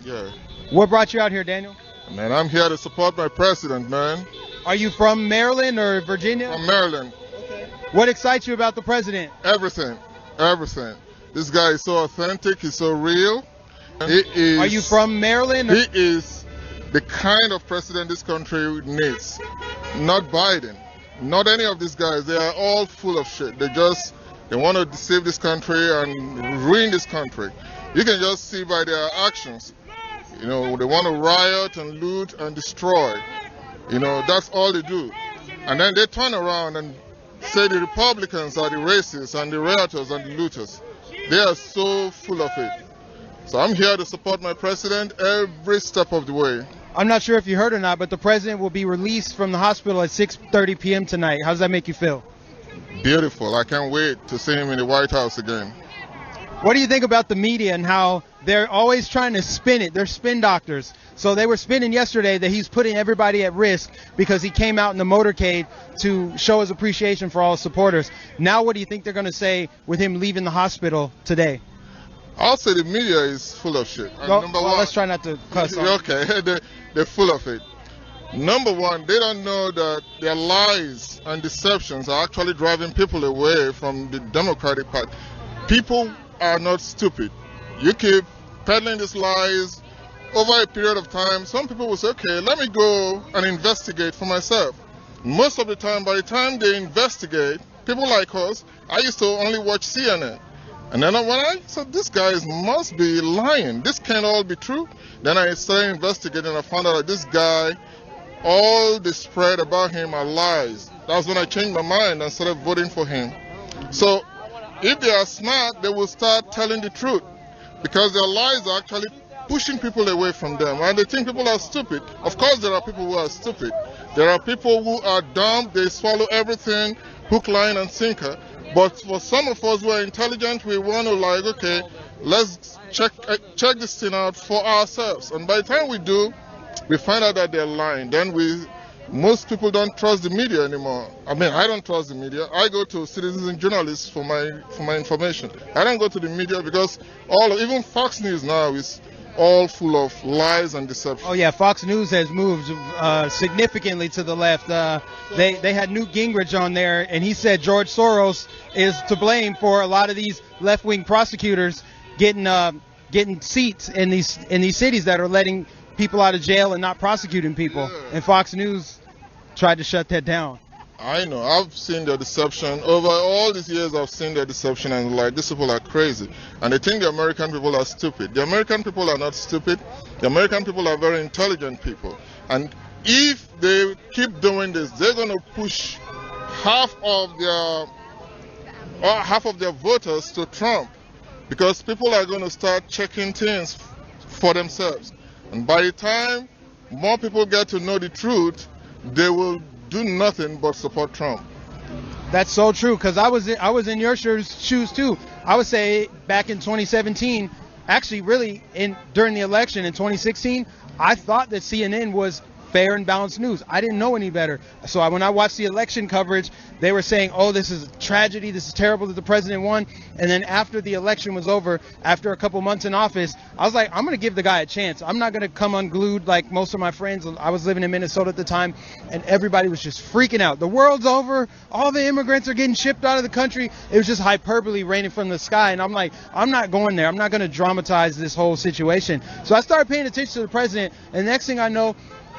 Yeah. What brought you out here, Daniel? Man, I'm here to support my president, man. Are you from Maryland or Virginia? From Maryland. What excites you about the president? Everything. Everything. This guy is so authentic. He's so real. He is. Are you from Maryland? He is the kind of president this country needs. Not Biden. Not any of these guys. They are all full of shit. They want to deceive this country and ruin this country. You can just see by their actions. You know, they want to riot and loot and destroy. You know, that's all they do. And then they turn around and say the Republicans are the racists and the rioters and the looters. They are so full of it. So I'm here to support my president every step of the way. I'm not sure if you heard or not, but the president will be released from the hospital at 6:30 p.m. tonight. How does that make you feel? Beautiful. I can't wait to see him in the White House again. What do you think about the media and how they're always trying to spin it? They're spin doctors. So they were spinning yesterday that he's putting everybody at risk because he came out in the motorcade to show his appreciation for all his supporters. Now what do you think they're going to say with him leaving the hospital today? I'll say the media is full of shit. Let's try not to cuss. Okay, they're full of it. Number one, they don't know that their lies and deceptions are actually driving people away from the Democratic Party. People are not stupid. You keep peddling these lies over a period of time. Some people will say, okay, let me go and investigate for myself. Most of the time, by the time they investigate, people like us, I used to only watch CNN. And then when I said, this guy must be lying, this can't all be true, then I started investigating and I found out that this guy, all the spread about him are lies. That's when I changed my mind and started voting for him. So if they are smart, they will start telling the truth because their lies are actually pushing people away from them. And they think people are stupid. Of course, there are people who are stupid. There are people who are dumb. They swallow everything, hook, line, and sinker. But for some of us who are intelligent, we want to like, okay, let's check this thing out for ourselves. And by the time we do, we find out that they're lying. Then most people don't trust the media anymore. I mean, I don't trust the media. I go to citizen journalists for my information. I don't go to the media because even Fox News now is all full of lies and deception. Oh yeah, Fox News has moved significantly to the left. They had Newt Gingrich on there, and he said George Soros is to blame for a lot of these left-wing prosecutors getting seats in these cities that are letting people out of jail and not prosecuting people. Yeah. And Fox News tried to shut that down. I know. I've seen their deception. Over all these years, I've seen their deception, and like, these people are crazy. And they think the American people are stupid. The American people are not stupid. The American people are very intelligent people. And if they keep doing this, they're going to push half of their voters to Trump, because people are going to start checking things for themselves. And by the time more people get to know the truth, they will do nothing but support Trump. That's so true, because I was in your shoes too. I would say back in 2017, actually really during the election in 2016, I thought that CNN was fair and balanced news. I didn't know any better. So when I watched the election coverage, they were saying, oh, this is a tragedy, this is terrible that the president won. And then after the election was over, after a couple months in office, I was like, I'm going to give the guy a chance. I'm not going to come unglued like most of my friends. I was living in Minnesota at the time, and everybody was just freaking out. The world's over. All the immigrants are getting shipped out of the country. It was just hyperbole raining from the sky. And I'm like, I'm not going there. I'm not going to dramatize this whole situation. So I started paying attention to the president, and the next thing I know,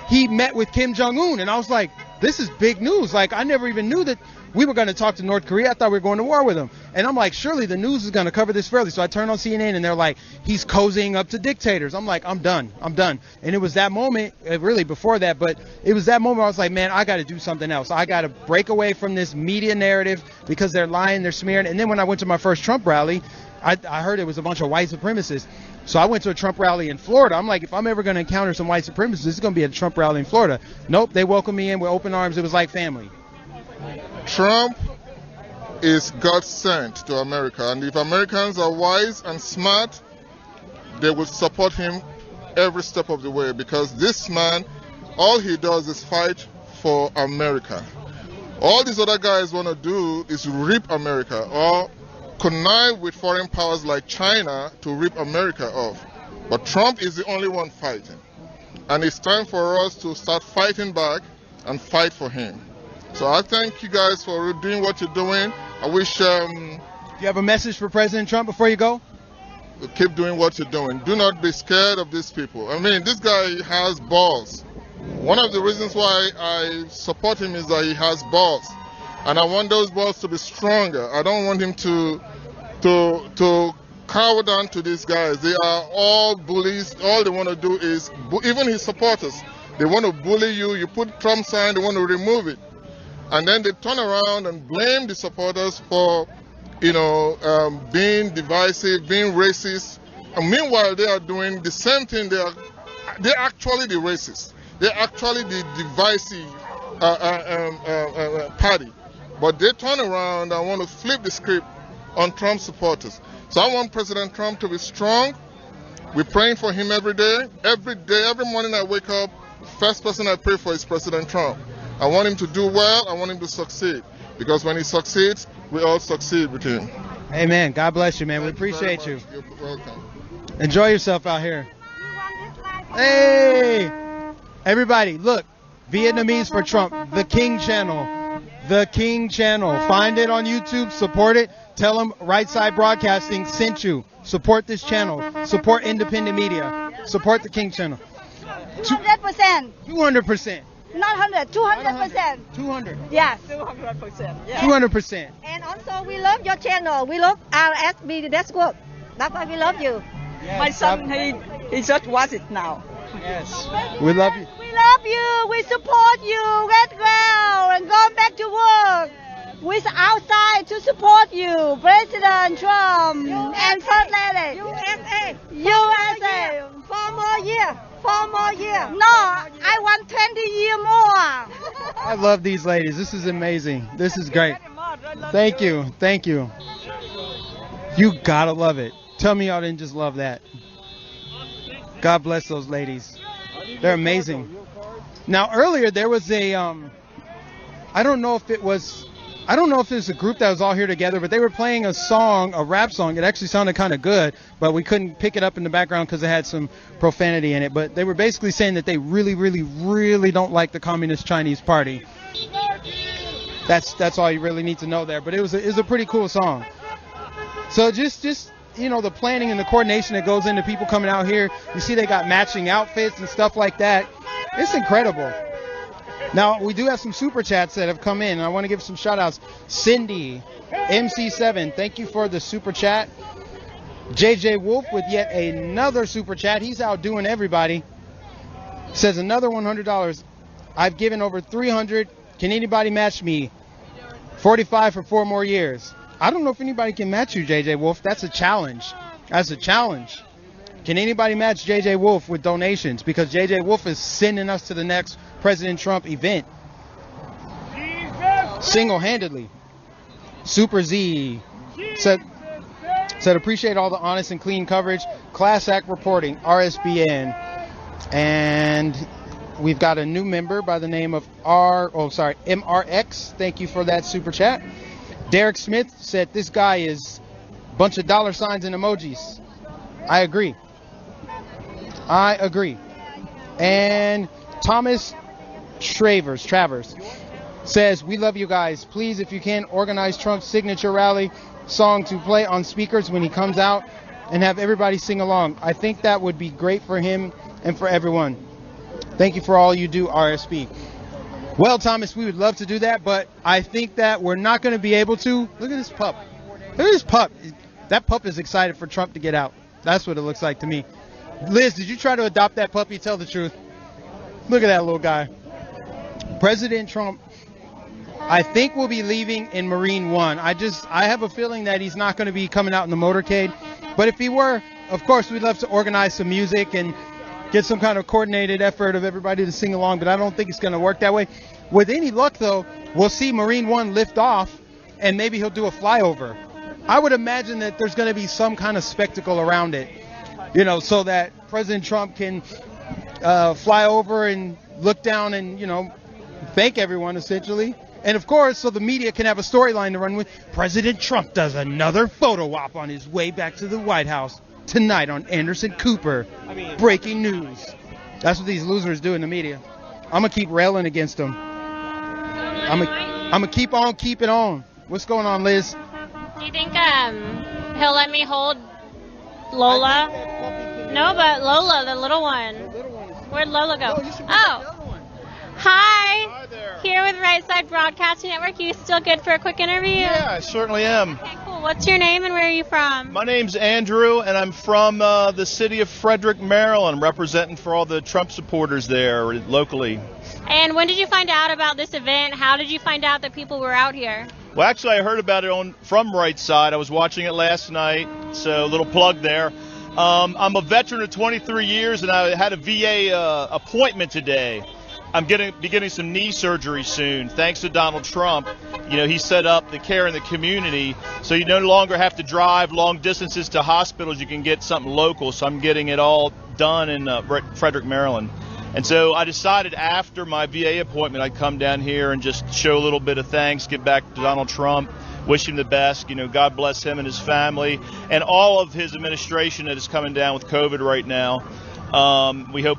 he met with Kim Jong-un, and I was like, this is big news. Like, I never even knew that we were going to talk to North Korea. I thought we were going to war with them. And I'm like, surely the news is going to cover this fairly. So I turned on CNN, and they're like, he's cozying up to dictators. I'm like, I'm done. And it was that moment, really before that, but it was that moment I was like, man, I got to do something else. I got to break away from this media narrative because they're lying, they're smearing. And then when I went to my first Trump rally, I heard it was a bunch of white supremacists. So I went to a Trump rally in Florida. I'm like, if I'm ever going to encounter some white supremacists, it's going to be a Trump rally in Florida. Nope, they welcomed me in with open arms. It was like family. Trump is God sent to America. And if Americans are wise and smart, they will support him every step of the way, because this man, all he does is fight for America. All these other guys want to do is rip America or connive with foreign powers like China to rip America off. But Trump is the only one fighting. And it's time for us to start fighting back and fight for him. So I thank you guys for doing what you're doing. I wish Do you have a message for President Trump before you go? keep doing what you're doing. Do not be scared of these people. I mean, this guy has balls. One of the reasons why I support him is that he has balls. And I want those balls to be stronger. I don't want him to cower down to these guys. They are all bullies. All they want to do is, even his supporters, they want to bully you. You put Trump sign, they want to remove it. And then they turn around and blame the supporters for, being divisive, being racist. And meanwhile, they are doing the same thing. They're actually the racists. They're actually the divisive party. But they turn around and want to flip the script on Trump supporters. So I want President Trump to be strong. We're praying for him every day. Every day, every morning I wake up, the first person I pray for is President Trump. I want him to do well. I want him to succeed. Because when he succeeds, we all succeed with him. Amen. God bless you, man. We appreciate you. You're welcome. Enjoy yourself out here. Hey! Everybody, look. Vietnamese for Trump. The King Channel. The King Channel. Find it on YouTube. Support it. Tell them Right Side Broadcasting sent you. Support this channel. Support independent media. Support the King Channel. 200%. 200%. Not 100, 200%. 200. Yes. 200%. Yeah. 200%. And also we love your channel. We love RSBN. That's good. That's why we love you. Yes. My son, he just watch it now. Yes. We love you. We love you. We support you. Get well and go back to work. We're outside to support you, President Trump and First Lady. USA. USA. 4 more years. 4 more years. No, I want 20 years more. I love these ladies. This is amazing. This is great. Thank you. Thank you. You gotta love it. Tell me y'all didn't just love that. God bless those ladies. They're amazing. Now earlier there was a I don't know if it was a group that was all here together, but they were playing a song, a rap song. It actually sounded kind of good, but we couldn't pick it up in the background because it had some profanity in it. But they were basically saying that they really, really, really don't like the Communist Chinese Party. That's all you really need to know there. But it was a pretty cool song. So just the planning and the coordination that goes into people coming out here. You see they got matching outfits and stuff like that. It's incredible. Now, we do have some super chats that have come in. I want to give some shout outs. Cindy, MC7, thank you for the super chat. JJ Wolf with yet another super chat. He's outdoing everybody. Says another $100. I've given over 300. Can anybody match me? 45 for 4 more years. I don't know if anybody can match you, JJ Wolf. That's a challenge. That's a challenge. Can anybody match JJ Wolf with donations? Because JJ Wolf is sending us to the next President Trump event. Single-handedly. Super Z said appreciate all the honest and clean coverage. Class Act reporting, RSBN. And we've got a new member by the name of MRX. Thank you for that super chat. Derek Smith said this guy is a bunch of dollar signs and emojis. I agree. And Thomas Travers says, we love you guys. Please, if you can, organize Trump's signature rally song to play on speakers when he comes out and have everybody sing along. I think that would be great for him and for everyone. Thank you for all you do, RSB. Well, Thomas, we would love to do that, but I think that we're not going to be able to. Look at this pup. Look at this pup. That pup is excited for Trump to get out. That's what it looks like to me. Liz, did you try to adopt that puppy? Tell the truth. Look at that little guy. President Trump, I think, will be leaving in Marine One. I have a feeling that he's not going to be coming out in the motorcade. But if he were, of course, we'd love to organize some music and get some kind of coordinated effort of everybody to sing along. But I don't think it's going to work that way. With any luck, though, we'll see Marine One lift off, and maybe he'll do a flyover. I would imagine that there's going to be some kind of spectacle around it, so that President Trump can fly over and look down and, thank everyone, essentially. And, of course, so the media can have a storyline to run with. President Trump does another photo op on his way back to the White House. tonight on Anderson Cooper. Breaking news. That's what these losers do in the media. I'm going to keep railing against them. I'm going to keep on keeping on. What's going on, Liz? Do you think he'll let me hold Lola? No, but Lola, the little one. Where'd Lola go? Oh. Hi there. Here with Right Side Broadcasting Network. You still good for a quick interview? Yeah, I certainly am. Okay, cool. What's your name and where are you from? My name's Andrew, and I'm from the city of Frederick, Maryland, representing for all the Trump supporters there locally. And when did you find out about this event? How did you find out that people were out here? Well, actually, I heard about it from Right Side. I was watching it last night, so a little plug there. I'm a veteran of 23 years, and I had a VA appointment today. I'm be getting some knee surgery soon, thanks to Donald Trump. You know, he set up the care in the community, so you no longer have to drive long distances to hospitals. You can get something local, so I'm getting it all done in Frederick, Maryland. And so I decided after my VA appointment, I'd come down here and just show a little bit of thanks, give back to Donald Trump, wish him the best. You know, God bless him and his family and all of his administration that is coming down with COVID right now. We hope,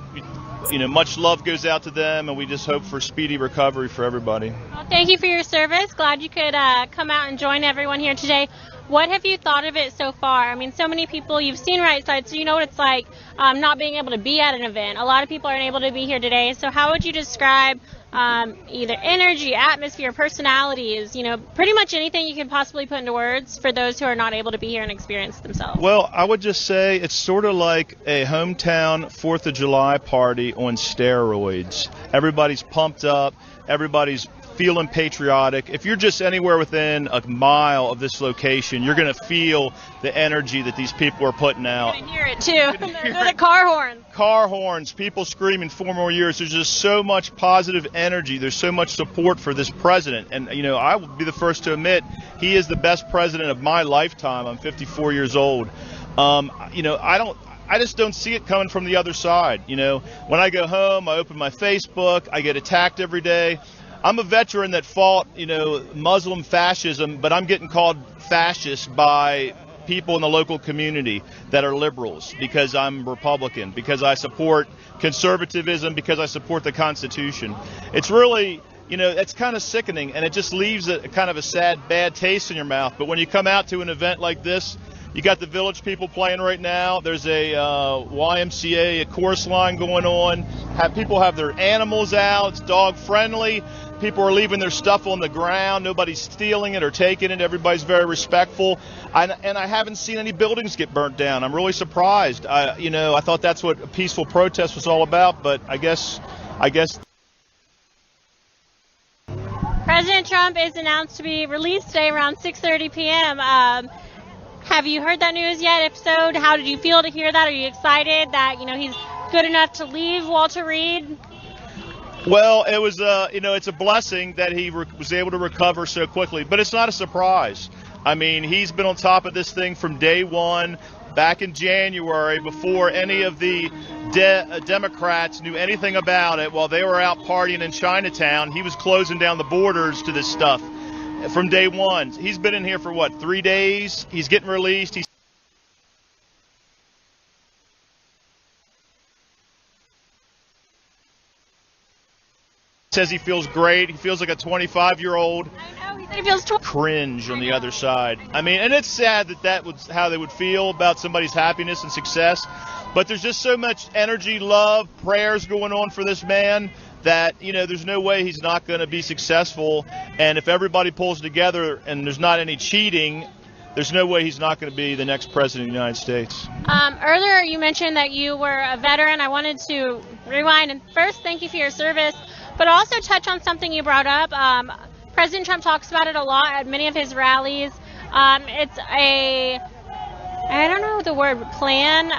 you know, much love goes out to them, and we just hope for speedy recovery for everybody. Well, thank you for your service. Glad you could come out and join everyone here today. What have you thought of it so far? I mean, so many people, you've seen Right Side, so you know what it's like not being able to be at an event. A lot of people aren't able to be here today. So how would you describe either energy, atmosphere, personalities, you know, pretty much anything you can possibly put into words for those who are not able to be here and experience it themselves? Well, I would just say it's sort of like a hometown 4th of July party on steroids. Everybody's pumped up. Everybody's feeling patriotic. If you're just anywhere within a mile of this location, you're going to feel the energy that these people are putting out. You can hear it too. They're the car horns. Car horns, people screaming 4 more years. There's just so much positive energy. There's so much support for this president. And, you know, I will be the first to admit he is the best president of my lifetime. I'm 54 years old. You know, I just don't see it coming from the other side. You know, when I go home, I open my Facebook, I get attacked every day. I'm a veteran that fought, you know, Muslim fascism, but I'm getting called fascist by people in the local community that are liberals because I'm Republican, because I support conservatism, because I support the Constitution. It's really, you know, it's kind of sickening, and it just leaves a kind of a sad, bad taste in your mouth. But when you come out to an event like this, you got the Village People playing right now. There's a YMCA, a chorus line going on. People have their animals out. It's dog friendly. People are leaving their stuff on the ground. Nobody's stealing it or taking it. Everybody's very respectful. And I haven't seen any buildings get burnt down. I'm really surprised. You know, I thought that's what a peaceful protest was all about, but I guess. President Trump is announced to be released today around 6:30 p.m. Have you heard that news yet? If so, how did you feel to hear that? Are you excited that, you know, he's good enough to leave Walter Reed? Well, it was, you know, it's a blessing that he was able to recover so quickly, but it's not a surprise. I mean, he's been on top of this thing from day one, back in January, before any of the Democrats knew anything about it. While they were out partying in Chinatown, he was closing down the borders to this stuff from day one. He's been in here for, what, 3 days? He's getting released. He says he feels great. He feels like a 25-year-old. I know, he said he feels cringe on the other side. I mean, and it's sad that was how they would feel about somebody's happiness and success. But there's just so much energy, love, prayers going on for this man that, you know, there's no way he's not going to be successful. And if everybody pulls together and there's not any cheating, there's no way he's not going to be the next president of the United States. Earlier you mentioned that you were a veteran. I wanted to rewind and first thank you for your service, but also touch on something you brought up. President Trump talks about it a lot at many of his rallies. It's a, I don't know the word, plan,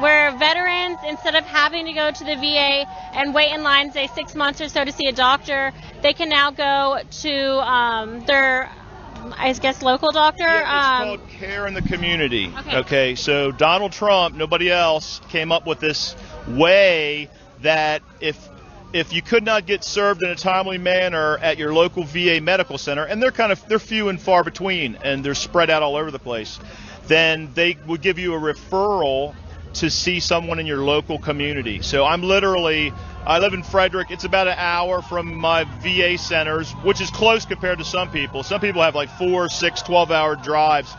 where veterans, instead of having to go to the VA and wait in line, say 6 months or so to see a doctor, they can now go to their, I guess, local doctor. Yeah, it's called care in the community. Okay, so Donald Trump, nobody else, came up with this way that if you could not get served in a timely manner at your local VA medical center, and they're few and far between, and they're spread out all over the place, then they would give you a referral to see someone in your local community. So I live in Frederick. It's about an hour from my VA centers, which is close compared to some people. Some people have like 4, 6, 12-hour drives.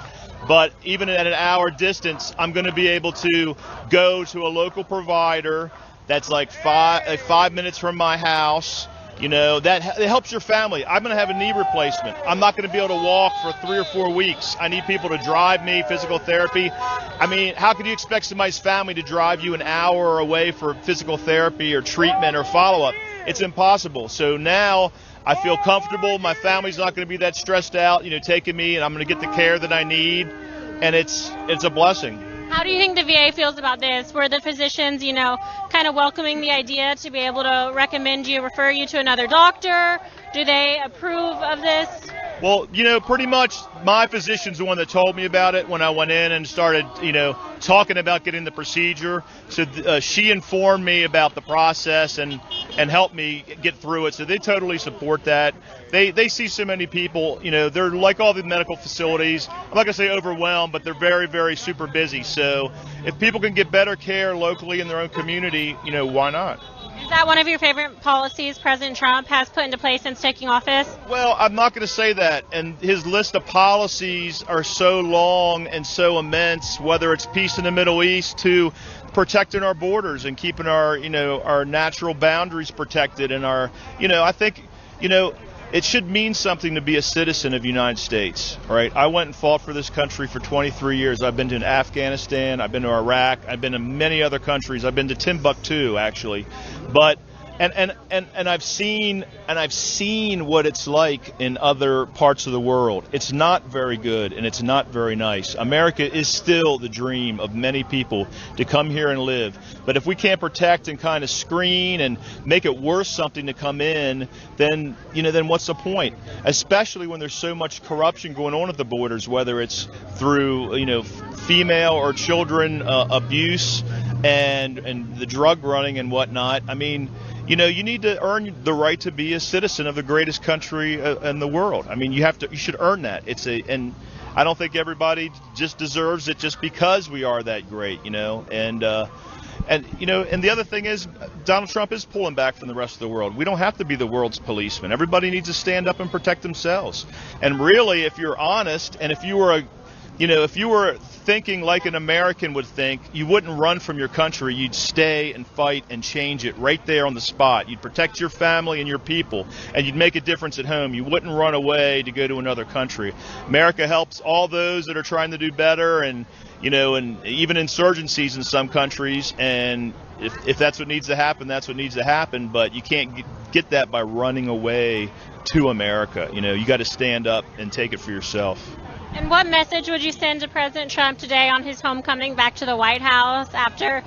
But even at an hour distance, I'm going to be able to go to a local provider that's like 5 minutes from my house. You know, that it helps your family. I'm going to have a knee replacement. I'm not going to be able to walk for 3 or 4 weeks. I need people to drive me, physical therapy. I mean, how could you expect somebody's family to drive you an hour away for physical therapy or treatment or follow-up? It's impossible. So now I feel comfortable. My family's not going to be that stressed out, you know, taking me, and I'm going to get the care that I need. And it's a blessing. How do you think the VA feels about this? Were the physicians, you know, kind of welcoming the idea to be able to recommend you, refer you to another doctor? Do they approve of this? Well, you know, pretty much my physician's the one that told me about it when I went in and started, you know, talking about getting the procedure. So she informed me about the process and helped me get through it. So they totally support that. They see so many people, you know, they're like all the medical facilities. I'm not going to say overwhelmed, but they're very, very super busy. So if people can get better care locally in their own community, you know, why not? Is that one of your favorite policies President Trump has put into place since taking office? Well, I'm not going to say that. And his list of policies are so long and so immense, whether it's peace in the Middle East to protecting our borders and keeping our, you know, our natural boundaries protected and our, you know, I think, you know, it should mean something to be a citizen of the United States, right? I went and fought for this country for 23 years. I've been to Afghanistan, I've been to Iraq, I've been to many other countries. I've been to Timbuktu, actually. But and I've seen what it's like in other parts of the world. It's not very good and it's not very nice. America is still the dream of many people to come here and live. But if we can't protect and kind of screen and make it worth something to come in, then, you know, then what's the point? Especially when there's so much corruption going on at the borders, whether it's through, you know, female or children abuse and the drug running and whatnot. I mean, you know, you need to earn the right to be a citizen of the greatest country in the world. I mean, you should earn that. And I don't think everybody just deserves it just because we are that great, you know. And you know, and the other thing is, Donald Trump is pulling back from the rest of the world. We don't have to be the world's policeman. Everybody needs to stand up and protect themselves. And really, if you're honest, and if you were thinking like an American would think, you wouldn't run from your country. You'd stay and fight and change it right there on the spot. You'd protect your family and your people, and you'd make a difference at home. You wouldn't run away to go to another country. America helps all those that are trying to do better, and, you know, and even insurgencies in some countries. And if that's what needs to happen, that's what needs to happen. But you can't get that by running away to America. You know, you got to stand up and take it for yourself. And what message would you send to President Trump today on his homecoming back to the White House after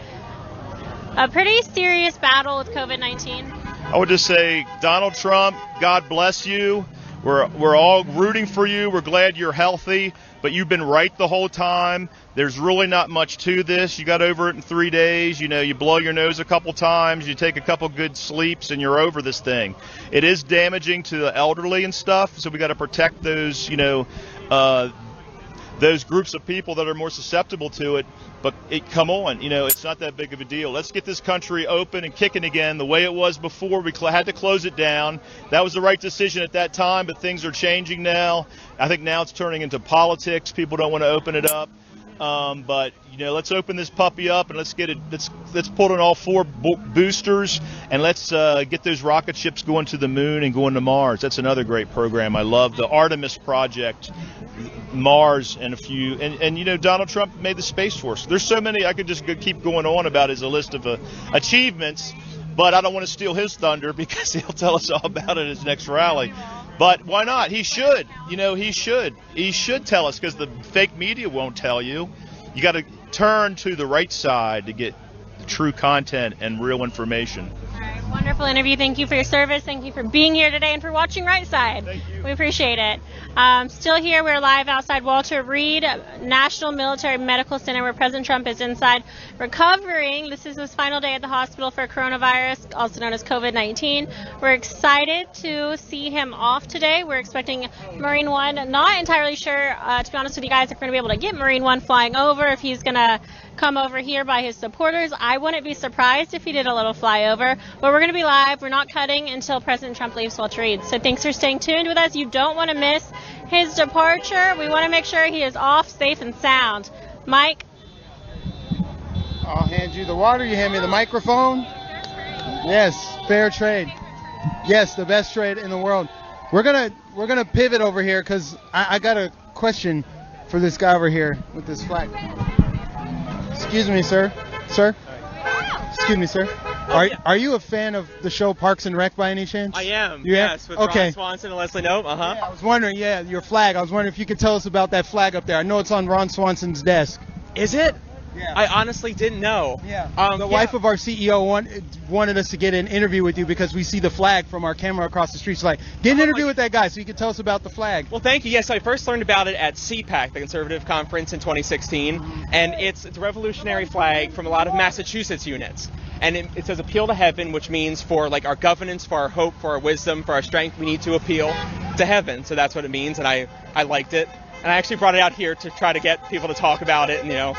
a pretty serious battle with COVID-19? I would just say, Donald Trump, God bless you. We're all rooting for you. We're glad you're healthy, but you've been right the whole time. There's really not much to this. You got over it in 3 days. You know, you blow your nose a couple times, you take a couple good sleeps, and you're over this thing. It is damaging to the elderly and stuff, so we got to protect those, you know, those groups of people that are more susceptible to it. But come on, you know, it's not that big of a deal. Let's get this country open and kicking again the way it was before. We had to close it down. That was the right decision at that time, but things are changing now. I think now it's turning into politics. People don't want to open it up. But, you know, let's open this puppy up and let's get it. Let's put in all 4 boosters, and let's get those rocket ships going to the moon and going to Mars. That's another great program. I love the Artemis project, Mars, and a few. And you know, Donald Trump made the Space Force. There's so many. I could just keep going on about as a list of achievements, but I don't want to steal his thunder because he'll tell us all about it at his next rally. But why not? He should. You know, he should. He should tell us, because the fake media won't tell you. You got to turn to the right side to get the true content and real information. All right, wonderful interview. Thank you for your service. Thank you for being here today and for watching Right Side. Thank you. We appreciate it. Still here, we're live outside Walter Reed National Military Medical Center where President Trump is inside recovering. This is his final day at the hospital for coronavirus, also known as COVID-19. We're excited to see him off today. We're expecting Marine One. Not entirely sure, to be honest with you guys, if we're going to be able to get Marine One flying over, if he's going to come over here by his supporters. I wouldn't be surprised if he did a little flyover, but we're going to be live. We're not cutting until President Trump leaves Walter Reed. So thanks for staying tuned with us. You don't want to miss his departure. We want to make sure he is off safe and sound. Mike? I'll hand you the water. You hand me the microphone. Yes, fair trade. Yes, the best trade in the world. We're gonna pivot over here because I got a question for this guy over here with this flag. Excuse me, sir. Sir? Excuse me, sir. Are you a fan of the show Parks and Rec by any chance? I am. Yes, with okay. Ron Swanson and Leslie Knope. Yeah, I was wondering, your flag. I was wondering if you could tell us about that flag up there. I know it's on Ron Swanson's desk. Is it? Yeah. I honestly didn't know. Yeah. The wife of our CEO wanted us to get an interview with you because we see the flag from our camera across the street. She's like, get an interview with that guy so you can tell us about the flag. Well, thank you. Yes, I first learned about it at CPAC, the Conservative Conference in 2016, and it's a revolutionary flag from a lot of Massachusetts units. And it says appeal to heaven, which means for like our governance, for our hope, for our wisdom, for our strength, we need to appeal to heaven. So that's what it means, and I liked it. And I actually brought it out here to try to get people to talk about it and,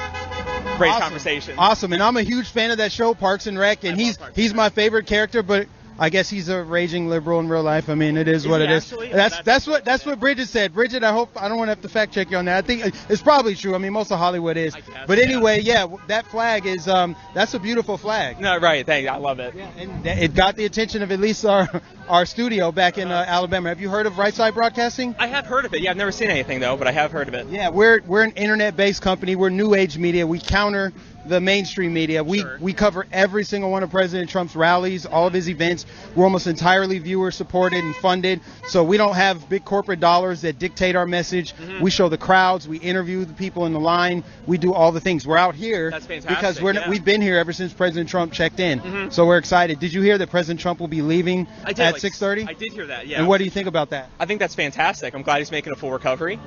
great conversation. Awesome. And I'm a huge fan of that show, Parks and Rec, and he's my favorite character, but I guess he's a raging liberal in real life. I mean, it is what it is. That's what Bridget said. Bridget, I don't want to have to fact check you on that. I think it's probably true. I mean, most of Hollywood is. But anyway, that flag is that's a beautiful flag. No, right. Thank you. I love it. Yeah, and it got the attention of at least our studio back in Alabama. Have you heard of Right Side Broadcasting? I have heard of it. Yeah, I've never seen anything though, but I have heard of it. Yeah, we're an internet-based company. We're new age media. We counter the mainstream media. We cover every single one of President Trump's rallies, all of his events. We're almost entirely viewer supported and funded, so we don't have big corporate dollars that dictate our message. Mm-hmm. We show the crowds, we interview the people in the line, we do all the things. We're out here because we've been here ever since President Trump checked in. Mm-hmm. So we're excited. Did you hear that President Trump will be leaving at 6:30? I did hear that, yeah. And what do you think about that? I think that's fantastic. I'm glad he's making a full recovery.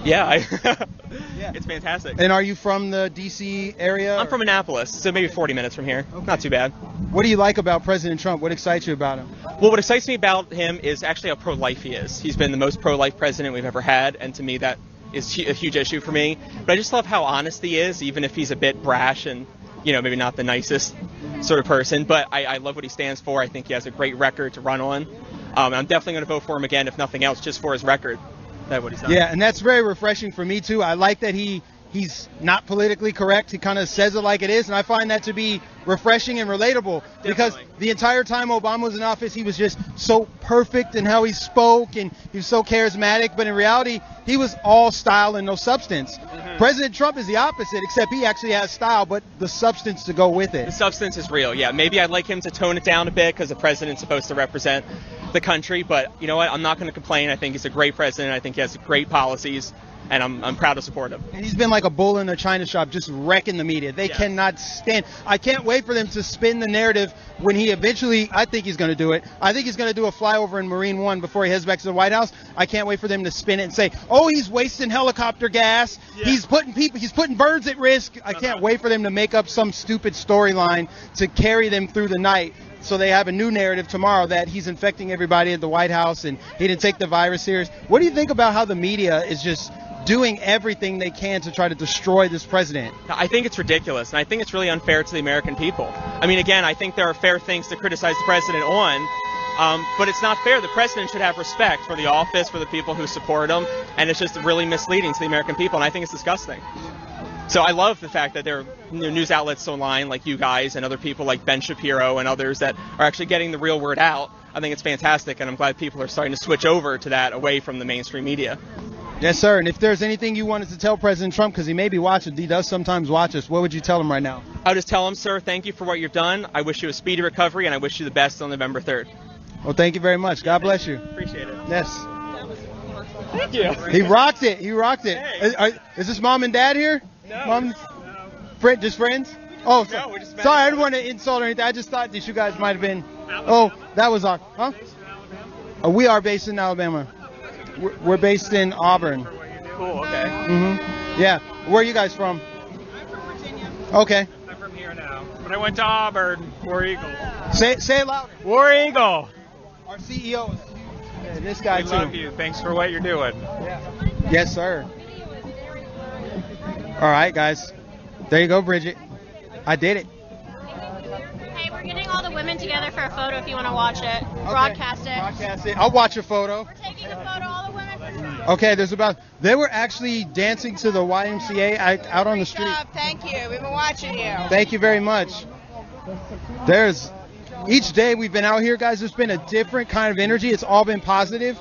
It's fantastic. And are you from the D.C. area? I'm from Annapolis, so maybe 40 minutes from here. Okay. Not too bad. What do you like about President Trump? What excites you about him? Well, what excites me about him is actually how pro-life he is. He's been the most pro-life president we've ever had, and to me that is a huge issue for me. But I just love how honest he is, even if he's a bit brash and, maybe not the nicest sort of person. But I love what he stands for. I think he has a great record to run on. I'm definitely going to vote for him again, if nothing else, just for his record. That's what he's done. Yeah, and that's very refreshing for me, too. I like that he's not politically correct. He kind of says it like it is, and I find that to be refreshing and relatable. Definitely. Because the entire time Obama was in office, he was just so perfect in how he spoke, and he was so charismatic, but in reality, he was all style and no substance. Mm-hmm. President Trump is the opposite, except he actually has style, but the substance to go with it. The substance is real, yeah. Maybe I'd like him to tone it down a bit because the president's supposed to represent the country, but you know what? I'm not going to complain. I think he's a great president. I think he has great policies, and I'm proud to support him. And he's been like a bull in a china shop, just wrecking the media. They cannot stand. I can't wait for them to spin the narrative when he eventually, I think he's going to do it. I think he's going to do a flyover in Marine One before he heads back to the White House. I can't wait for them to spin it and say, oh, he's wasting helicopter gas. Yeah. He's putting birds at risk. I can't wait for them to make up some stupid storyline to carry them through the night. So they have a new narrative tomorrow that he's infecting everybody at the White House and he didn't take the virus serious. What do you think about how the media is just doing everything they can to try to destroy this president? I think it's ridiculous, and I think it's really unfair to the American people. I mean, again, I think there are fair things to criticize the president on, but it's not fair. The president should have respect for the office, for the people who support him, and it's just really misleading to the American people, and I think it's disgusting. So I love the fact that there are news outlets online like you guys and other people like Ben Shapiro and others that are actually getting the real word out. I think it's fantastic, and I'm glad people are starting to switch over to that away from the mainstream media. Yes, sir. And if there's anything you wanted to tell President Trump, because he may be watching, he does sometimes watch us, what would you tell him right now? I would just tell him, sir, thank you for what you've done. I wish you a speedy recovery, and I wish you the best on November 3rd. Well, thank you very much. God bless you. Appreciate it. Yes. Thank you. He rocked it. Hey. Is this mom and dad here? No. Mom? Just friends? Oh, no, we're just sorry, I didn't want to insult or anything. I just thought that you guys might have been. Alabama. Oh, that was awkward. Huh? We are based in Alabama. We're based in Auburn. Cool. Okay. Yeah. Where are you guys from? Okay. I'm from here now, but I went to Auburn. War Eagle. Say it loud. War Eagle. Our CEO. Yeah, this guy We too. love you. Thanks for what you're doing. Yes, sir. All right, guys. There you go, Bridget. I did it. Hey, we're getting all the women together for a photo if you want to watch it. Broadcast it. Broadcast it. I'll watch a photo. We're taking a photo, all the women for Okay, they were actually dancing to the YMCA out on the street. Thank you. We've been watching you. Thank you very much. Each day we've been out here, guys, there's been a different kind of energy. It's all been positive,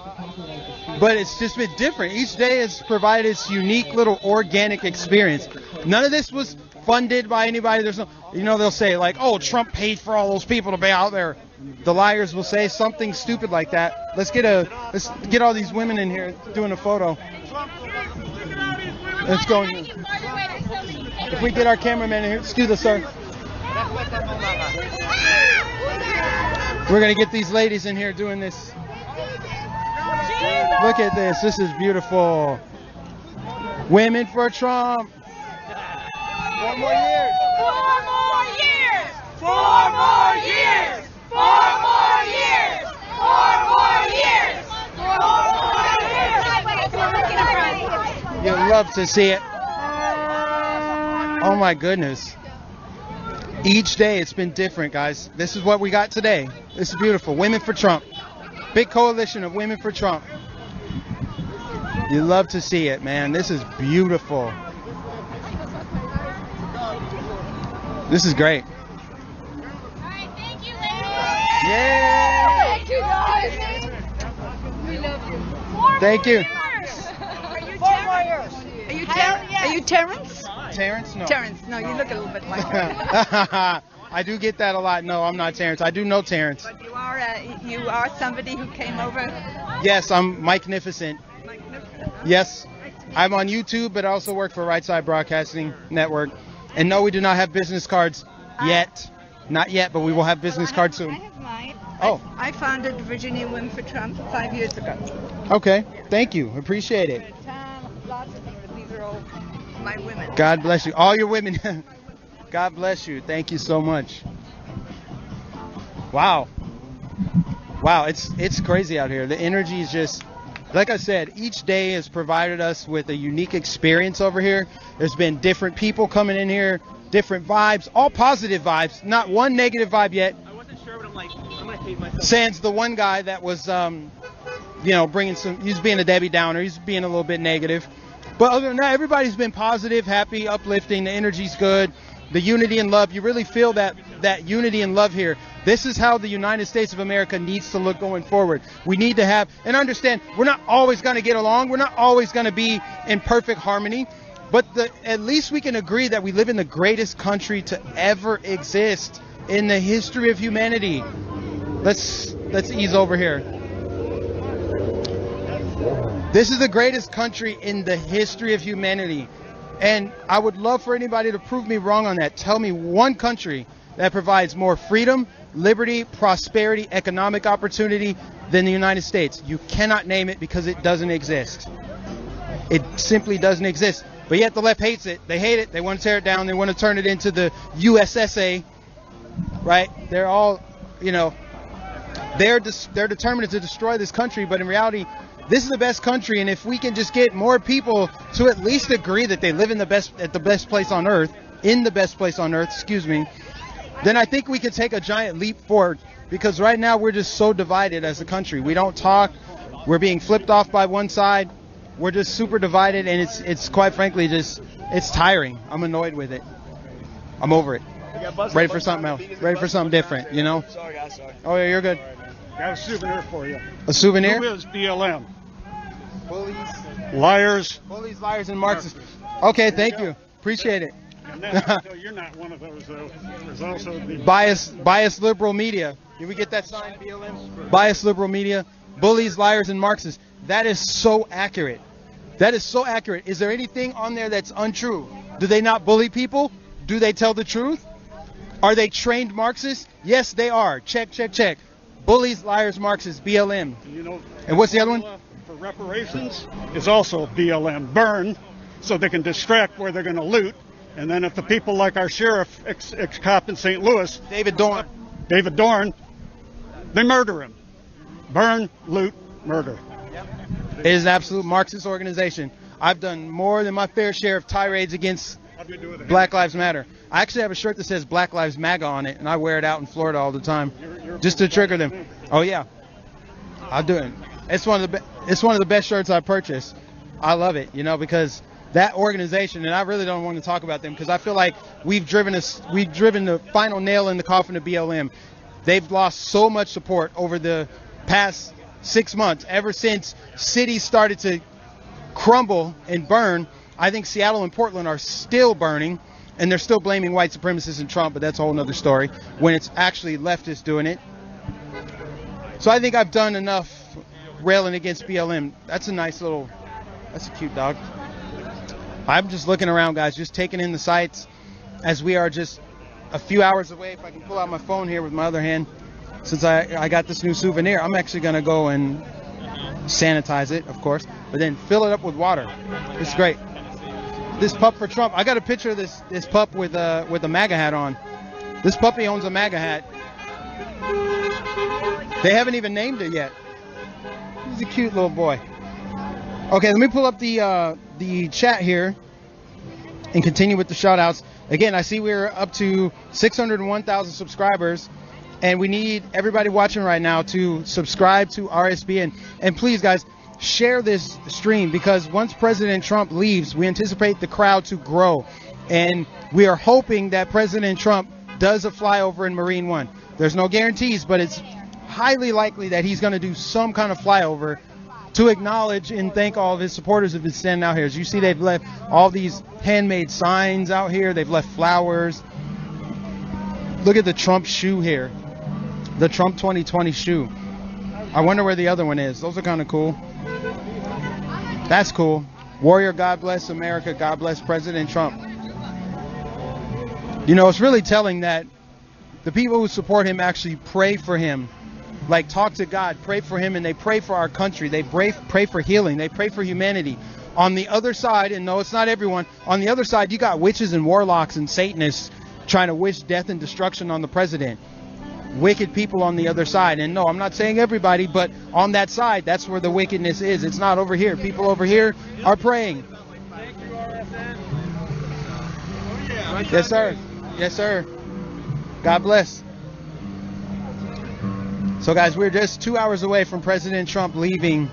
but it's just been different. Each day has provided its unique little organic experience. None of this was funded by anybody. There's no, they'll say like, oh, Trump paid for all those people to be out there. The liars will say something stupid like that. Let's get all these women in here doing a photo. Let's go. If we get our cameraman in here, excuse us, sir. We're going to get these ladies in here doing this. Look at this. This is beautiful. Women for Trump. 4 more years. 4 more years. 4 more years. 4 more years. 4 more years. 4 more years. You'd love to see it. Oh my goodness. Each day it's been different, guys. This is what we got today. This is beautiful. Women for Trump. Big coalition of women for Trump. You love to see it, man. This is beautiful. This is great. All right, thank you, ladies. Yeah. Thank you, guys. We love you. Thank you. Are you Terrence? Are you Terrence? Terrence? No. Terrence. No, you look a little bit like her. I do get that a lot. No, I'm not Terrence. I do know Terrence. But you are somebody who came over. Yes, I'm Mike-nificent. Yes, I'm on YouTube, but I also work for Right Side Broadcasting Network. And no, we do not have business cards yet. Not yet, but we will have business cards soon. I have mine. Oh. I founded Virginia Women for Trump 5 years ago. Okay, thank you. Appreciate it. Lots of them, but these are all my women. God bless you. All your women. God bless you. Thank you so much. Wow. Wow, it's crazy out here. The energy is just, like I said, each day has provided us with a unique experience over here. There's been different people coming in here, different vibes, all positive vibes, not one negative vibe yet. I wasn't sure, but I'm gonna hate myself. Sans the one guy that was, bringing he's being a Debbie Downer. He's being a little bit negative. But other than that, everybody's been positive, happy, uplifting. The energy's good. The unity and love. You really feel that unity and love here. This is how the United States of America needs to look going forward. We need to have, and understand, we're not always going to get along. We're not always going to be in perfect harmony. But at least we can agree that we live in the greatest country to ever exist in the history of humanity. Let's ease over here. This is the greatest country in the history of humanity. And I would love for anybody to prove me wrong on that. Tell me one country that provides more freedom, liberty, prosperity, economic opportunity than the United States. You cannot name it because it doesn't exist. It simply doesn't exist. But yet the left hates it. They hate it. They want to tear it down. They want to turn it into the USSA, right? They're all, they're determined to destroy this country. But in reality, this is the best country, and if we can just get more people to at least agree that they live in the best place on earth, then I think we can take a giant leap forward. Because right now we're just so divided as a country. We don't talk. We're being flipped off by one side. We're just super divided, and it's quite frankly it's tiring. I'm annoyed with it. I'm over it. Ready for something else. Ready for something different. Sorry, guys. Sorry. Oh yeah, you're good. Got a souvenir for you. A souvenir? Who is BLM? Bullies, liars, and Marxists. Okay, thank you. Appreciate it. And you're not one of those, though. There's also the biased liberal media. Can we get that sign, BLM? Biased liberal media, bullies, liars, and Marxists. That is so accurate. That is so accurate. Is there anything on there that's untrue? Do they not bully people? Do they tell the truth? Are they trained Marxists? Yes, they are. Check, check, check. Bullies, liars, Marxists, BLM. You know, And what's the other one? For reparations is also BLM. Burn, so they can distract where they're going to loot. And then if the people like our sheriff, ex-cop in St. Louis, David Dorn, they murder him. Burn, loot, murder. It is an absolute Marxist organization. I've done more than my fair share of tirades against Black Lives Matter. I actually have a shirt that says Black Lives MAGA on it, and I wear it out in Florida all the time, just to trigger them. Oh yeah, I'll do it. It's one of the best shirts I purchased. I love it, because that organization, and I really don't want to talk about them because I feel like we've driven the final nail in the coffin of BLM. They've lost so much support over the past 6 months, ever since cities started to crumble and burn. I think Seattle and Portland are still burning, and they're still blaming white supremacists and Trump, but that's a whole nother story, when it's actually leftists doing it. So I think I've done enough railing against BLM. That's a cute dog. I'm just looking around, guys, just taking in the sights as we are just a few hours away. If I can pull out my phone here with my other hand, since I got this new souvenir, I'm actually going to go and sanitize it, of course, but then fill it up with water. It's great. This pup for Trump. I got a picture of this pup with a MAGA hat on. This puppy owns a MAGA hat. They haven't even named it yet. He's a cute little boy. Okay, let me pull up the chat here and continue with the shout outs. Again, I see we're up to 601,000 subscribers, and we need everybody watching right now to subscribe to RSBN. And please, guys, share this stream, because once President Trump leaves, we anticipate the crowd to grow. And we are hoping that President Trump does a flyover in Marine One. There's no guarantees, but it's highly likely that he's going to do some kind of flyover to acknowledge and thank all of his supporters who have been standing out here. As you see, they've left all these handmade signs out here. They've left flowers. Look at the Trump shoe here. The Trump 2020 shoe. I wonder where the other one is. Those are kind of cool. That's cool. Warrior, God bless America. God bless President Trump. It's really telling that the people who support him actually pray for him. Like, talk to God, pray for him, and they pray for our country. They pray for healing. They pray for humanity. On the other side, and no, it's not everyone, on the other side, you got witches and warlocks and Satanists trying to wish death and destruction on the president. Wicked people on the other side. And no, I'm not saying everybody, but on that side, that's where the wickedness is. It's not over here. People over here are praying. Yes, sir. Yes, sir. God bless. So, guys, we're just 2 hours away from President Trump leaving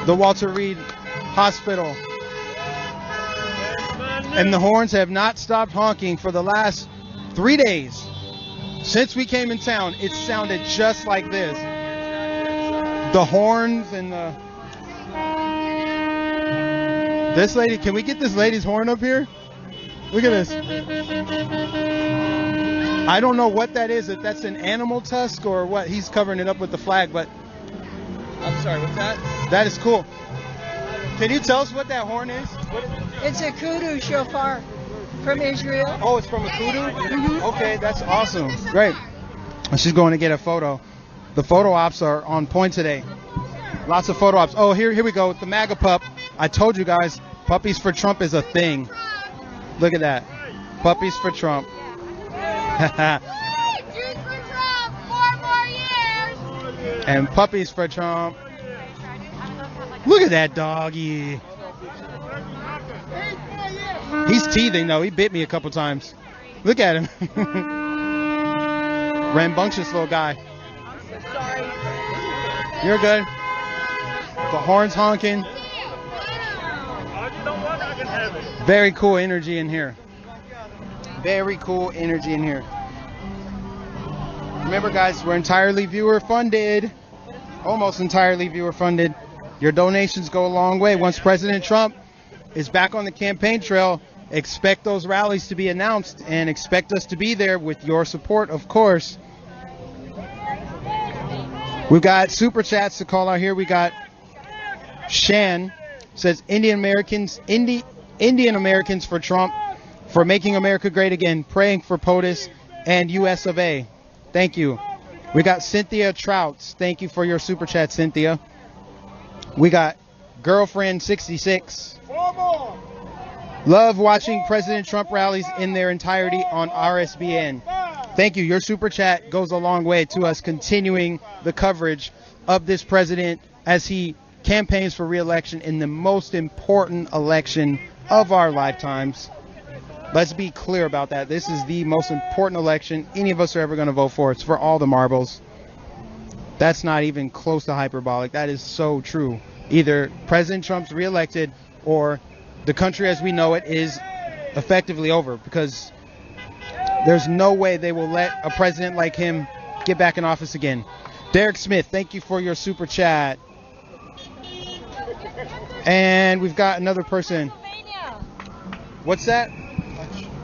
the Walter Reed Hospital. And the horns have not stopped honking for the last 3 days. Since we came in town, it sounded just like this. The horns and the... This lady, can we get this lady's horn up here? Look at this. I don't know what that is, if that's an animal tusk or what. He's covering it up with the flag, but... I'm sorry, what's that? That is cool. Can you tell us what that horn is? It's a kudu shofar from Israel. Oh, it's from a kudu? Mm-hmm. Okay, that's awesome. Great. She's going to get a photo. The photo ops are on point today. Lots of photo ops. Oh, here we go with the MAGA pup. I told you guys, Puppies for Trump is a thing. Look at that. Puppies for Trump. And Puppies for Trump. Look at that doggy. He's teething though. He bit me a couple times. Look at him. Rambunctious little guy. You're good. The horns honking. Very cool energy in here. Very cool energy in here. Remember, guys, we're entirely viewer funded. Almost entirely viewer funded. Your donations go a long way. Once President Trump is back on the campaign trail, expect those rallies to be announced and expect us to be there with your support, of course. We've got super chats to call out here. We got Shan says Indian Americans for Trump, for making America great again, praying for POTUS and US of A. Thank you. We got Cynthia Trouts. Thank you for your super chat, Cynthia. We got Girlfriend 66. Love watching President Trump rallies in their entirety on RSBN. Thank you. Your super chat goes a long way to us continuing the coverage of this president as he campaigns for re-election in the most important election of our lifetimes. Let's be clear about that. This is the most important election any of us are ever going to vote for. It's for all the marbles. That's not even close to hyperbolic. That is so true. Either President Trump's reelected or the country as we know it is effectively over, because there's no way they will let a president like him get back in office again. Derek Smith, thank you for your super chat. And we've got another person. What's that?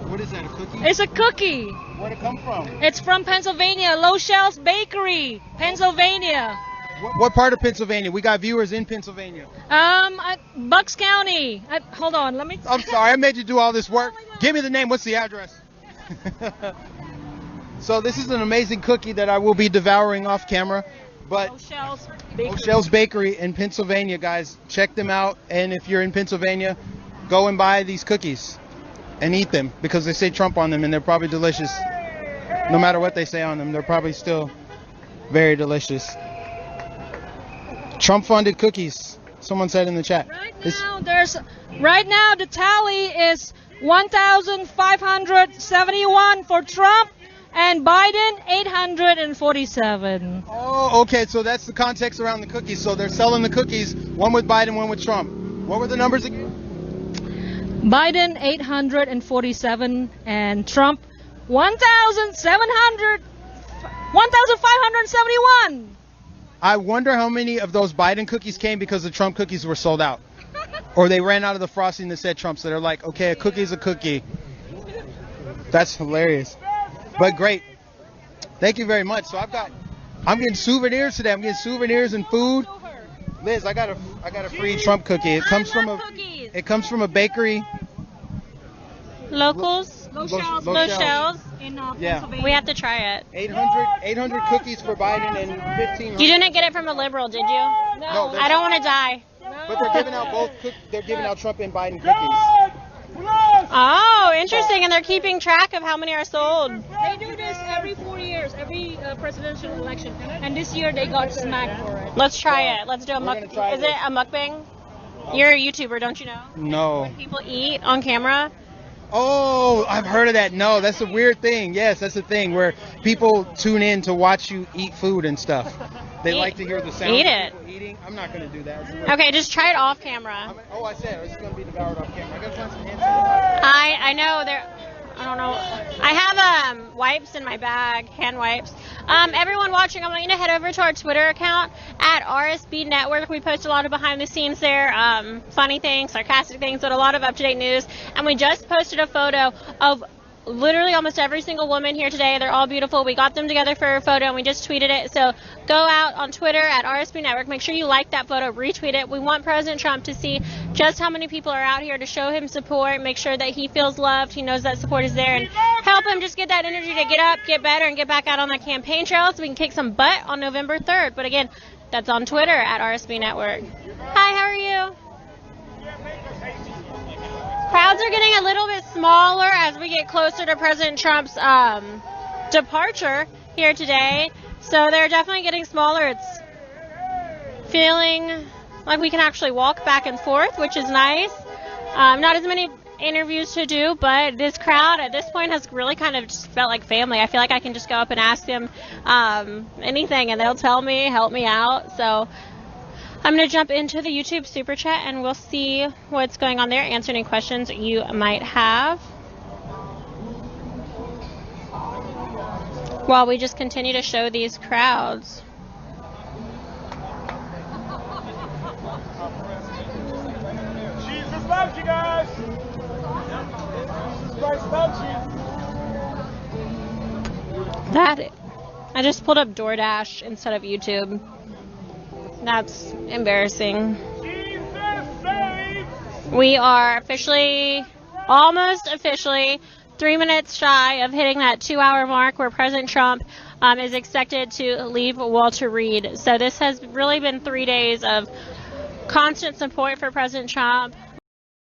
What is that, a cookie? It's a cookie. Where'd it come from? It's from Pennsylvania, Low Shells Bakery, Pennsylvania. What part of Pennsylvania? We got viewers in Pennsylvania. Bucks County. Hold on, let me. I'm sorry, I made you do all this work. Give me the name. What's the address? So this is an amazing cookie that I will be devouring off camera. But O'Shell's Bakery in Pennsylvania, guys, check them out. And if you're in Pennsylvania, go and buy these cookies and eat them, because they say Trump on them and they're probably delicious. No matter what they say on them, they're probably still very delicious. Trump-funded cookies, someone said in the chat. Right now the tally is 1,571 for Trump and Biden 847. Oh, okay, so that's the context around the cookies. So they're selling the cookies, one with Biden, one with Trump. What were the numbers again? Biden 847 and Trump 1,571. I wonder how many of those Biden cookies came because the Trump cookies were sold out. Or they ran out of the frosting that said Trump, so they're like, okay, a cookie's a cookie. That's hilarious. But great. Thank you very much. So I'm getting souvenirs today. I'm getting souvenirs and food. Liz, I got a free Trump cookie. It comes from a bakery. Locals? Low Shells. In Yeah. Pennsylvania. We have to try it. 800 cookies for Biden and 1,500. You didn't get it from a liberal, did you? No. I don't want to die. But they're giving out they're giving out Trump and Biden cookies. Oh, interesting. And they're keeping track of how many are sold. They do this every 4 years, every presidential election. And this year they got smacked for it. Let's try it. Let's do a mukbang. Is it a mukbang? You're a YouTuber, don't you know? No. When people eat on camera? Oh, I've heard of that. No, that's a weird thing. Yes, that's a thing where people tune in to watch you eat food and stuff. They like to hear the sound Eat of it. people eating. I'm not going to do that. Okay, just try it off camera. I said it's going to be devoured off camera. I got to find some hand I know I don't know. I have wipes in my bag, hand wipes. Everyone watching, I want you to head over to our Twitter account at RSB Network. We post a lot of behind the scenes there, funny things, sarcastic things, but a lot of up-to-date news. And we just posted a photo of literally almost every single woman here today. They're all beautiful. We got them together for a photo and we just tweeted it. So go out on Twitter at RSB Network. Make sure you like that photo, retweet it. We want President Trump to see just how many people are out here to show him support, make sure that he feels loved, he knows that support is there, and help him just get that energy to get up, get better, and get back out on that campaign trail so we can kick some butt on November 3rd. But again, that's on Twitter at RSB Network. Hi, how are you? Crowds are getting a little bit smaller as we get closer to President Trump's departure here today. So they're definitely getting smaller. It's feeling like we can actually walk back and forth, which is nice. Not as many interviews to do, but this crowd at this point has really kind of just felt like family. I feel like I can just go up and ask them anything and they'll tell me, help me out. So I'm going to jump into the YouTube Super Chat and we'll see what's going on there, answer any questions you might have, while we just continue to show these crowds. Jesus loves you guys. Jesus loves you. I just pulled up DoorDash instead of YouTube. That's embarrassing. We are almost officially 3 minutes shy of hitting that 2-hour mark where President Trump is expected to leave Walter Reed. So this has really been 3 days of constant support for President Trump.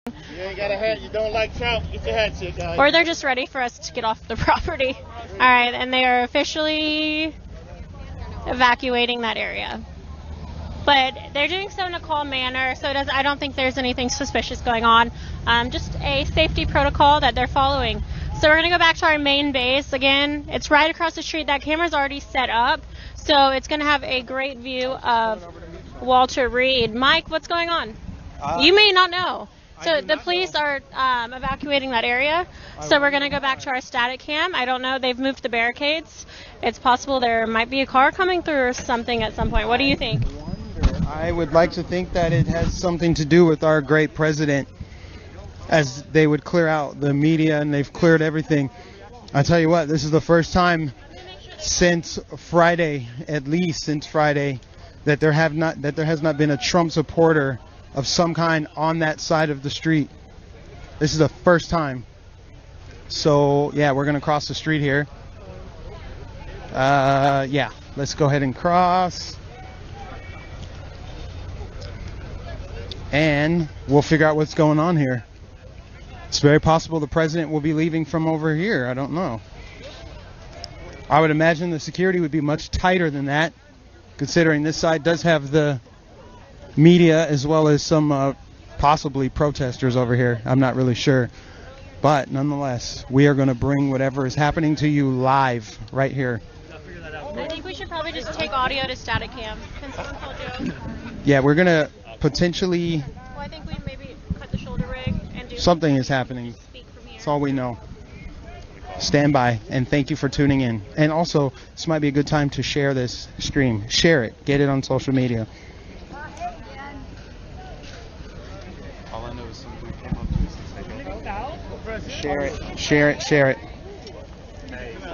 You ain't got a hat, you don't like Trump, get your hat checked, guys. Or they're just ready for us to get off the property. All right, and they are officially evacuating that area. But they're doing so in a calm manner, so I don't think there's anything suspicious going on. Just a safety protocol that they're following. So we're going to go back to our main base. Again, it's right across the street. That camera's already set up, so it's going to have a great view of Walter Reed. Mike, what's going on? You may not know. So the police are evacuating that area. So we're going to go back to our static cam. I don't know. They've moved the barricades. It's possible there might be a car coming through or something at some point. What do you think? I would like to think that it has something to do with our great president, as they would clear out the media, and they've cleared everything. I tell you what, this is the first time since Friday, at least since Friday, that there has not been a Trump supporter of some kind on that side of the street. This is the first time. So yeah, we're gonna cross the street here. Yeah, let's go ahead and cross. And we'll figure out what's going on here. It's very possible the president will be leaving from over here. I don't know. I would imagine the security would be much tighter than that, considering this side does have the media as well as some possibly protesters over here. I'm not really sure. But nonetheless, we are going to bring whatever is happening to you live right here. I think we should probably just take audio to static cam. Can someone call Joe? Yeah, we're going to potentially... Well, I think we maybe cut the shoulder rig and do something is happening. That's all we know. Stand by, and thank you for tuning in. And also, this might be a good time to share this stream. Share it. Get it on social media. All I know is somebody came up to us and said, share it. Share it. Share it.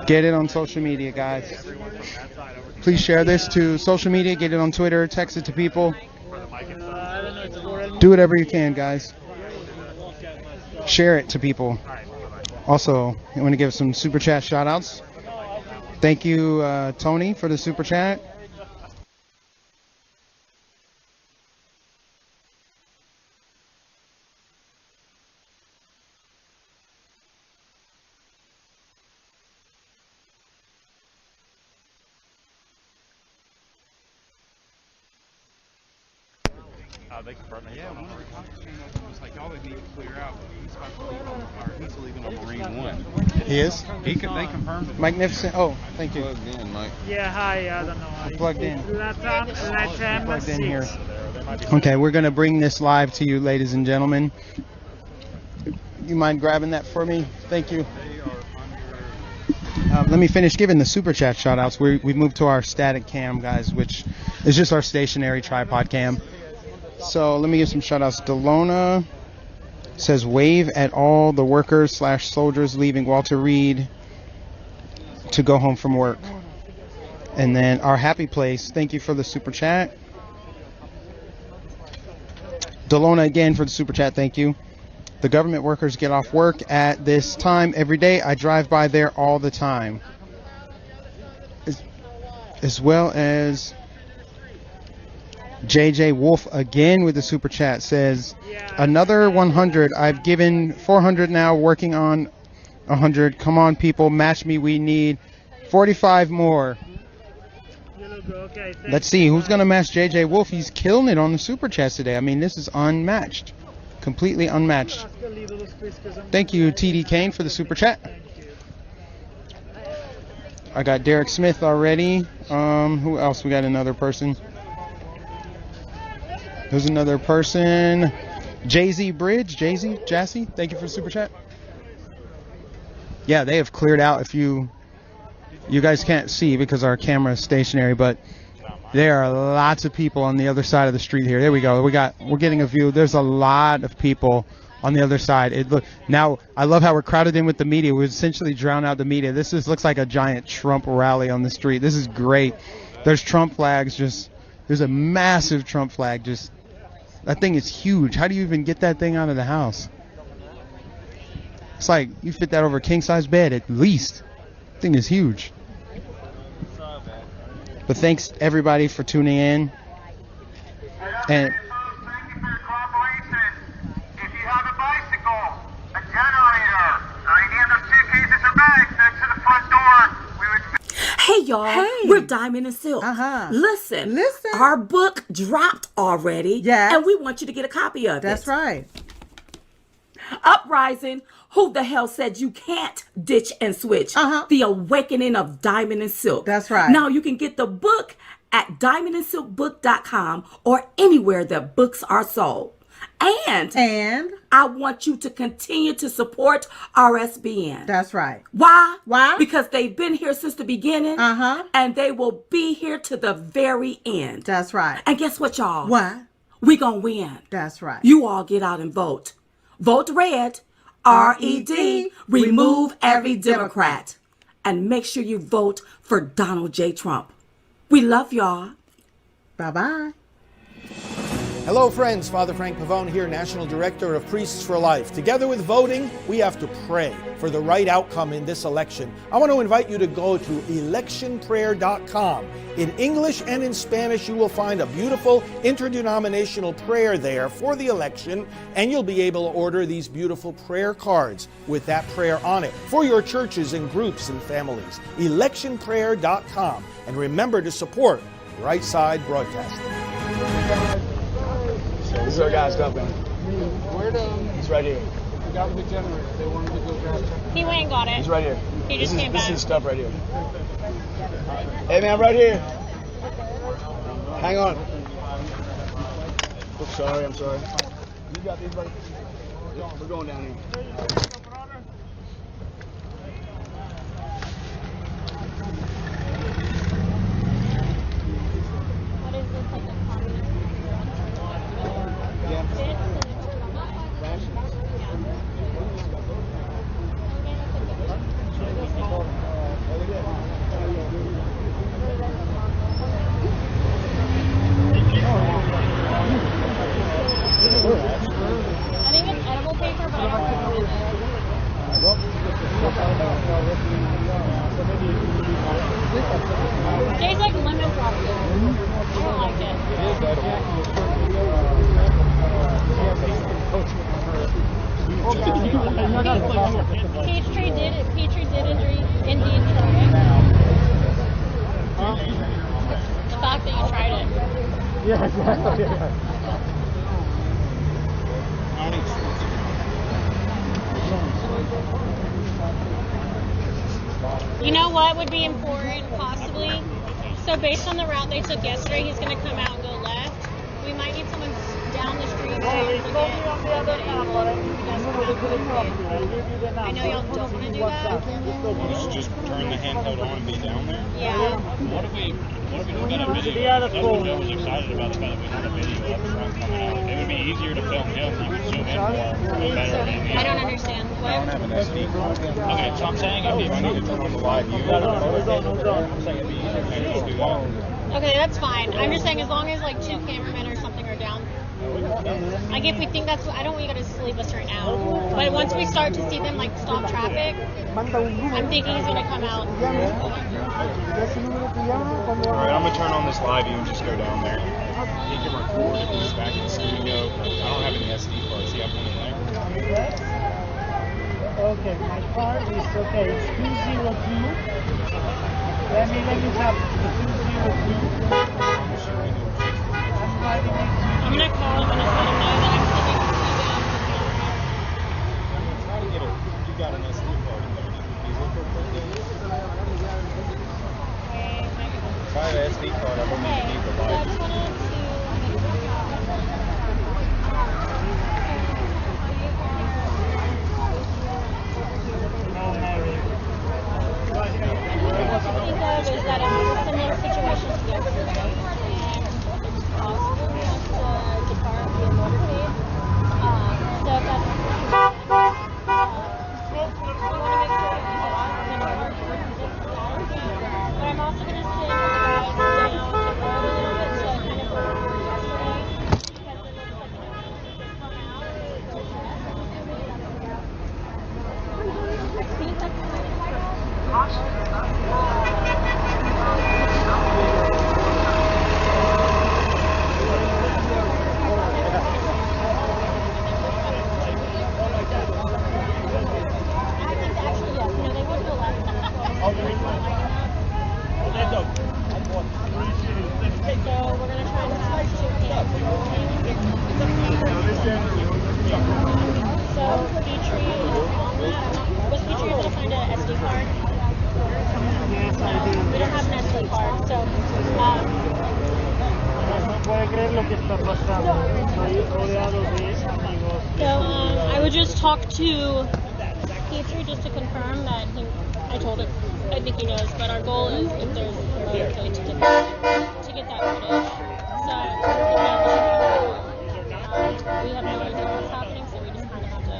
Get it on social media, guys. Please share this to social media. Get it on Twitter. Text it to people. Do whatever you can, guys. Share it to people. Also, I want to give some super chat shout outs. Thank you, Tony, for the super chat. they confirmed that. Yeah, one of the cops came up and was like, y'all need to clear out. He's about to leave on, or he's leaving on Marine One. He is? They confirmed it. Magnificent. Oh, thank you. Plugged in, Mike. Yeah, hi, I don't know. I'm plugged in. Plugged in here. Okay, we're going to bring this live to you, ladies and gentlemen. You mind grabbing that for me? Thank you. Let me finish giving the super chat shout outs. We moved to our static cam, guys, which is just our stationary tripod cam. So let me give some shout outs. Delona says, wave at all the workers / soldiers leaving Walter Reed to go home from work. And then our happy place, thank you for the super chat. Delona again for the super chat, thank you. The government workers get off work at this time every day. I drive by there all the time. As well as JJ Wolf again with the super chat says, another 100. I've given 400 now, working on 100. Come on, people, match me. We need 45 more. Let's see who's going to match JJ Wolf. He's killing it on the super chats today. I mean, this is unmatched. Completely unmatched. Thank you, TD Kane, for the super chat. I got Derek Smith already. Who else? We got another person. Who's another person? Jay-Z Bridge. Jay-Z, Jassy, thank you for the super chat. Yeah, they have cleared out. If you guys can't see because our camera is stationary, but there are lots of people on the other side of the street here. There we go. We're getting a view. There's a lot of people on the other side. Now I love how we're crowded in with the media. We essentially drown out the media. This looks like a giant Trump rally on the street. This is great. There's Trump flags. There's a massive Trump flag. That thing is huge. How do you even get that thing out of the house? It's like you fit that over a king-size bed at least. The thing is huge. But thanks everybody for tuning in. And Hey y'all, we're Diamond and Silk. Listen, our book dropped already, and we want you to get a copy of it. That's right. Uprising, who the hell said you can't ditch and switch? The Awakening of Diamond and Silk. That's right. Now you can get the book at diamondandsilkbook.com or anywhere that books are sold. And I want you to continue to support RSBN. That's right. Why? Because they've been here since the beginning. And they will be here to the very end. That's right. And guess what, y'all? What? We gonna win. That's right. You all get out and vote. Vote red. RED. Remove every Democrat. And make sure you vote for Donald J. Trump. We love y'all. Bye-bye. Hello, friends. Father Frank Pavone here, National Director of Priests for Life. Together with voting, we have to pray for the right outcome in this election. I want to invite you to go to electionprayer.com. In English and in Spanish, you will find a beautiful interdenominational prayer there for the election, and you'll be able to order these beautiful prayer cards with that prayer on it for your churches and groups and families. Electionprayer.com. And remember to support Right Side Broadcasting. This is our guy's stuff, man. He's right here. We got the generator. They wanted to go grab it. He went and got it. He's right here. He just came back. This is stuff right here. Hey, man, right here. Hang on. I'm sorry. You got these, buddy? We're going down here. What is this, like a communist? I think it's edible paper, but I don't know what it is. Tastes like lemon drop. I don't like it. Peachtree did indeed try it. The fact that you tried it. Yeah, exactly. You know what would be important, possibly? So based on the route they took yesterday, he's going to come out and go left. We might need someone down the street. I know y'all don't want to do that. You should just turn the handheld on and be down there. Yeah. What if we did a video? That's what Bill was excited about the fact that we did a video of Trump coming out. It would be easier to film him. You could zoom in more better. I don't understand. I don't have an SD card. Okay, so I'm saying if I need to turn on the live view, I'm saying it'd be easier to just do that. Okay, that's fine. I'm just saying as long as like 2 cameramen or something are down. Like if we think that's, I don't want you guys to sleep us right now. But once we start to see them like stop traffic, I'm thinking he's gonna come out. Alright, I'm gonna turn on this live view and just go down there. He can record if he's back in the studio. I don't have any SD cards. Do you have one in there? Okay, my card is okay. It's 202. Let me tap the 202. I'm gonna call him and just let him know that I'm sticking with I'm trying to get you got an SD card in there. Try the SD card. I don't even need the live. What I think of is that it was a similar situation to yesterday, and it's possible that the car will be a motorcade. So if that's we want to make sure but I'm also going to sit the guys down and roll a little bit so kind of what we were yesterday, because it looks like it come out. Petrie on that? Was Petrie able to find an SD card? Yes, I do. We don't have an SD card, so No puede creer lo que está pasando. Estoy rodeado de amigos. I would just talk to Petrie just to confirm that I told him. I think he knows, but our goal is if there's a motorcade to get that footage. So we have no idea what's happening, so we just kind of have to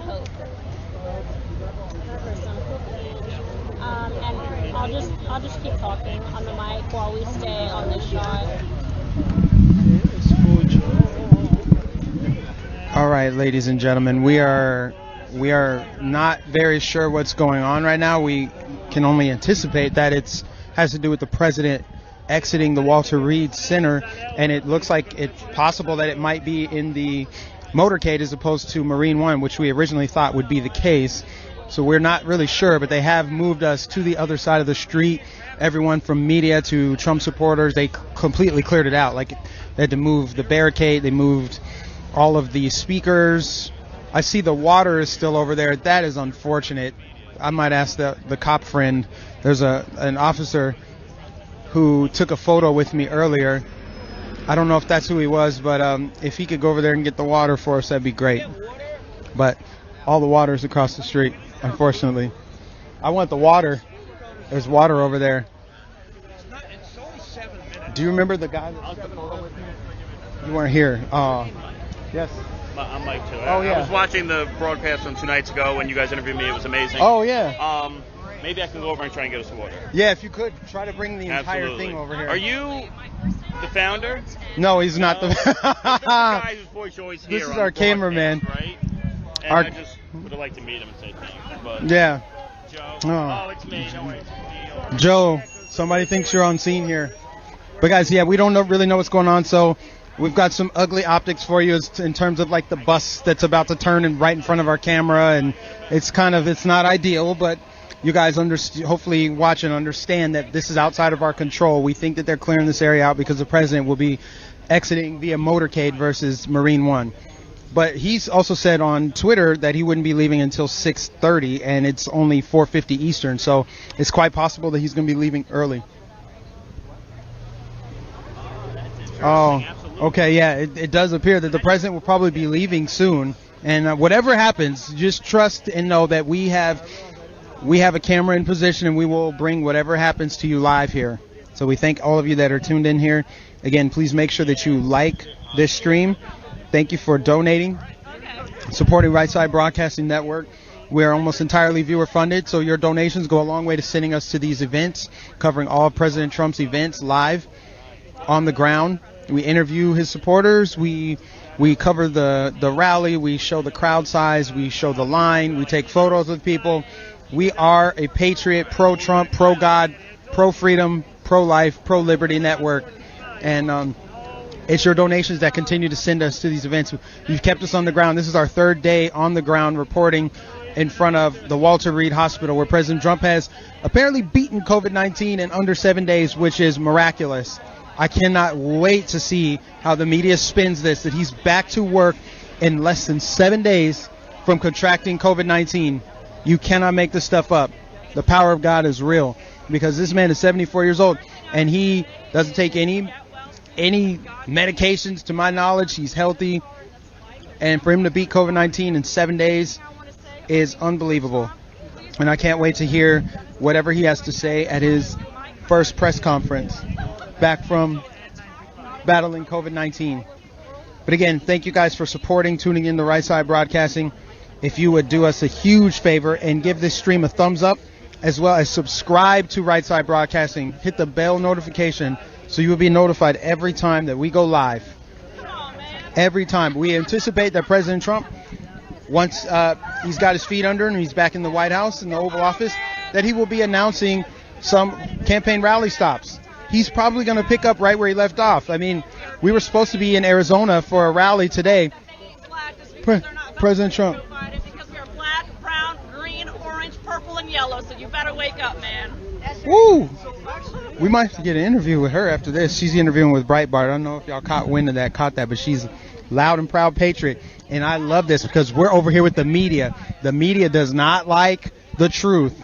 hope for some footage. And I'll just keep talking on the mic while we stay on this shot. All right, ladies and gentlemen, we are not very sure what's going on right now. We can only anticipate that it has to do with the president exiting the Walter Reed Center, and it looks like it's possible that it might be in the motorcade as opposed to Marine One, which we originally thought would be the case. So we're not really sure, but they have moved us to the other side of the street. Everyone from media to Trump supporters, they completely cleared it out. Like, they had to move the barricade, they moved all of the speakers. I see the water is still over there. That is unfortunate. I might ask the cop friend. There's an officer who took a photo with me earlier. I don't know if that's who he was, but if he could go over there and get the water for us, that'd be great. But all the water is across the street, unfortunately. I want the water. There's water over there. Do you remember the guy that took the photo with me? You weren't here. Yes. I'm Mike too. Oh, yeah. I was watching the broadcast from 2 nights ago when you guys interviewed me. It was amazing. Oh, yeah. Maybe I can go over and try and get us water. Yeah, if you could, try to bring the entire Absolutely. thing over here. Are you the founder? No, he's not the... This is the guy whose voice you always hear. This is on our the cameraman. broadcast, right? And I just would have liked to meet him and say thanks. But Yeah. Joe. Oh. It's me. No worries. Joe, somebody thinks you're on scene here. But guys, yeah, we don't really know what's going on, so we've got some ugly optics for you in terms of like the bus that's about to turn and right in front of our camera, and it's not ideal, but you guys hopefully watch and understand that this is outside of our control. We think that they're clearing this area out because the president will be exiting via motorcade versus Marine One. But he's also said on Twitter that he wouldn't be leaving until 6:30, and it's only 4:50 Eastern, so it's quite possible that he's going to be leaving early. Oh, okay, yeah, it does appear that the president will probably be leaving soon, and whatever happens, just trust and know that we have a camera in position, and we will bring whatever happens to you live here. So we thank all of you that are tuned in here. Again, please make sure that you like this stream. Thank you for donating, supporting Right Side Broadcasting Network. We are almost entirely viewer funded, so your donations go a long way to sending us to these events, covering all of President Trump's events live on the ground. We interview his supporters. We cover the rally. We show the crowd size. We show the line. We take photos with people. We are a patriot, pro-Trump, pro-God, pro-freedom, pro-life, pro-liberty network. And it's your donations that continue to send us to these events. You've kept us on the ground. This is our third day on the ground reporting in front of the Walter Reed Hospital, where President Trump has apparently beaten COVID-19 in under 7 days, which is miraculous. I cannot wait to see how the media spins this, that he's back to work in less than 7 days from contracting COVID-19. You cannot make this stuff up. The power of God is real, because this man is 74 years old, and he doesn't take any medications to my knowledge. He's healthy, and for him to beat COVID-19 in 7 days is unbelievable. And I can't wait to hear whatever he has to say at his first press conference back from battling COVID-19. But again, thank you guys for supporting, tuning in to Right Side Broadcasting. If you would do us a huge favor and give this stream a thumbs up, as well as subscribe to Right Side Broadcasting, hit the bell notification so you will be notified every time that we go live. Every time. We anticipate that President Trump, once he's got his feet under him and he's back in the White House, in the Oval Office, that he will be announcing some campaign rally stops. He's probably going to pick up right where he left off. I mean, we were supposed to be in Arizona for a rally today. President Trump. Because we are black, brown, green, orange, purple, and yellow, so you better wake up, man. Woo! We might have to get an interview with her after this. She's interviewing with Breitbart. I don't know if y'all caught that, but she's loud and proud patriot. And I love this because we're over here with the media. The media does not like the truth.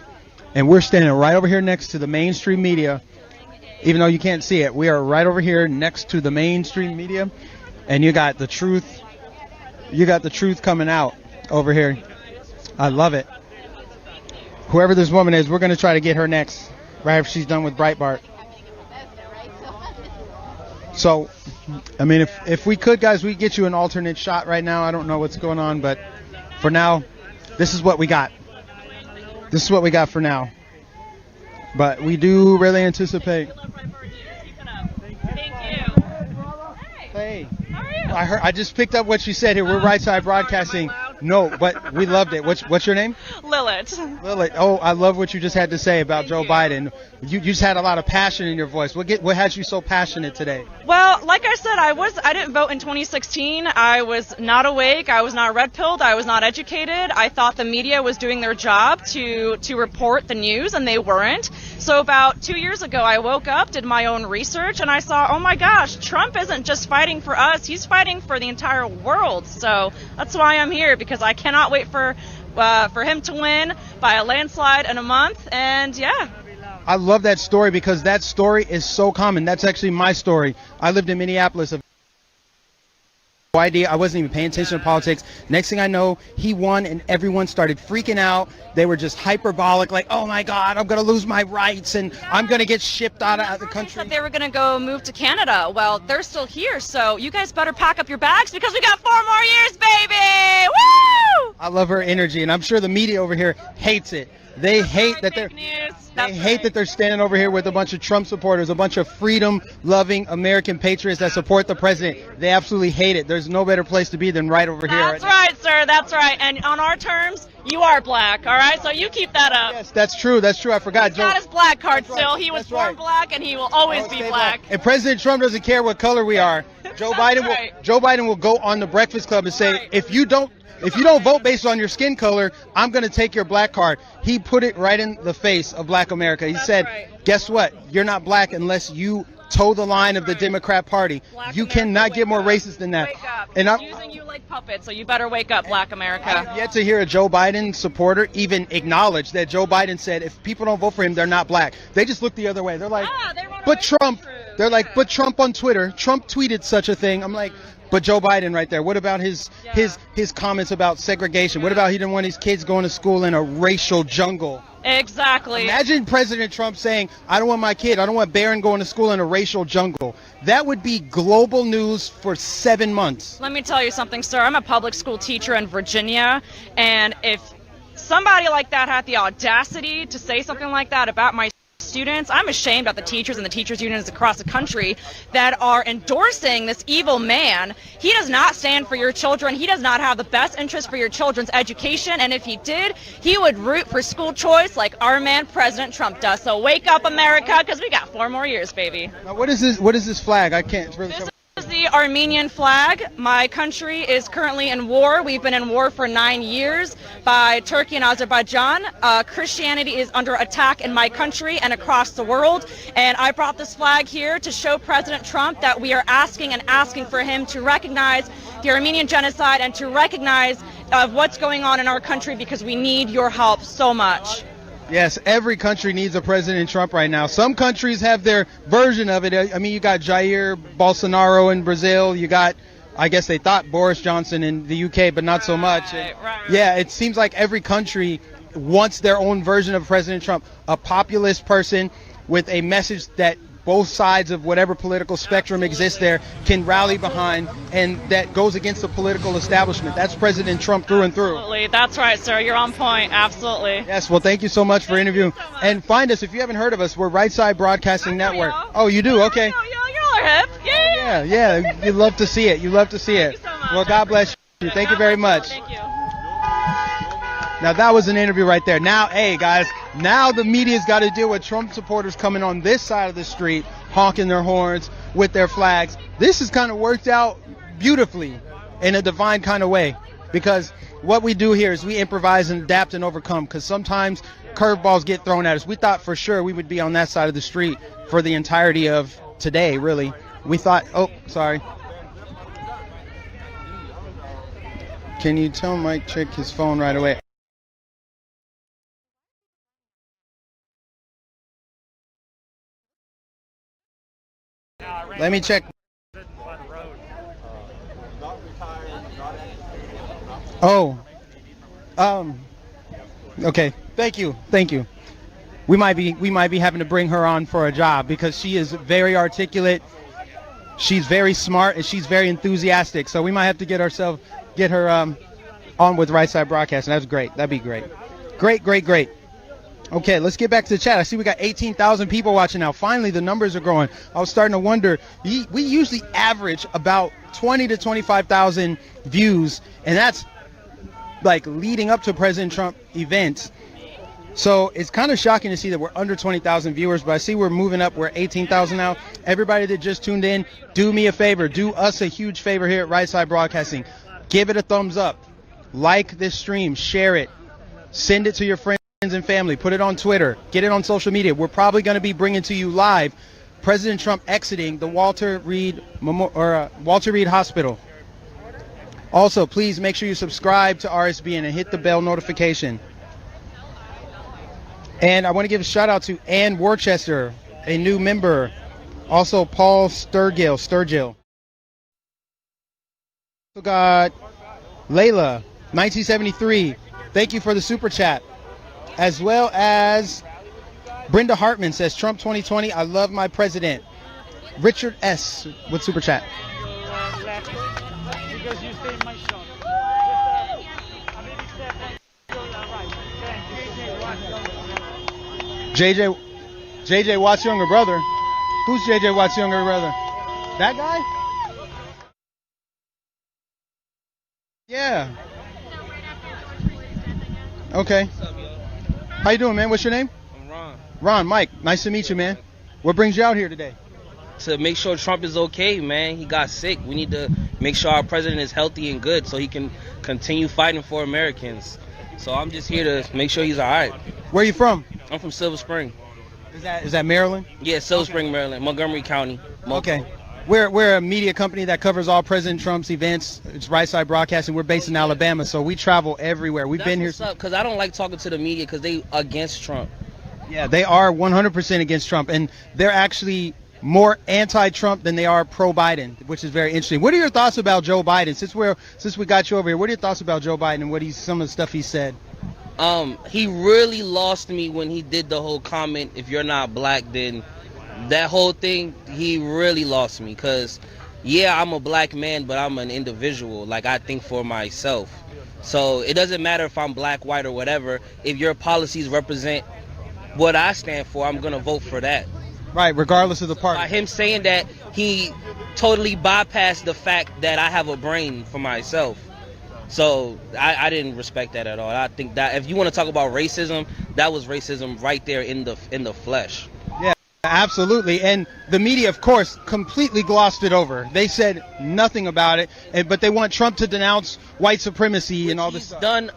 And we're standing right over here next to the mainstream media. Even though you can't see it, we are right over here next to the mainstream media. And you got the truth. You got the truth coming out over here. I love it. Whoever this woman is, we're going to try to get her next, right after she's done with Breitbart. So, I mean, if we could, guys, we'd get you an alternate shot right now. I don't know what's going on, but for now, this is what we got. This is what we got for now. But we do really anticipate. Hey. How are you? I just picked up what you said here. We're Right Side Broadcasting. No, but we loved it. What's your name? Lilith. Lilith. Oh, I love what you just had to say about Joe Biden. You just had a lot of passion in your voice. What has you so passionate today? Well, like I said, I didn't vote in 2016. I was not awake. I was not red-pilled. I was not educated. I thought the media was doing their job to report the news, and they weren't. So about 2 years ago, I woke up, did my own research, and I saw, oh my gosh, Trump isn't just fighting for us. He's fighting for the entire world. So that's why I'm here, because I cannot wait for him to win by a landslide in a month. And yeah. I love that story because that story is so common. That's actually my story. I lived in Minneapolis. No idea. I wasn't even paying attention to politics. Next thing I know, he won and everyone started freaking out. They were just hyperbolic, like, oh my God, I'm going to lose my rights and I'm going to get shipped out of the country. They were going to go move to Canada. Well, they're still here, so you guys better pack up your bags because we got 4 more years, baby! Woo! I love her energy, and I'm sure the media over here hates it. They hate that they're standing over here with a bunch of Trump supporters, a bunch of freedom-loving American patriots that support the president. They absolutely hate it. There's no better place to be than right over here. That's right, sir. That's right. And on our terms, you are black, all right? So you keep that up. Yes, that's true. That's true. I forgot. He's got his black card still. He was born black, and he will always be black. And President Trump doesn't care what color we are. Joe Biden will go on the Breakfast Club and say, if you don't vote based on your skin color, I'm going to take your black card. He put it right in the face of black America. He said, guess what? You're not black unless you toe the line of the Democrat Party. You cannot get more racist than that. Wake up. And I'm using you like puppets, so you better wake up, black America. I've yet to hear a Joe Biden supporter even acknowledge that Joe Biden said if people don't vote for him, they're not black. They just look the other way. They're like, but Trump. They're like, but Trump on Twitter. Trump tweeted such a thing. I'm like, but Joe Biden right there. What about his comments about segregation? What about he didn't want his kids going to school in a racial jungle? Exactly. Imagine President Trump saying, I don't want my kid, I don't want Barron going to school in a racial jungle. That would be global news for 7 months. Let me tell you something, sir. I'm a public school teacher in Virginia, and if somebody like that had the audacity to say something like that about my students, I'm ashamed of the teachers and the teachers unions across the country that are endorsing this evil man. He does not stand for your children. He does not have the best interest for your children's education, and if he did, he would root for school choice like our man President Trump does. So wake up, America, because we got 4 more years, baby. Now, what is this flag? I can't really tell. This is the Armenian flag. My country is currently in war. We've been in war for 9 years by Turkey and Azerbaijan. Christianity is under attack in my country and across the world. And I brought this flag here to show President Trump that we are asking for him to recognize the Armenian genocide and to recognize what's going on in our country because we need your help so much. Yes, every country needs a President Trump right now. Some countries have their version of it. I mean, you got Jair Bolsonaro in Brazil. You got, I guess they thought Boris Johnson in the UK, but not so much. Yeah, it seems like every country wants their own version of President Trump, a populist person with a message that both sides of whatever political spectrum exists there can rally behind, and that goes against the political establishment. That's President Trump through and through. Absolutely. That's right, sir. You're on point. Absolutely. Yes. Well, thank you so much for interviewing. And find us, if you haven't heard of us, we're Right Side Broadcasting Network. Oh, you do? Okay. Y'all are hip. Yeah. Yeah. You love to see it. You love to see it. Thank you so much. Well, God bless you. Thank you very much. Thank you. Now, that was an interview right there. Now, hey, guys, now the media's got to deal with Trump supporters coming on this side of the street, honking their horns with their flags. This has kind of worked out beautifully in a divine kind of way, because what we do here is we improvise and adapt and overcome, because sometimes curveballs get thrown at us. We thought for sure we would be on that side of the street for the entirety of today, really. We thought, oh, sorry. Can you tell Mike check his phone right away? Let me check. Oh. Okay. Thank you. We might be having to bring her on for a job because she is very articulate. She's very smart and she's very enthusiastic. So we might have to get her on with Right Side Broadcasting. That's great. That'd be great. Great. Okay, let's get back to the chat. I see we got 18,000 people watching now. Finally, the numbers are growing. I was starting to wonder. We usually average about 20 to 25,000 views, and that's like leading up to President Trump events. So it's kind of shocking to see that we're under 20,000 viewers, but I see we're moving up. We're 18,000 now. Everybody that just tuned in, do me a favor. Do us a huge favor here at Right Side Broadcasting. Give it a thumbs up. Like this stream. Share it. Send it to your friends and family. Put it on Twitter. Get it on social media. We're probably going to be bringing to you live President Trump exiting the Walter Reed Hospital. Also, please make sure you subscribe to RSBN and hit the bell notification. And I want to give a shout out to Ann Worcester, a new member. Also, Paul Sturgill. We got Layla, 1973. Thank you for the super chat. As well as Brenda Hartman says, Trump 2020, I love my president. Richard S. with super chat. Because you stay in my shot. JJ Watt's younger brother. Who's JJ Watt's younger brother? That guy? Yeah. Okay. How you doing, man? What's your name? I'm Ron. Ron, Mike. Nice to meet you, man. What brings you out here today? To make sure Trump is okay, man. He got sick. We need to make sure our president is healthy and good so he can continue fighting for Americans. So I'm just here to make sure he's all right. Where are you from? I'm from Silver Spring. Is that Maryland? Yeah, Silver Spring, Maryland, Montgomery County. Okay. We're a media company that covers all President Trump's events. It's Right Side Broadcasting. We're based in Alabama, so we travel everywhere. We've been here. That's what's up, because I don't like talking to the media because they against Trump. Yeah, they are 100% against Trump, and they're actually more anti-Trump than they are pro-Biden, which is very interesting. What are your thoughts about Joe Biden? Since we got you over here, what are your thoughts about Joe Biden and some of the stuff he said? He really lost me when he did the whole comment, if you're not black, then that whole thing, he really lost me. Because, yeah, I'm a black man, but I'm an individual. Like, I think for myself. So it doesn't matter if I'm black, white, or whatever. If your policies represent what I stand for, I'm going to vote for that. Right, regardless of the party. By him saying that, he totally bypassed the fact that I have a brain for myself. So I didn't respect that at all. I think that if you want to talk about racism, that was racism right there in the flesh. Yeah, absolutely. And the media, of course, completely glossed it over. They said nothing about it, but they want Trump to denounce white supremacy and all this stuff. He's done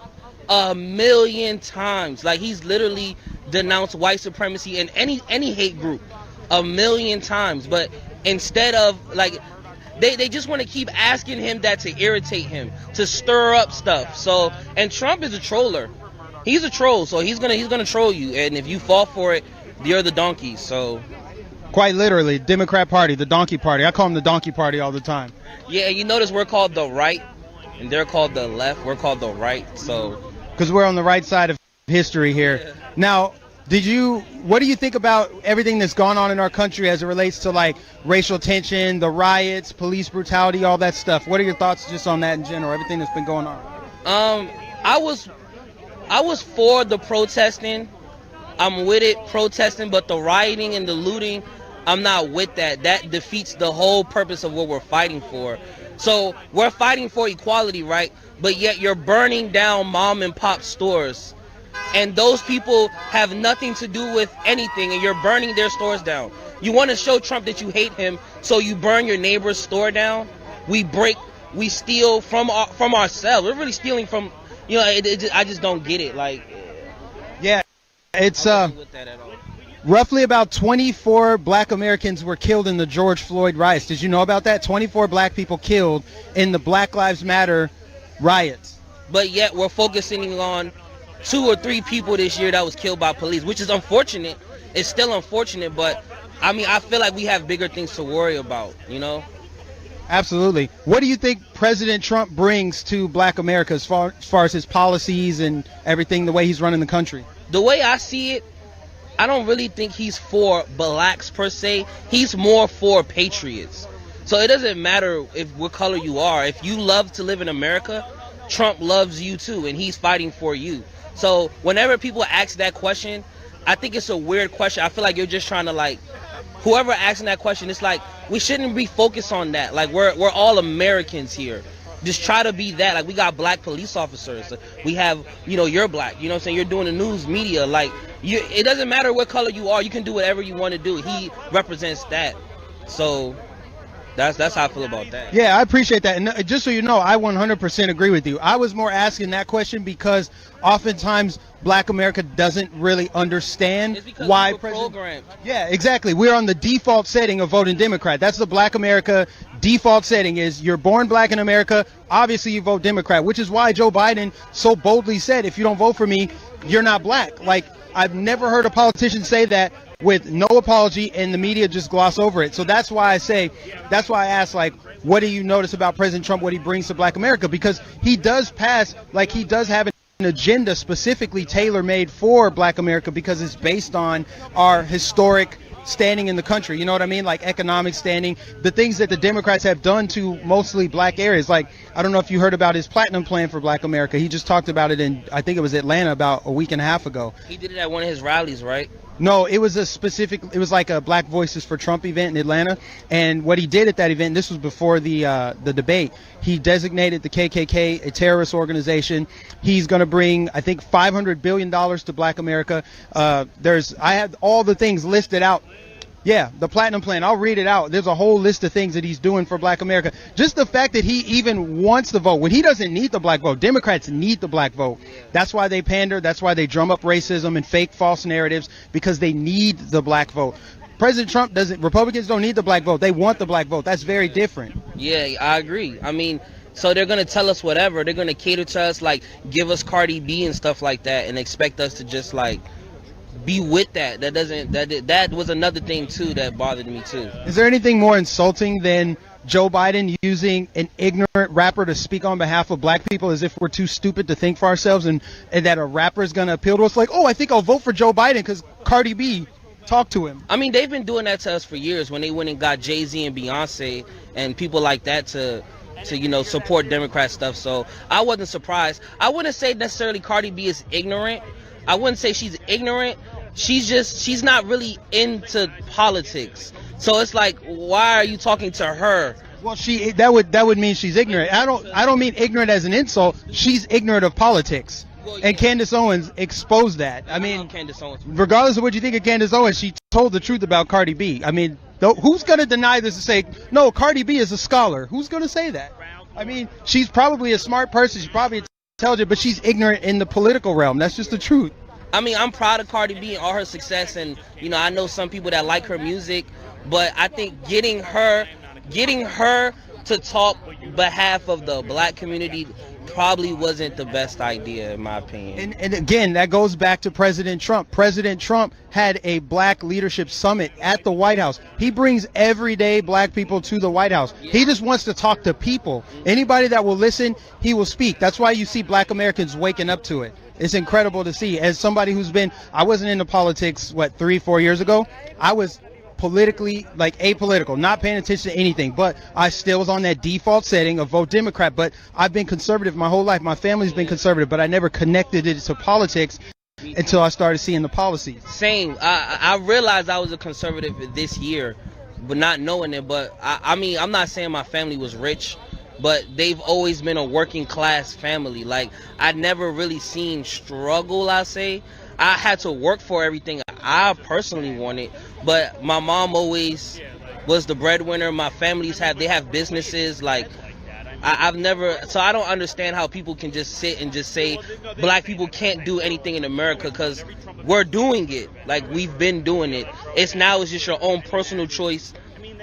a million times. Like, he's literally denounced white supremacy and any hate group a million times. But instead of, like, They just want to keep asking him that to irritate him, to stir up stuff. So, and Trump is a troller. He's a troll, so he's gonna troll you. And if you fall for it, you're the donkey. So, quite literally, Democrat Party, the donkey party. I call them the donkey party all the time. Yeah, you notice we're called the right, and they're called the left. We're called the right. So, because we're on the right side of history here. Yeah. Now, what do you think about everything that's gone on in our country as it relates to, like, racial tension, the riots, police brutality, all that stuff? What are your thoughts just on that in general, everything that's been going on? I was for the protesting. I'm with it, protesting, but the rioting and the looting, I'm not with that. That defeats the whole purpose of what we're fighting for. So we're fighting for equality, right? But yet you're burning down mom and pop stores. And those people have nothing to do with anything, and you're burning their stores down. You want to show Trump that you hate him, so you burn your neighbor's store down. We steal from ourselves. We're really stealing from, I just don't get it. Like, yeah, it's roughly about 24 black Americans were killed in the George Floyd riots. Did you know about that? 24 black people killed in the Black Lives Matter riots. But yet we're focusing on 2 or 3 people this year that was killed by police, which is unfortunate. It's still unfortunate, but I mean, I feel like we have bigger things to worry about, you know? Absolutely. What do you think President Trump brings to Black America as far as his policies and everything, the way he's running the country? The way I see it, I don't really think he's for blacks per se. He's more for patriots. So it doesn't matter what color you are. If you love to live in America, Trump loves you too, and he's fighting for you. So whenever people ask that question, I think it's a weird question. I feel like you're just trying to, like, whoever asking that question, it's like, we shouldn't be focused on that. Like, we're all Americans here. Just try to be that. Like, we got black police officers. We have, you know, you're black. You know what I'm saying? You're doing the news media. Like, it doesn't matter what color you are. You can do whatever you want to do. He represents that. So that's how I feel about that. Yeah, I appreciate that. And just so you know, I 100% agree with you. I was more asking that question because oftentimes Black America doesn't really understand why President. Yeah, exactly. We're on the default setting of voting Democrat. That's the Black America default setting. Is you're born black in America, obviously you vote Democrat, which is why Joe Biden so boldly said, if you don't vote for me, you're not black. Like, I've never heard a politician say that with no apology, and the media just gloss over it. So that's why I ask, like, what do you notice about President Trump, what he brings to Black America? Because he does have an agenda specifically tailor-made for Black America, because it's based on our historic standing in the country. You know what I mean? Like economic standing, the things that the Democrats have done to mostly black areas. Like, I don't know if you heard about his platinum plan for Black America. He just talked about it in, I think it was Atlanta about a week and a half ago. He did it at one of his rallies, right? No, it was like a Black Voices for Trump event in Atlanta. And what he did at that event, this was before the debate, he designated the KKK a terrorist organization. He's going to bring, I think, $500 billion to Black America. I have all the things listed out. Yeah, the platinum plan. I'll read it out. There's a whole list of things that he's doing for Black America. Just the fact that he even wants the vote when he doesn't need the black vote. Democrats need the black vote. That's why they pander. That's why they drum up racism and fake false narratives, because they need the black vote. President Trump doesn't. Republicans don't need the black vote. They want the black vote. That's very different. Yeah, I agree. I mean, so they're going to tell us whatever. They're going to cater to us, like give us Cardi B and stuff like that, and expect us to just like be with that. That was another thing too that bothered me too. Is there anything more insulting than Joe Biden using an ignorant rapper to speak on behalf of black people, as if we're too stupid to think for ourselves, and that a rapper is going to appeal to us? Like, oh, I think I'll vote for Joe Biden because Cardi B talked to him. I mean, they've been doing that to us for years when they went and got Jay-Z and Beyonce and people like that to you know, support Democrat stuff. So I wasn't surprised. I wouldn't say necessarily Cardi B is ignorant. I wouldn't say she's ignorant. She's not really into politics. So it's like, why are you talking to her? Well, that would mean she's ignorant. I don't mean ignorant as an insult. She's ignorant of politics. Well, yeah. And Candace Owens exposed that. I mean, regardless of what you think of Candace Owens, she told the truth about Cardi B. I mean, who's going to deny this and say, no, Cardi B is a scholar? Who's going to say that? I mean, she's probably a smart person. She's probably intelligent, but she's ignorant in the political realm. That's just the truth. I mean, I'm proud of Cardi B and all her success, and you know, I know some people that like her music, but I think getting her to talk behalf of the black community probably wasn't the best idea, in my opinion. And again, that goes back to President Trump. President Trump had a black leadership summit at the White House. He brings everyday black people to the White House. He just wants to talk to people. Anybody that will listen, he will speak. That's why you see black Americans waking up to it. It's incredible to see. As somebody I wasn't into politics, 3-4 years ago. I was politically, apolitical, not paying attention to anything, but I still was on that default setting of vote Democrat. But I've been conservative my whole life. My family's been conservative, but I never connected it to politics until I started seeing the policies. Same. I realized I was a conservative this year, but not knowing it. But I mean, I'm not saying my family was rich, but they've always been a working class family. Like, I never really seen struggle, I say. I had to work for everything I personally wanted, but my mom always was the breadwinner. My families have businesses. Like, I've never, so I don't understand how people can just sit and just say black people can't do anything in America, because we're doing it. Like, we've been doing it. It's just your own personal choice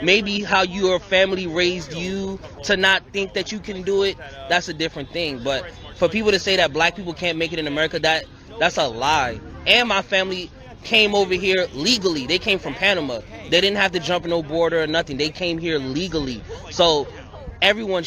maybe how your family raised you to not think that you can do it, that's a different thing. But for people to say that black people can't make it in America, that's a lie. And my family came over here legally. They came from Panama. They didn't have to jump no border or nothing. They came here legally. So everyone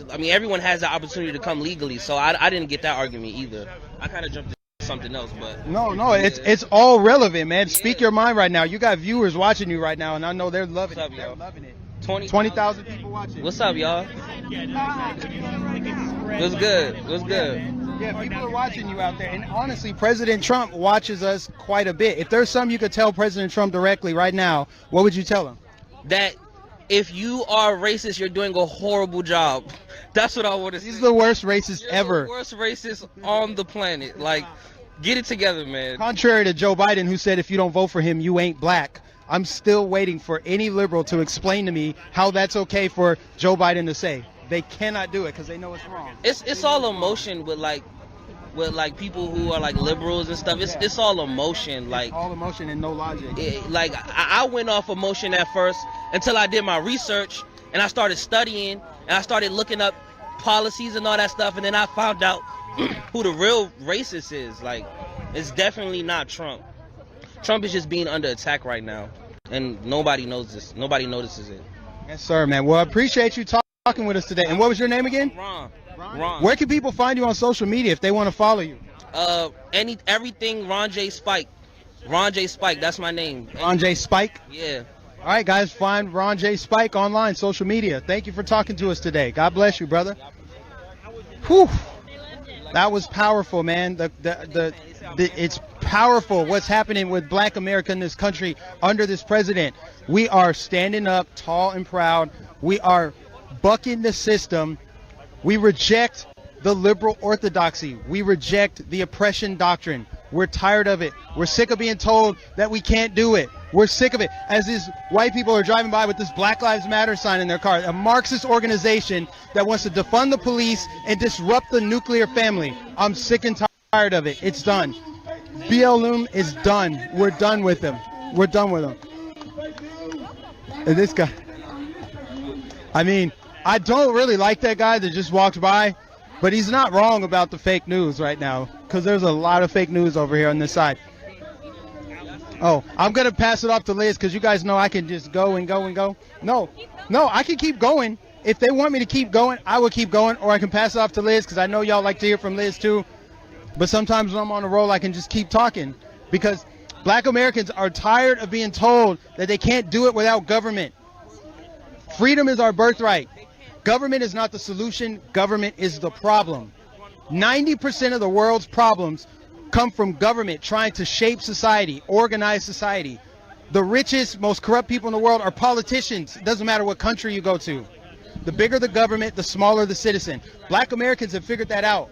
everyone has the opportunity to come legally. So I didn't get that argument either. I kind of jumped to something else, but no, it's all relevant, man. Speak your mind right now. You got viewers watching you right now, and I know they're loving it. They're loving it. 20,000 people watching. What's up, y'all? What's good? What's good? Yeah, people are watching you out there, and honestly, President Trump watches us quite a bit. If there's something you could tell President Trump directly right now, what would you tell him? That if you are racist, you're doing a horrible job. That's what I want to say. He's the worst racist ever. The worst racist on the planet. Like, get it together, man. Contrary to Joe Biden, who said if you don't vote for him, you ain't black. I'm still waiting for any liberal to explain to me how that's okay for Joe Biden to say. They cannot do it because they know it's wrong. It's all emotion with people who are like liberals and stuff. It's all emotion. Like, all emotion and no logic. I went off emotion at first until I did my research and I started studying and I started looking up policies and all that stuff, and then I found out who the real racist is. Like, it's definitely not Trump. Trump is just being under attack right now, and nobody knows this. Nobody notices it. Yes, sir, man. Well, I appreciate you talking with us today. And what was your name again? Ron. Where can people find you on social media if they want to follow you? Everything Ron J. Spike. Ron J. Spike, that's my name. Ron J. Spike? Yeah. All right, guys, find Ron J. Spike online, social media. Thank you for talking to us today. God bless you, brother. Whew. That was powerful, man. It's powerful what's happening with black America in this country under this president. We are standing up tall and proud. We are bucking the system. We reject the liberal orthodoxy. We reject the oppression doctrine. We're tired of it. We're sick of being told that we can't do it. We're sick of it. As these white people are driving by with this Black Lives Matter sign in their car, a Marxist organization that wants to defund the police and disrupt the nuclear family. I'm sick and tired of it. It's done. BLM is done. We're done with them. We're done with them. And this guy, I mean, I don't really like that guy that just walked by, but he's not wrong about the fake news right now, because there's a lot of fake news over here on this side. Oh, I'm going to pass it off to Liz because you guys know I can just go and go and go. No, I can keep going. If they want me to keep going, I will keep going, or I can pass it off to Liz because I know y'all like to hear from Liz too. But sometimes when I'm on a roll, I can just keep talking because black Americans are tired of being told that they can't do it without government. Freedom is our birthright. Government is not the solution. Government is the problem. 90% of the world's problems come from government trying to shape society, organize society. The richest, most corrupt people in the world are politicians. It doesn't matter what country you go to. The bigger the government, the smaller the citizen. Black Americans have figured that out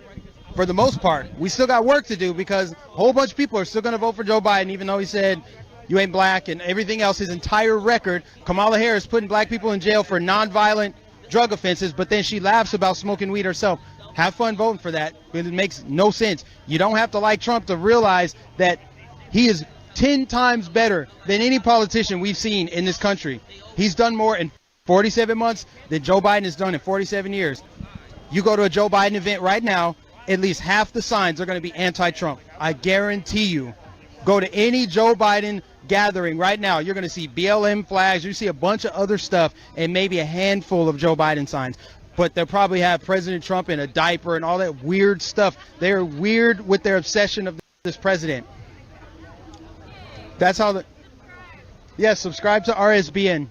for the most part. We still got work to do because a whole bunch of people are still going to vote for Joe Biden, even though he said you ain't black and everything else. His entire record, Kamala Harris putting black people in jail for nonviolent drug offenses, but then she laughs about smoking weed herself. Have fun voting for that. It makes no sense. You don't have to like Trump to realize that he is 10 times better than any politician we've seen in this country. He's done more in 47 months than Joe Biden has done in 47 years. You go to a Joe Biden event right now, at least half the signs are going to be anti-Trump. I guarantee you. Go to any Joe Biden gathering right now, you're going to see BLM flags, you see a bunch of other stuff, and maybe a handful of Joe Biden signs. But they'll probably have President Trump in a diaper and all that weird stuff. They're weird with their obsession of this president. That's how subscribe to RSBN.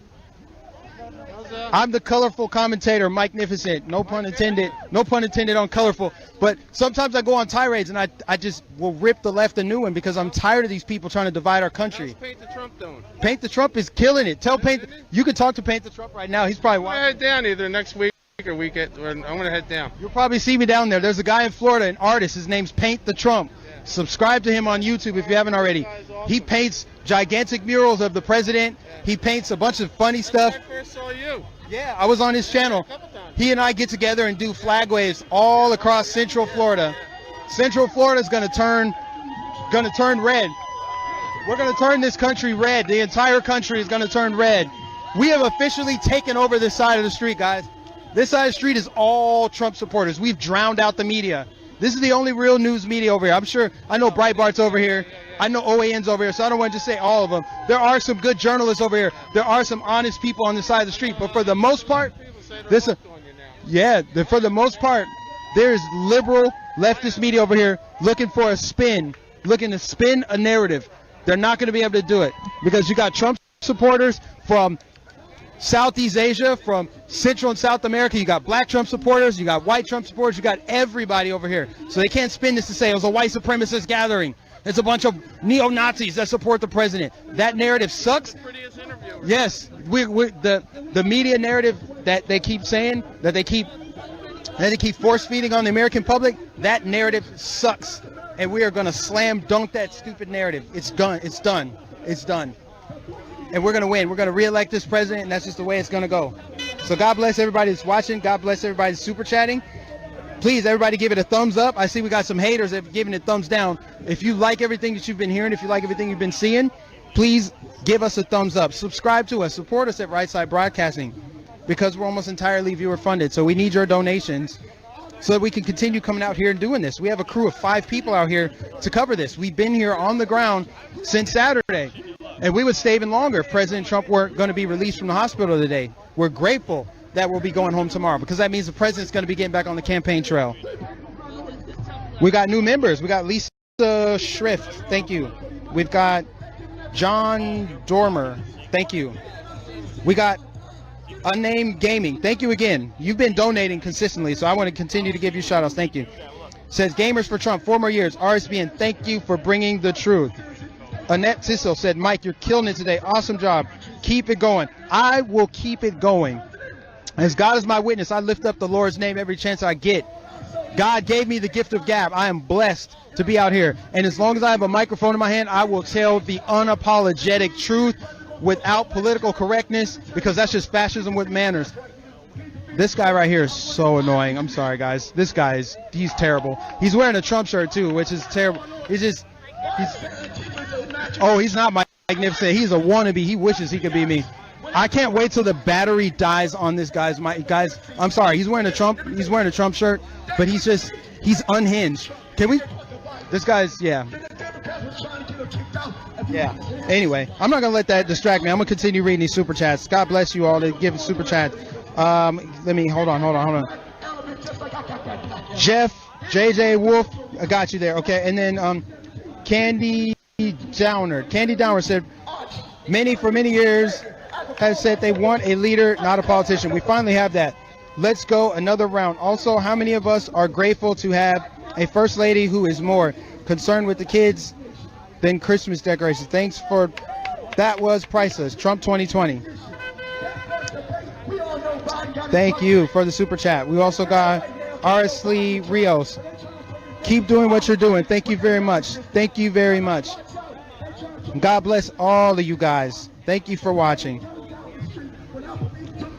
I'm the colorful commentator, Mike-nificent. No pun intended. No pun intended on colorful. But sometimes I go on tirades and I just will rip the left a new one because I'm tired of these people trying to divide our country. How's Paint the Trump doing? Paint the Trump is killing it. Tell Paint. You can talk to Paint the Trump right now. He's probably watching. I'm going to head down either next week or weekend. I'm going to head down. You'll probably see me down there. There's a guy in Florida, an artist. His name's Paint the Trump. Yeah. Subscribe to him on YouTube if you haven't already. Awesome. He paints gigantic murals of the president. Yeah. He paints a bunch of funny stuff. I first saw you. Yeah, I was on his channel. He and I get together and do flag waves all across Central Florida. Central Florida is going to turn red. We're going to turn this country red. The entire country is going to turn red. We have officially taken over this side of the street, guys. This side of the street is all Trump supporters. We've drowned out the media. This is the only real news media over here. I know Breitbart's over here. I know OAN's over here, so I don't want to just say all of them. There are some good journalists over here. There are some honest people on the side of the street. But for the most part, for the most part, there's liberal leftist media over here looking for a spin, looking to spin a narrative. They're not going to be able to do it because you got Trump supporters from Southeast Asia, from Central and South America. You got black Trump supporters, you got white Trump supporters, you got everybody over here. So they can't spin this to say it was a white supremacist gathering. It's a bunch of neo-Nazis that support the president. That narrative sucks. Yes, the media narrative that they keep saying, that they keep force feeding on the American public, that narrative sucks. And we are going to slam dunk that stupid narrative. It's done. It's done. It's done. And we're going to win. We're going to reelect this president, and that's just the way it's going to go. So God bless everybody that's watching. God bless everybody that's super chatting. Please, everybody give it a thumbs up. I see we got some haters that have given it thumbs down. If you like everything that you've been hearing, if you like everything you've been seeing, please give us a thumbs up. Subscribe to us. Support us at Right Side Broadcasting because we're almost entirely viewer funded. So we need your donations so that we can continue coming out here and doing this. We have a crew of 5 people out here to cover this. We've been here on the ground since Saturday. And we would stay even longer if President Trump were going to be released from the hospital today. We're grateful that we'll be going home tomorrow because that means the president's going to be getting back on the campaign trail. We got new members. We got Lisa Schrift. Thank you. We've got John Dormer. Thank you. We got Unnamed Gaming. Thank you again. You've been donating consistently, so I want to continue to give you shout outs. Thank you. Says Gamers for Trump, 4 more years. RSBN, thank you for bringing the truth. Annette Tissel said, Mike, you're killing it today. Awesome job. Keep it going. I will keep it going. As God is my witness, I lift up the Lord's name every chance I get. God gave me the gift of gab. I am blessed to be out here. And as long as I have a microphone in my hand, I will tell the unapologetic truth without political correctness, because that's just fascism with manners. This guy right here is so annoying. I'm sorry, guys. This guy he's terrible. He's wearing a Trump shirt too, which is terrible. He's not magnificent. He's a wannabe. He wishes he could be me. I can't wait till the battery dies on this guy's. Guys, I'm sorry. He's wearing a Trump shirt, but he's unhinged. Can we? This guy's, yeah. Anyway, I'm not gonna let that distract me. I'm gonna continue reading these super chats. God bless you all that give super chats. Let me hold on. Jeff, JJ Wolf, I got you there. Okay, and then Candy Downer said, for many years have said they want a leader, not a politician. We finally have that. Let's go another round. Also, how many of us are grateful to have a first lady who is more concerned with the kids than Christmas decorations? Thanks for that. Was priceless. Trump 2020. Thank you for the super chat. We also got Arsley Rios. Keep doing what you're doing. Thank you very much. Thank you very much. God bless all of you guys. Thank you for watching.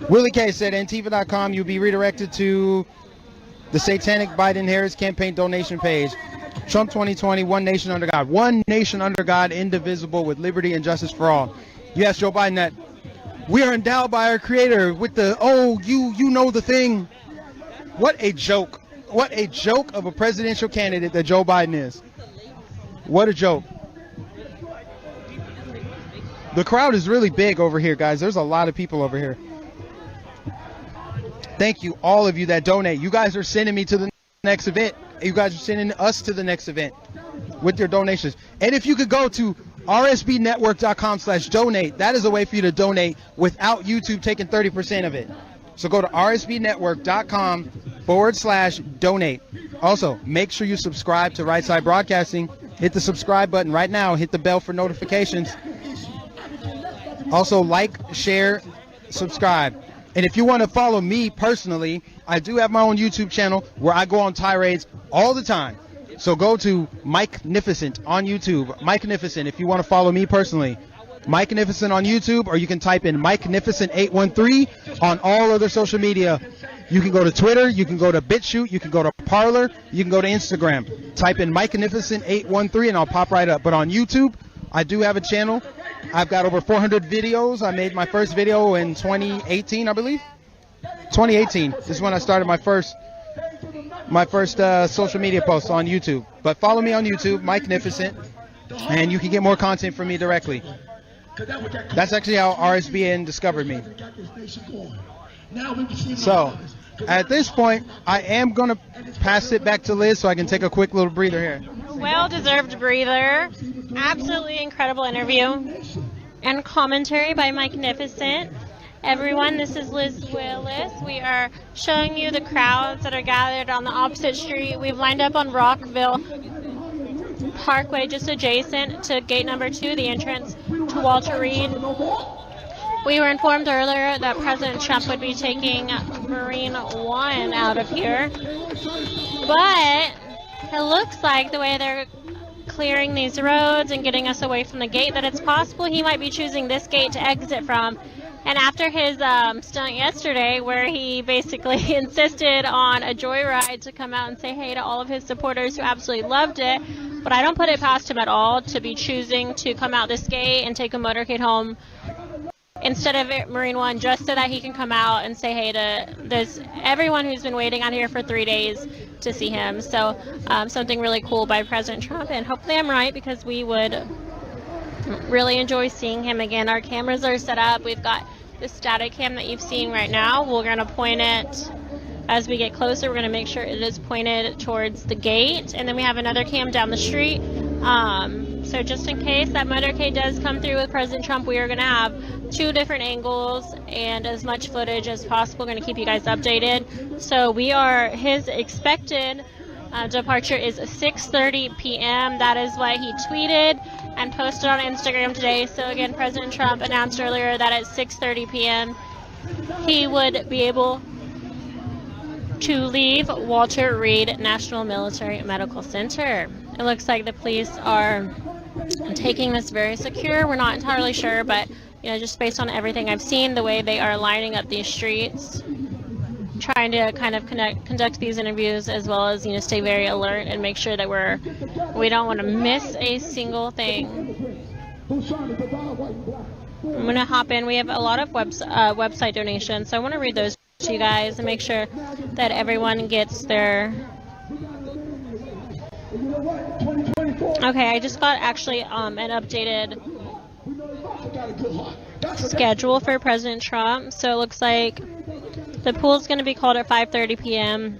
Willie K said, Antifa.com, you'll be redirected to the Satanic Biden-Harris campaign donation page. Trump 2020, one nation under God. One nation under God, indivisible, with liberty and justice for all. You asked Joe Biden that. We are endowed by our creator with the, you know the thing. What a joke. What a joke of a presidential candidate that Joe Biden is. What a joke. The crowd is really big over here, guys. There's a lot of people over here. Thank you, all of you that donate. You guys are sending me to the next event. You guys are sending us to the next event with your donations. And if you could go to rsbnetwork.com/donate, that is a way for you to donate without YouTube taking 30% of it. So go to rsbnetwork.com/donate. Also, make sure you subscribe to Right Side Broadcasting. Hit the subscribe button right now. Hit the bell for notifications. Also, like, share, subscribe. And if you want to follow me personally, I do have my own YouTube channel where I go on tirades all the time. So go to Mike-nificent on YouTube. Mike-nificent if you want to follow me personally. Mike-nificent on YouTube, or you can type in Mike-nificent813 on all other social media. You can go to Twitter, you can go to BitChute, you can go to Parler, you can go to Instagram. Type in Mike-nificent813 and I'll pop right up. But on YouTube, I do have a channel I've got over 400 videos. I made my first video in 2018, I believe. 2018 is when I started my first social media post on YouTube. But follow me on YouTube, Mike-nificent, and you can get more content from me directly. That's actually how RSBN discovered me. So, at this point, I am going to pass it back to Liz so I can take a quick little breather here. Well-deserved breather. Absolutely incredible interview and commentary by Mike-nificent. Everyone, this is Liz Willis. We are showing you the crowds that are gathered on the opposite street. We've lined up on Rockville Parkway, just adjacent to gate number 2, the entrance to Walter Reed. We were informed earlier that President Trump would be taking Marine One out of here, but it looks like the way they're clearing these roads and getting us away from the gate that it's possible he might be choosing this gate to exit from. And after his stunt yesterday, where he basically insisted on a joyride to come out and say hey to all of his supporters who absolutely loved it, but I don't put it past him at all to be choosing to come out this gate and take a motorcade home instead of Marine One, just so that he can come out and say hey to everyone who's been waiting out here for 3 days to see him. So something really cool by President Trump, and hopefully I'm right, because we would really enjoy seeing him again. Our cameras are set up. We've got the static cam that you've seen right now. We're going to point it as we get closer. We're going to make sure it is pointed towards the gate, and then we have another cam down the street. So just in case that motorcade does come through with President Trump, we are going to have 2 different angles and as much footage as possible. We're going to keep you guys updated. So his expected departure is 6:30 p.m. That is what he tweeted and posted on Instagram today. So again, President Trump announced earlier that at 6:30 p.m. he would be able to leave Walter Reed National Military Medical Center. It looks like the police are taking this very secure. We're not entirely sure, but just based on everything I've seen, the way they are lining up these streets, trying to kind of conduct these interviews, as well as stay very alert and make sure that we don't want to miss a single thing. I'm gonna hop in. We have a lot of website donations, so I want to read those to you guys and make sure that everyone gets their. Okay, I just got actually an updated schedule for President Trump. So it looks like the pool is going to be called at 5:30 p.m.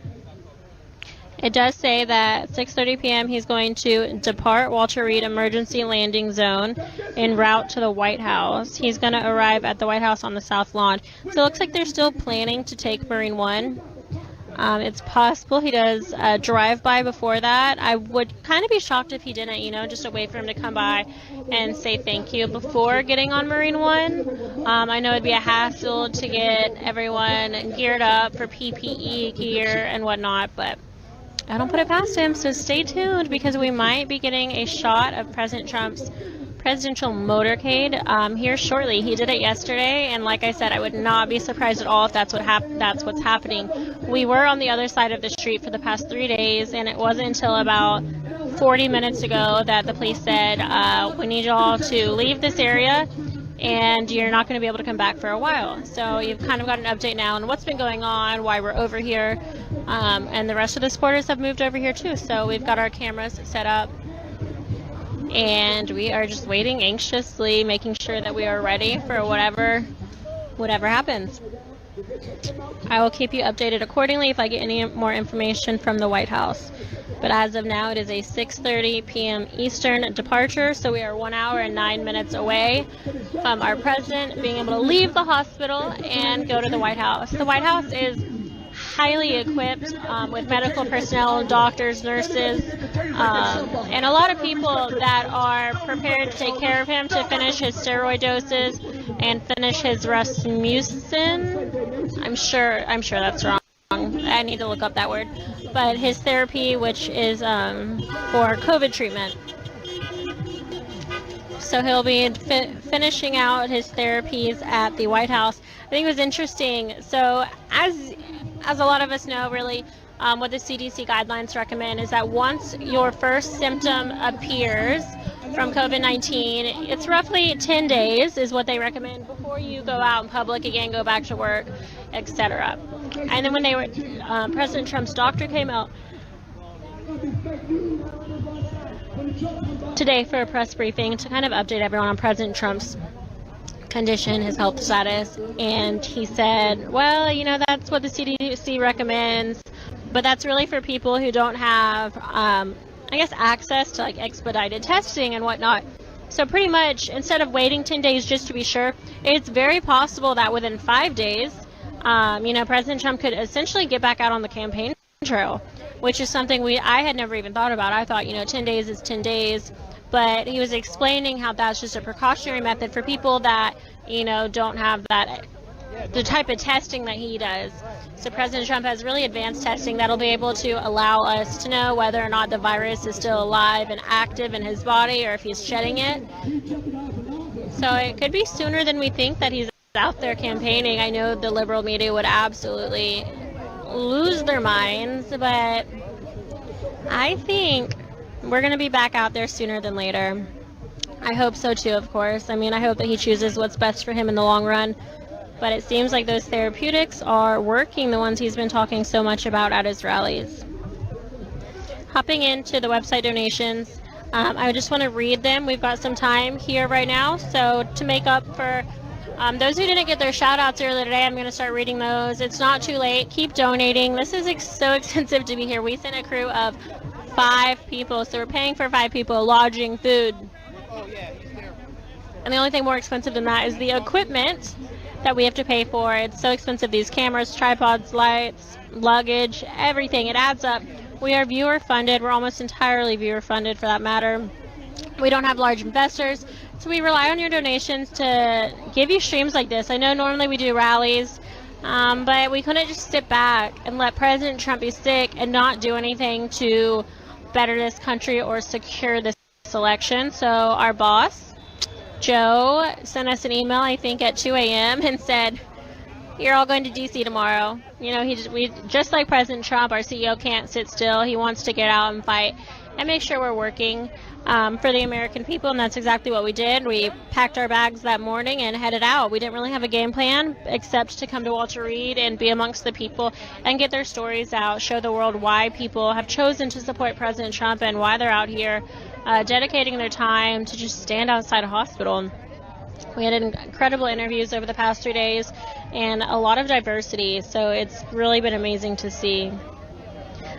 It does say that 6:30 p.m. he's going to depart Walter Reed Emergency Landing Zone en route to the White House. He's going to arrive at the White House on the South Lawn. So it looks like they're still planning to take Marine One. It's possible he does a drive-by before that. I would kind of be shocked if he didn't, just a way for him to come by and say thank you before getting on Marine One. I know it'd be a hassle to get everyone geared up for PPE gear and whatnot, but I don't put it past him. So stay tuned, because we might be getting a shot of President Trump's presidential motorcade here shortly. He did it yesterday, and like I said, I would not be surprised at all if that's what's happening. We were on the other side of the street for the past 3 days, and it wasn't until about 40 minutes ago that the police said, we need y'all to leave this area, and you're not going to be able to come back for a while. So you've kind of got an update now on what's been going on, why we're over here, and the rest of the supporters have moved over here too. So we've got our cameras set up, and we are just waiting anxiously, making sure that we are ready for whatever happens. I will keep you updated accordingly if I get any more information from the White House. But as of now, it is a 6:30 p.m. Eastern departure, so we are 1 hour and 9 minutes away from our president being able to leave the hospital and go to the White House. The White House is highly equipped with medical personnel, doctors, nurses, and a lot of people that are prepared to take care of him to finish his steroid doses and finish his Rasmussen. I'm sure that's wrong. I need to look up that word. But his therapy, which is for COVID treatment. So he'll be finishing out his therapies at the White House. I think it was interesting. So as a lot of us know, really, what the CDC guidelines recommend is that once your first symptom appears, from COVID-19. It's roughly 10 days is what they recommend before you go out in public again, go back to work, etc. And then when they were, President Trump's doctor came out today for a press briefing to kind of update everyone on President Trump's condition, his health status, and he said, well, you know, that's what the CDC recommends, but that's really for people who don't have, I guess, access to like expedited testing and whatnot. So pretty much, instead of waiting 10 days just to be sure, it's very possible that within 5 days, you know, President Trump could essentially get back out on the campaign trail, which is something I had never even thought about. I thought, you know, 10 days is 10 days. But he was explaining how that's just a precautionary method for people that, you know, don't have that, the type of testing that he does. So President Trump has really advanced testing that'll be able to allow us to know whether or not the virus is still alive and active in his body or if he's shedding it. So it could be sooner than we think that he's out there campaigning. I know the liberal media would absolutely lose their minds, but I think we're going to be back out there sooner than later. I hope so too, of course. I mean, I hope that he chooses what's best for him in the long run. But it seems like those therapeutics are working, the ones he's been talking so much about at his rallies. Hopping into the website donations, I just want to read them. We've got some time here right now. So to make up for those who didn't get their shout outs earlier today, I'm going to start reading those. It's not too late. Keep donating. This is so expensive to be here. We sent a crew of 5 people, so we're paying for 5 people, lodging, food. And the only thing more expensive than that is the equipment that we have to pay for. It's so expensive. These cameras, tripods, lights, luggage, everything. It adds up. We are viewer funded. We're almost entirely viewer funded for that matter. We don't have large investors, so we rely on your donations to give you streams like this. I know normally we do rallies, but we couldn't just sit back and let President Trump be sick and not do anything to better this country or secure this election. So our boss, Joe, sent us an email, I think at 2 a.m. and said, you're all going to D.C. tomorrow. You know, we just like President Trump, our CEO can't sit still. He wants to get out and fight and make sure we're working for the American people, and that's exactly what we did. We packed our bags that morning and headed out. We didn't really have a game plan except to come to Walter Reed and be amongst the people and get their stories out, show the world why people have chosen to support President Trump and why they're out here dedicating their time to just stand outside a hospital. We had incredible interviews over the past 3 days and a lot of diversity, so it's really been amazing to see.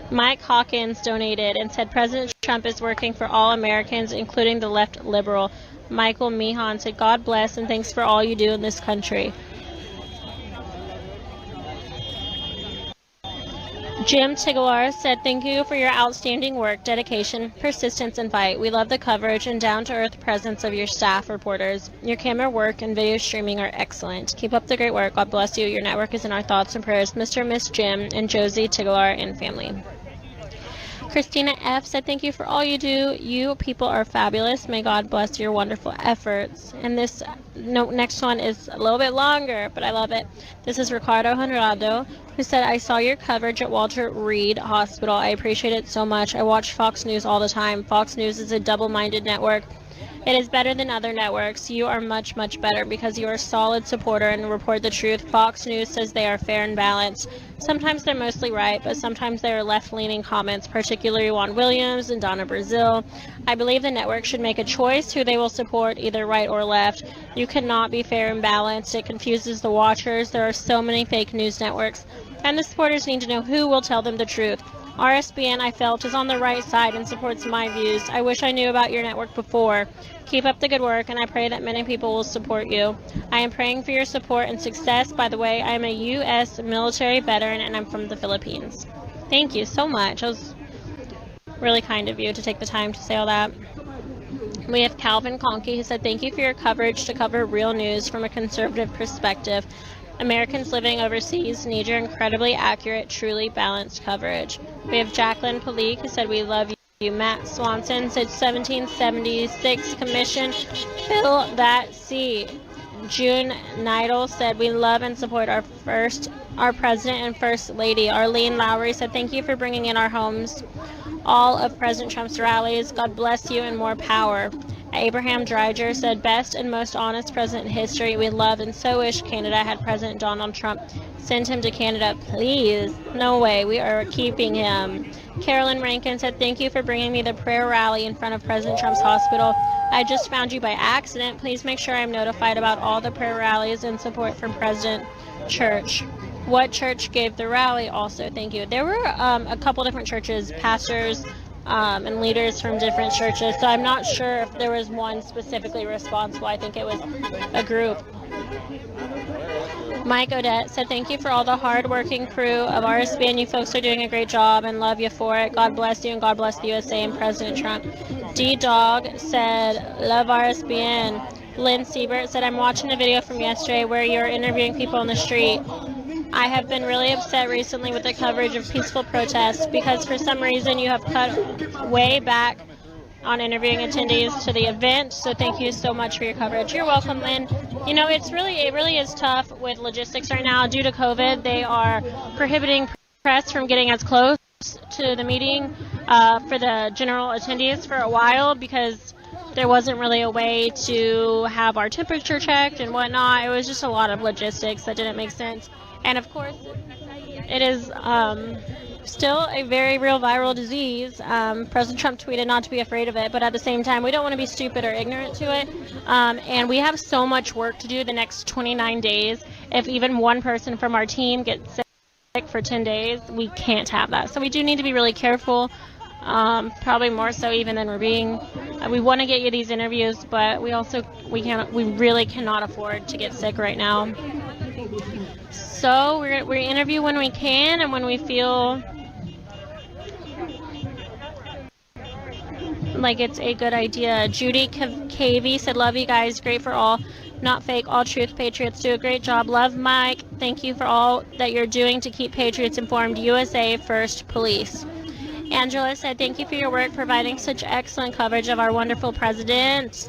Mike Hawkins donated and said President Trump is working for all Americans, including the left liberal. Michael Meehan said, God bless and thanks for all you do in this country. Jim Tigalar said, thank you for your outstanding work, dedication, persistence, and fight. We love the coverage and down-to-earth presence of your staff reporters. Your camera work and video streaming are excellent. Keep up the great work. God bless you. Your network is in our thoughts and prayers. Mr. and Miss Jim and Josie Tigalar and family. Christina F. said, thank you for all you do. You people are fabulous. May God bless your wonderful efforts. And this next one is a little bit longer, but I love it. This is Ricardo Honrado, who said, I saw your coverage at Walter Reed Hospital. I appreciate it so much. I watch Fox News all the time. Fox News is a double-minded network. It is better than other networks. You are much, much better because you are a solid supporter and report the truth. Fox News says they are fair and balanced. Sometimes they're mostly right, but sometimes they are left-leaning comments, particularly Juan Williams and Donna Brazil. I believe the network should make a choice who they will support, either right or left. You cannot be fair and balanced. It confuses the watchers. There are so many fake news networks, and the supporters need to know who will tell them the truth. RSBN, I felt, is on the right side and supports my views. I wish I knew about your network before. Keep up the good work, and I pray that many people will support you. I am praying for your support and success. By the way, I am a U.S. military veteran, and I'm from the Philippines. Thank you so much. It was really kind of you to take the time to say all that. We have Calvin Conkey, who said, thank you for your coverage to cover real news from a conservative perspective. Americans living overseas need your incredibly accurate, truly balanced coverage. We have Jacqueline Palik, who said, we love you. Matt Swanson said, 1776 Commission, fill that seat. June Neidel said, we love and support our President and First Lady. Arlene Lowry said, thank you for bringing in our homes all of President Trump's rallies. God bless you and more power. Abraham Dreiger said, best and most honest president in history. We love and so wish Canada had President Donald Trump. Send him to Canada, please. No way, we are keeping him. Carolyn Rankin said, thank you for bringing me the prayer rally in front of President Trump's hospital. I just found you by accident. Please make sure I'm notified about all the prayer rallies in support from President Church. What church gave the rally? Also, thank you. There were a couple different churches, pastors, and leaders from different churches, so I'm not sure if there was one specifically responsible. I think it was a group. Mike Odette said, thank you for all the hard-working crew of RSBN. You folks are doing a great job and love you for it. God bless you and God bless the USA and President Trump. D-Dog said, love RSBN. Lynn Siebert said, I'm watching a video from yesterday where you're interviewing people on the street. I have been really upset recently with the coverage of peaceful protests because for some reason you have cut way back on interviewing attendees to the event, so thank you so much for your coverage. You're welcome, Lynn. You know, it really is tough with logistics right now due to COVID. They are prohibiting press from getting as close to the meeting for the general attendees for a while because there wasn't really a way to have our temperature checked and whatnot. It was just a lot of logistics that didn't make sense. And of course, it is still a very real viral disease. President Trump tweeted not to be afraid of it, but at the same time, we don't want to be stupid or ignorant to it. And we have so much work to do the next 29 days. If even one person from our team gets sick for 10 days, we can't have that. So we do need to be really careful, probably more so even than we're being. We want to get you these interviews, but we really cannot afford to get sick right now. So we interview when we can and when we feel like it's a good idea. Judy Cavey said, love you guys, great for all, not fake, all truth, patriots do a great job. Love Mike, thank you for all that you're doing to keep patriots informed. USA First Police. Angela said, thank you for your work providing such excellent coverage of our wonderful president.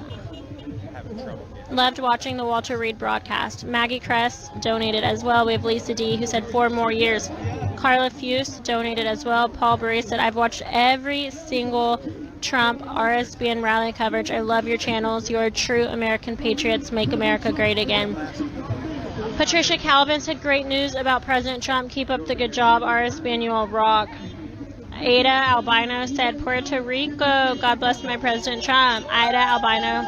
Loved watching the Walter Reed broadcast. Maggie Kress donated as well. We have Lisa D who said 4 more years. Carla Fuse donated as well. Paul Burry said, I've watched every single Trump RSBN rally coverage. I love your channels. You are true American patriots. Make America great again. Patricia Calvin said, great news about President Trump. Keep up the good job. RSBN, you all rock. Ada Albino said, Puerto Rico. God bless my President Trump. Ada Albino.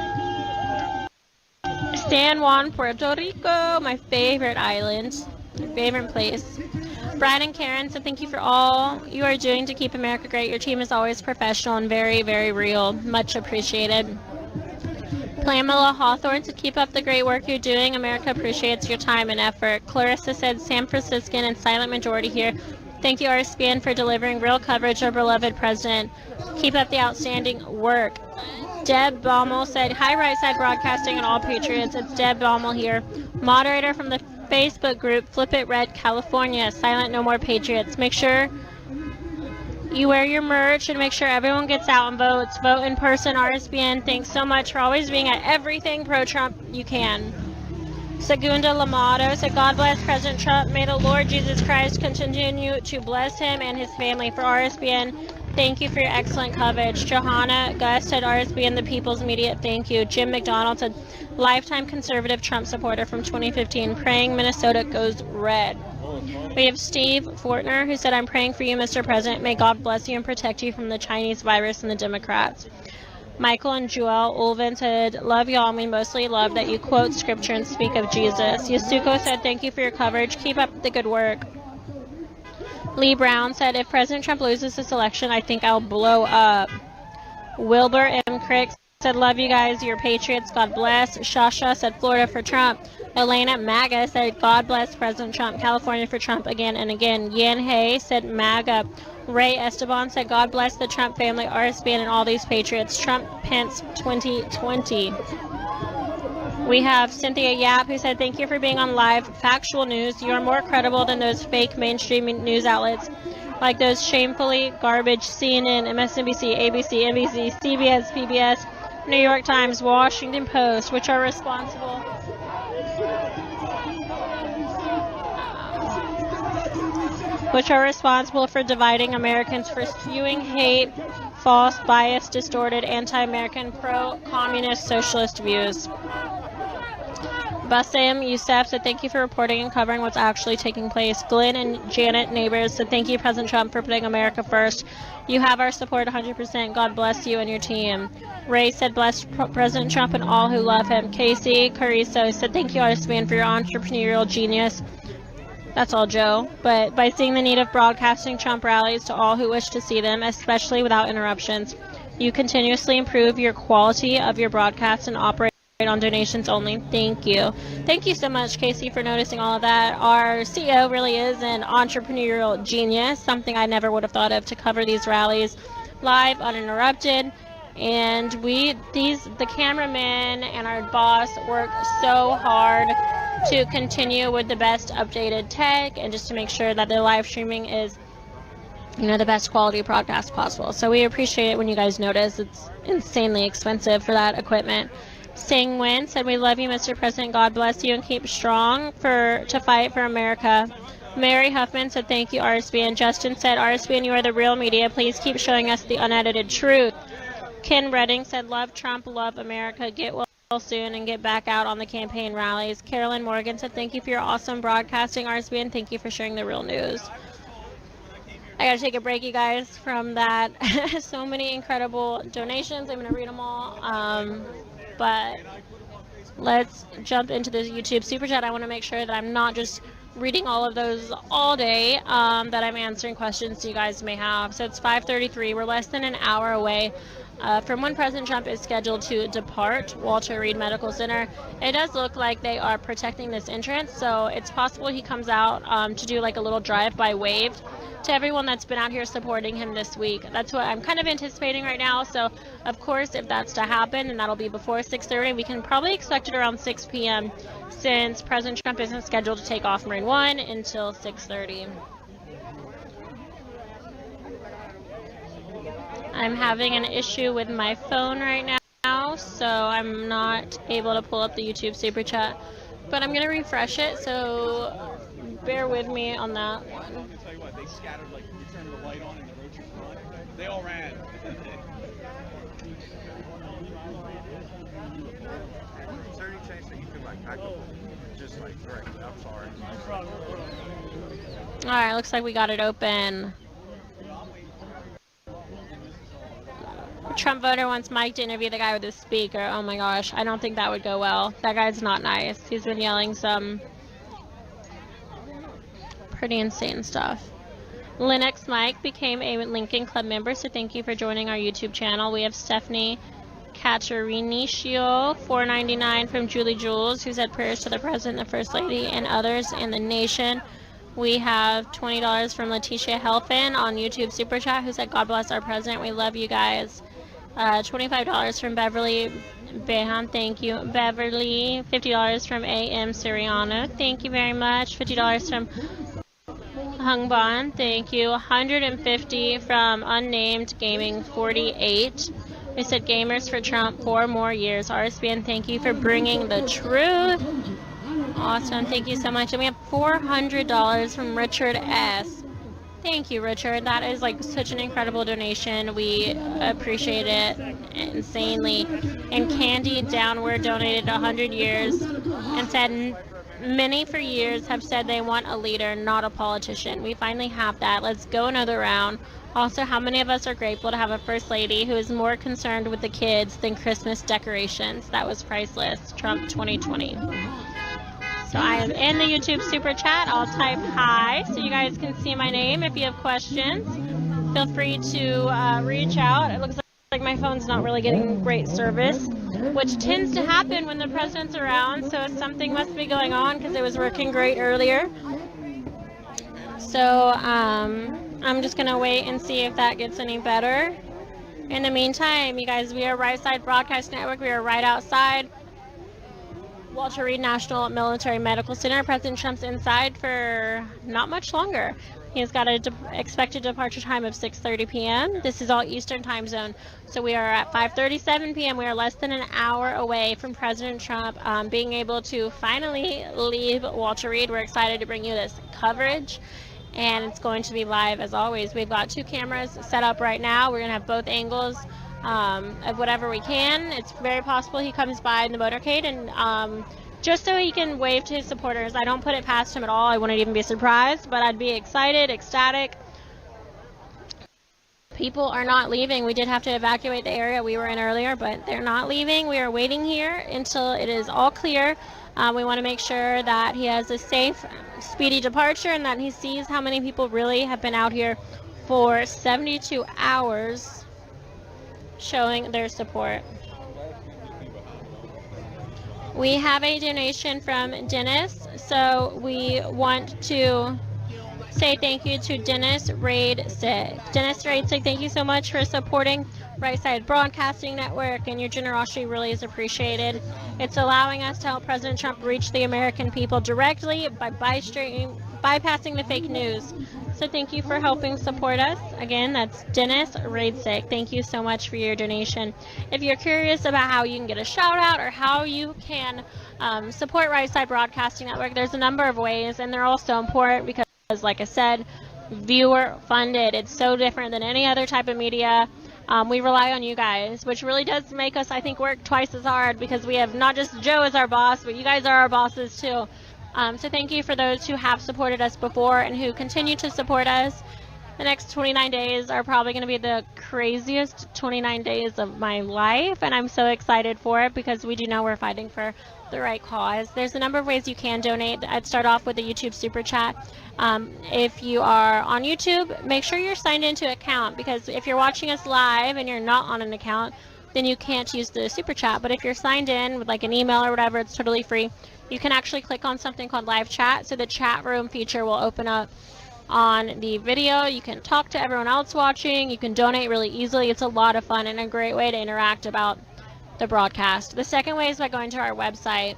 San Juan, Puerto Rico, my favorite island, my favorite place. Brad and Karen said, thank you for all you are doing to keep America great. Your team is always professional and very, very real. Much appreciated. Pamela Hawthorne said, keep up the great work you're doing. America appreciates your time and effort. Clarissa said, San Franciscan and silent majority here. Thank you, RSBN, for delivering real coverage of our beloved president. Keep up the outstanding work. Deb Baumel said, hi, Right Side Broadcasting and all patriots. It's Deb Baumel here. Moderator from the Facebook group Flip It Red, California. Silent No More Patriots. Make sure you wear your merch and make sure everyone gets out and votes. Vote in person, RSBN. Thanks so much for always being at everything pro-Trump you can. Segunda Lamato said, God bless President Trump. May the Lord Jesus Christ continue to bless him and his family. For RSBN, thank you for your excellent coverage. Johanna Gus said, RSBN, the People's Media, thank you. Jim McDonald said, lifetime conservative Trump supporter from 2015, praying Minnesota goes red. We have Steve Fortner who said, I'm praying for you, Mr. President. May God bless you and protect you from the Chinese virus and the Democrats. Michael and Joel Ulvin said, love y'all, and we mostly love that you quote scripture and speak of Jesus. Yasuko said, thank you for your coverage. Keep up the good work. Lee Brown said, if President Trump loses this election, I think I'll blow up. Wilbur M. Crick said, love you guys, you're patriots, God bless. Shasha said, Florida for Trump. Elena MAGA said, God bless President Trump. California for Trump again and again. Yen Hay said, MAGA. Ray Esteban said, God bless the Trump family, RSBN, and all these patriots. Trump Pence 2020. We have Cynthia Yap who said, thank you for being on live factual news. You are more credible than those fake mainstream news outlets like those shamefully garbage CNN, MSNBC, ABC, NBC, CBS, PBS, New York Times, Washington Post, which are responsible for dividing Americans, for spewing hate, false, biased, distorted, anti-American, pro-communist, socialist views. Bassem Youssef said thank you for reporting and covering what's actually taking place. Glenn and Janet Neighbors said thank you, President Trump, for putting America first. You have our support 100%. God bless you and your team. Ray said bless President Trump and all who love him. Casey Cariso said thank you, RSBN, for your entrepreneurial genius. That's all, Joe. But by seeing the need of broadcasting Trump rallies to all who wish to see them, especially without interruptions, you continuously improve your quality of your broadcasts and operate on donations only. Thank you. Thank you so much, Casey, for noticing all of that. Our CEO really is an entrepreneurial genius, something I never would have thought of, to cover these rallies live, uninterrupted. And the cameramen and our boss work so hard to continue with the best updated tech and just to make sure that the live streaming is, the best quality broadcast possible. So we appreciate it when you guys notice. It's insanely expensive for that equipment. Sang Wen said, we love you, Mr. President. God bless you and keep strong to fight for America. Mary Huffman said, thank you, RSBN. Justin said, RSBN, you are the real media. Please keep showing us the unedited truth. Ken Redding said, love Trump, love America. Get well soon and get back out on the campaign rallies. Carolyn Morgan said, thank you for your awesome broadcasting, RSBN. Thank you for sharing the real news. I gotta take a break, you guys, from that. So many incredible donations. I'm gonna read them all. But let's jump into this YouTube Super Chat. I want to make sure that I'm not just reading all of those all day, that I'm answering questions you guys may have. So it's 5:33. We're less than an hour away from when President Trump is scheduled to depart Walter Reed Medical Center. It does look like they are protecting this entrance, so it's possible he comes out to do like a little drive-by wave to everyone that's been out here supporting him this week. That's what I'm kind of anticipating right now. So, of course, if that's to happen, and that'll be before 6:30, we can probably expect it around 6 p.m. since President Trump isn't scheduled to take off Marine One until 6:30. I'm having an issue with my phone right now, so I'm not able to pull up the YouTube Super Chat. But I'm going to refresh it, so bear with me on that one. They scattered, like, you turned the light on and the roaches run. They all ran. Is there any chance that you could, like, back up just, like, direct? I'm sorry. All right, looks like we got it open. Trump voter wants Mike to interview the guy with the speaker. Oh my gosh, I don't think that would go well. That guy's not nice. He's been yelling some pretty insane stuff. Linux Mike became a Lincoln Club member, so thank you for joining our YouTube channel. We have Stephanie Caterinicio, $4.99 from Julie Jules, who said prayers to the President, the First Lady, and others in the nation. We have $20 from Letitia Helfin on YouTube Super Chat, who said, God bless our President. We love you guys. $25 from Beverly Behan, thank you. Beverly, $50 from A.M. Siriano, thank you very much. $50 from Hung Bon, thank you. $150 from Unnamed Gaming 48. They said gamers for Trump 4 more years. RSBN, thank you for bringing the truth. Awesome, thank you so much. And we have $400 from Richard S. Thank you, Richard. That is like such an incredible donation. We appreciate it insanely. And Candy Downward donated 100 years and said, many for years have said they want a leader, not a politician. We finally have that. Let's go another round. Also, how many of us are grateful to have a First Lady who is more concerned with the kids than Christmas decorations? That was priceless. Trump 2020. So I am in the YouTube Super Chat. I'll type hi so you guys can see my name. If you have questions, feel free to reach out. It looks like my phone's not really getting great service, which tends to happen when the president's around, so something must be going on because it was working great earlier. So I'm just going to wait and see if that gets any better. In the meantime, you guys, we are Right Side Broadcast Network. We are right outside Walter Reed National Military Medical Center. President Trump's inside for not much longer. He's got an expected departure time of 6:30 p.m. This is all Eastern time zone. So we are at 5:37 p.m. We are less than an hour away from President Trump being able to finally leave Walter Reed. We're excited to bring you this coverage. and it's going to be live as always. We've got 2 cameras set up right now. We're going to have both angles of whatever we can. It's very possible he comes by in the motorcade and just so he can wave to his supporters. I don't put it past him at all. I wouldn't even be surprised, but I'd be excited, ecstatic. People are not leaving. We did have to evacuate the area we were in earlier, but they're not leaving. We are waiting here until it is all clear. We want to make sure that he has a safe, speedy departure and that he sees how many people really have been out here for 72 hours showing their support. We have a donation from Dennis, so we want to say thank you to Dennis Raidsick. Dennis Raidsick, thank you so much for supporting Right Side Broadcasting Network, and your generosity really is appreciated. It's allowing us to help President Trump reach the American people directly by bypassing the fake news. So thank you for helping support us. Again, that's Dennis Raidsick. Thank you so much for your donation. If you're curious about how you can get a shout out or how you can support Right Side Broadcasting Network, there's a number of ways, and they're all so important because, like I said, viewer funded. It's so different than any other type of media. We rely on you guys, which really does make us, I think, work twice as hard because we have not just Joe as our boss, but you guys are our bosses too. So thank you for those who have supported us before and who continue to support us. The next 29 days are probably going to be the craziest 29 days of my life, and I'm so excited for it because we do know we're fighting for the right cause. There's a number of ways you can donate. I'd start off with the YouTube Super Chat. If you are on YouTube, make sure you're signed into an account, because if you're watching us live and you're not on an account, then you can't use the Super Chat. But if you're signed in with like an email or whatever, it's totally free. You can actually click on something called Live Chat, so the chat room feature will open up on the video. You can talk to everyone else watching. You can donate really easily. It's a lot of fun and a great way to interact about the broadcast. The second way is by going to our website.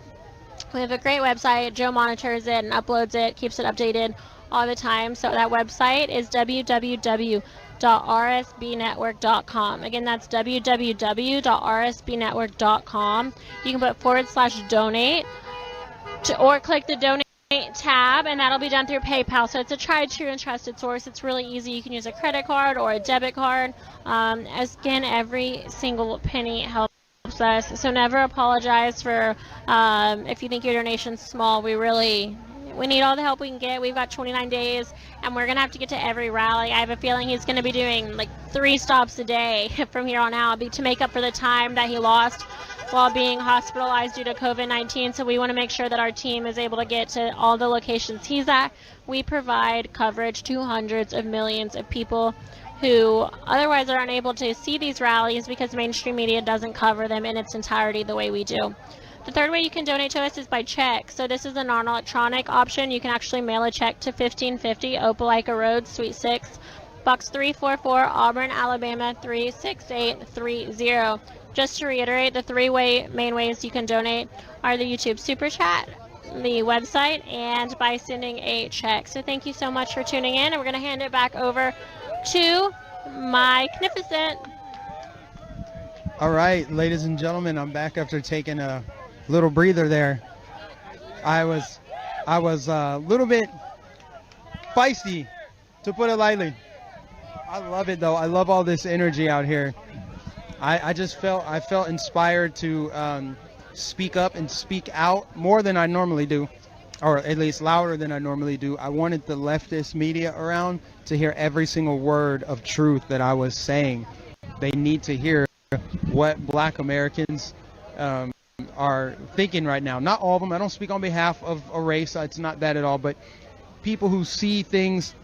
We have a great website. Joe monitors it and uploads it, keeps it updated all the time. So that website is www.rsbnetwork.com. Again, that's www.rsbnetwork.com. You can put /donate or click the donate tab, and that'll be done through PayPal. So it's a tried, true, and trusted source. It's really easy. You can use a credit card or a debit card. Again, every single penny helps us. So never apologize for if you think your donation's small. We need all the help we can get. We've got 29 days, and we're going to have to get to every rally. I have a feeling he's going to be doing like 3 stops a day from here on out to make up for the time that he lost while being hospitalized due to COVID-19. So we want to make sure that our team is able to get to all the locations he's at. We provide coverage to hundreds of millions of people who otherwise are unable to see these rallies because mainstream media doesn't cover them in its entirety the way we do. The third way you can donate to us is by check. So this is a non-electronic option. You can actually mail a check to 1550 Opelika Road, Suite 6, Box 344, Auburn, Alabama 36830. Just to reiterate, the 3 main ways you can donate are the YouTube Super Chat, the website, and by sending a check. So thank you so much for tuning in, and we're going to hand it back over to Magnificent. All right, ladies and gentlemen, I'm back after taking a little breather there. I was a little bit feisty, to put it lightly. I love it though. I love all this energy out here. I felt inspired to speak up and speak out more than I normally do, or at least louder than I normally do. I wanted the leftist media around to hear every single word of truth that I was saying. They need to hear what Black Americans are thinking right now. Not all of them. I don't speak on behalf of a race. It's not that at all. But people who see things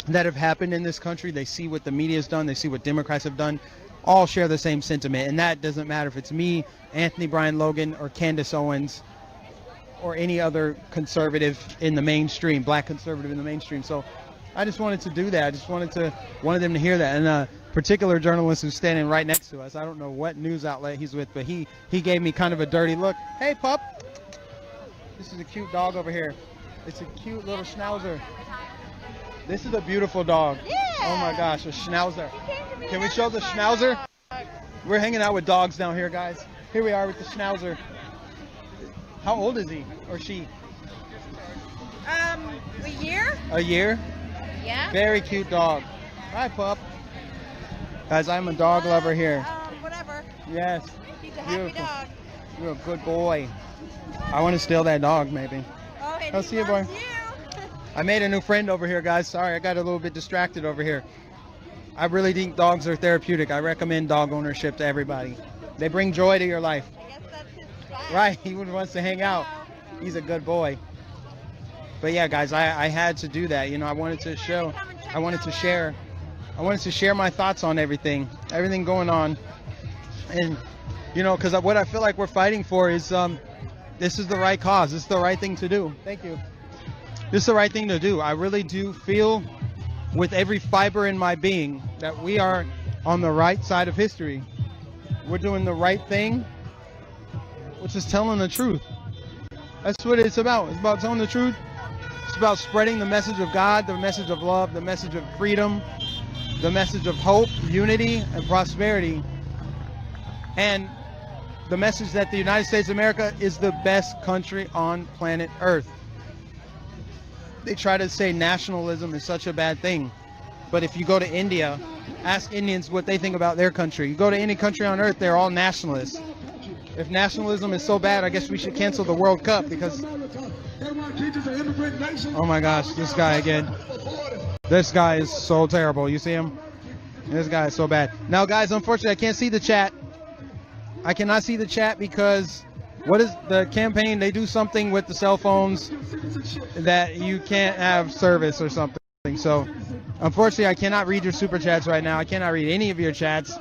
that have happened in this country, they see what the media has done, they see what Democrats have done, all share the same sentiment. And that doesn't matter if it's me, Anthony Brian Logan, or Candace Owens, or any other conservative in the mainstream, Black conservative in the mainstream. So I just wanted to do that. I just wanted them to hear that. And a particular journalist who's standing right next to us, I don't know what news outlet he's with, but he gave me kind of a dirty look. Hey, pup. This is a cute dog over here. It's a cute little schnauzer. This is a beautiful dog. Yeah. Oh my gosh, a schnauzer. Can we show the schnauzer? We're hanging out with dogs down here, guys. Here we are with the schnauzer. How old is he or she? A year. A year? Yeah? Very cute dog. Hi, pup. Guys, I'm a dog lover here. Whatever. Yes. He's a happy Beautiful. dog. You're a good boy. I want to steal that dog, maybe. Oh, and I'll he see you, boy. loves you. I made a new friend over here, guys. Sorry, I got a little bit distracted over here. I really think dogs are therapeutic. I recommend dog ownership to everybody. They bring joy to your life. I guess that's his spot. Right, he wants to hang out. He's a good boy. But yeah, guys, I had to do that. You know, I wanted to share my thoughts on everything going on. And, you know, because what I feel like we're fighting for is this is the right cause. This is the right thing to do. Thank you. This is the right thing to do. I really do feel with every fiber in my being that we are on the right side of history. We're doing the right thing, which is telling the truth. That's what it's about. It's about telling the truth. It's about spreading the message of God, the message of love, the message of freedom, the message of hope, unity, and prosperity. And the message that the United States of America is the best country on planet Earth. They try to say nationalism is such a bad thing. But if you go to India, ask Indians what they think about their country. You go to any country on earth, they're all nationalists. If nationalism is so bad, I guess we should cancel the World Cup because... Oh my gosh, this guy again. This guy is so terrible. You see him? This guy is so bad. Now, guys, unfortunately, I can't see the chat. I cannot see the chat because what is the campaign? They do something with the cell phones that you can't have service or something. So, unfortunately, I cannot read your super chats right now. I cannot read any of your chats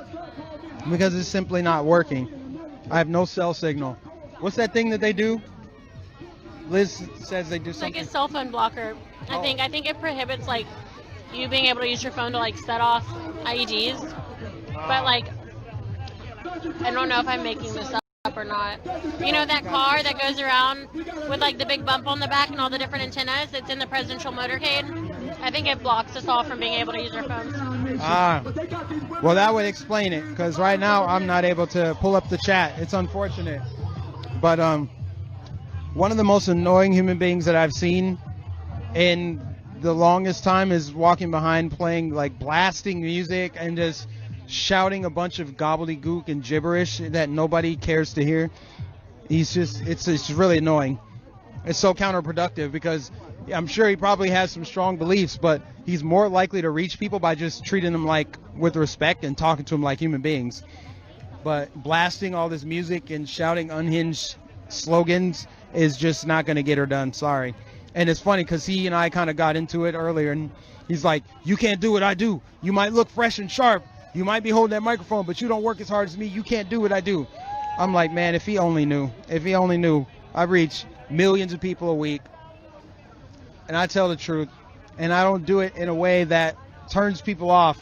because it's simply not working. I have no cell signal. What's that thing that they do? Liz says they do something. Like a cell phone blocker. I think it prohibits like you being able to use your phone to like set off IEDs. But like I don't know if I'm making this up or not. You know that car that goes around with like the big bump on the back and all the different antennas? It's in the presidential motorcade. I think it blocks us all from being able to use our phones. Well, that would explain it because right now I'm not able to pull up the chat. It's unfortunate. But one of the most annoying human beings that I've seen in the longest time is walking behind playing like blasting music and just shouting a bunch of gobbledygook and gibberish that nobody cares to hear. It's really annoying. It's so counterproductive because I'm sure he probably has some strong beliefs, but he's more likely to reach people by just treating them like with respect and talking to them like human beings. But blasting all this music and shouting unhinged slogans is just not going to get her done. Sorry. And it's funny because he and I kind of got into it earlier, and he's like, you can't do what I do. You might look fresh and sharp. You might be holding that microphone, but you don't work as hard as me. You can't do what I do. I'm like, man, if he only knew. If he only knew. I reach millions of people a week, and I tell the truth, and I don't do it in a way that turns people off.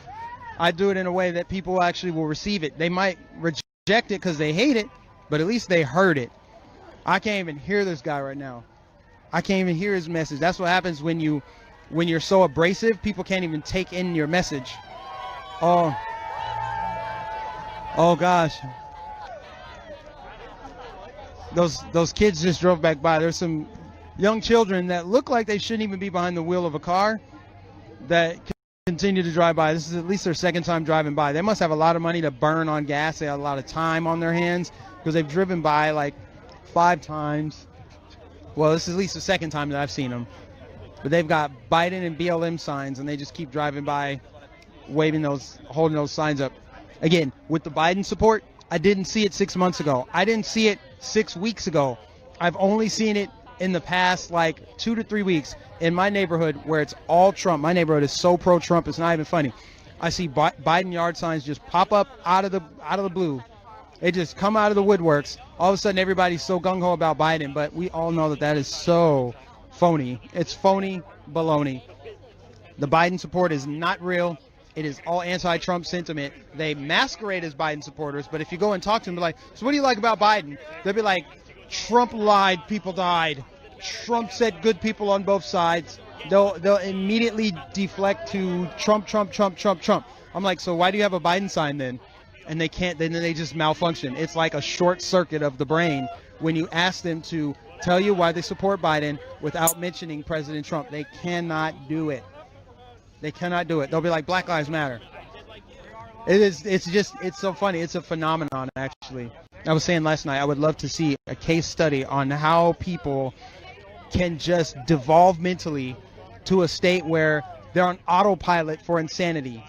I do it in a way that people actually will receive it. They might reject it because they hate it, but at least they heard it. I can't even hear this guy right now. I can't even hear his message. That's what happens when you're so abrasive. People can't even take in your message. Oh gosh. Those kids just drove back by. There's some young children that look like they shouldn't even be behind the wheel of a car that continue to drive by. This is at least their second time driving by. They must have a lot of money to burn on gas. They have a lot of time on their hands because they've driven by like 5 times. Well, this is at least the second time that I've seen them. But they've got Biden and BLM signs, and they just keep driving by, holding those signs up. Again, with the Biden support, I didn't see it 6 months ago. I didn't see it 6 weeks ago. I've only seen it in the past like 2 to 3 weeks in my neighborhood where it's all Trump. My neighborhood is so pro-Trump, it's not even funny. I see Biden yard signs just pop up out of the blue. They just come out of the woodworks. All of a sudden, everybody's so gung-ho about Biden, but we all know that is so phony. It's phony baloney. The Biden support is not real. It is all anti-Trump sentiment. They masquerade as Biden supporters, but if you go and talk to them, be like, so what do you like about Biden? They'll be like, Trump lied, people died. Trump said good people on both sides. They'll immediately deflect to Trump, Trump, Trump, Trump, Trump. I'm like, so why do you have a Biden sign then? And they can't, then they just malfunction. It's like a short circuit of the brain when you ask them to tell you why they support Biden without mentioning President Trump. They cannot do it. They cannot do it. They'll be like, Black Lives Matter. It's so funny. It's a phenomenon, actually. I was saying last night, I would love to see a case study on how people can just devolve mentally to a state where they're on autopilot for insanity.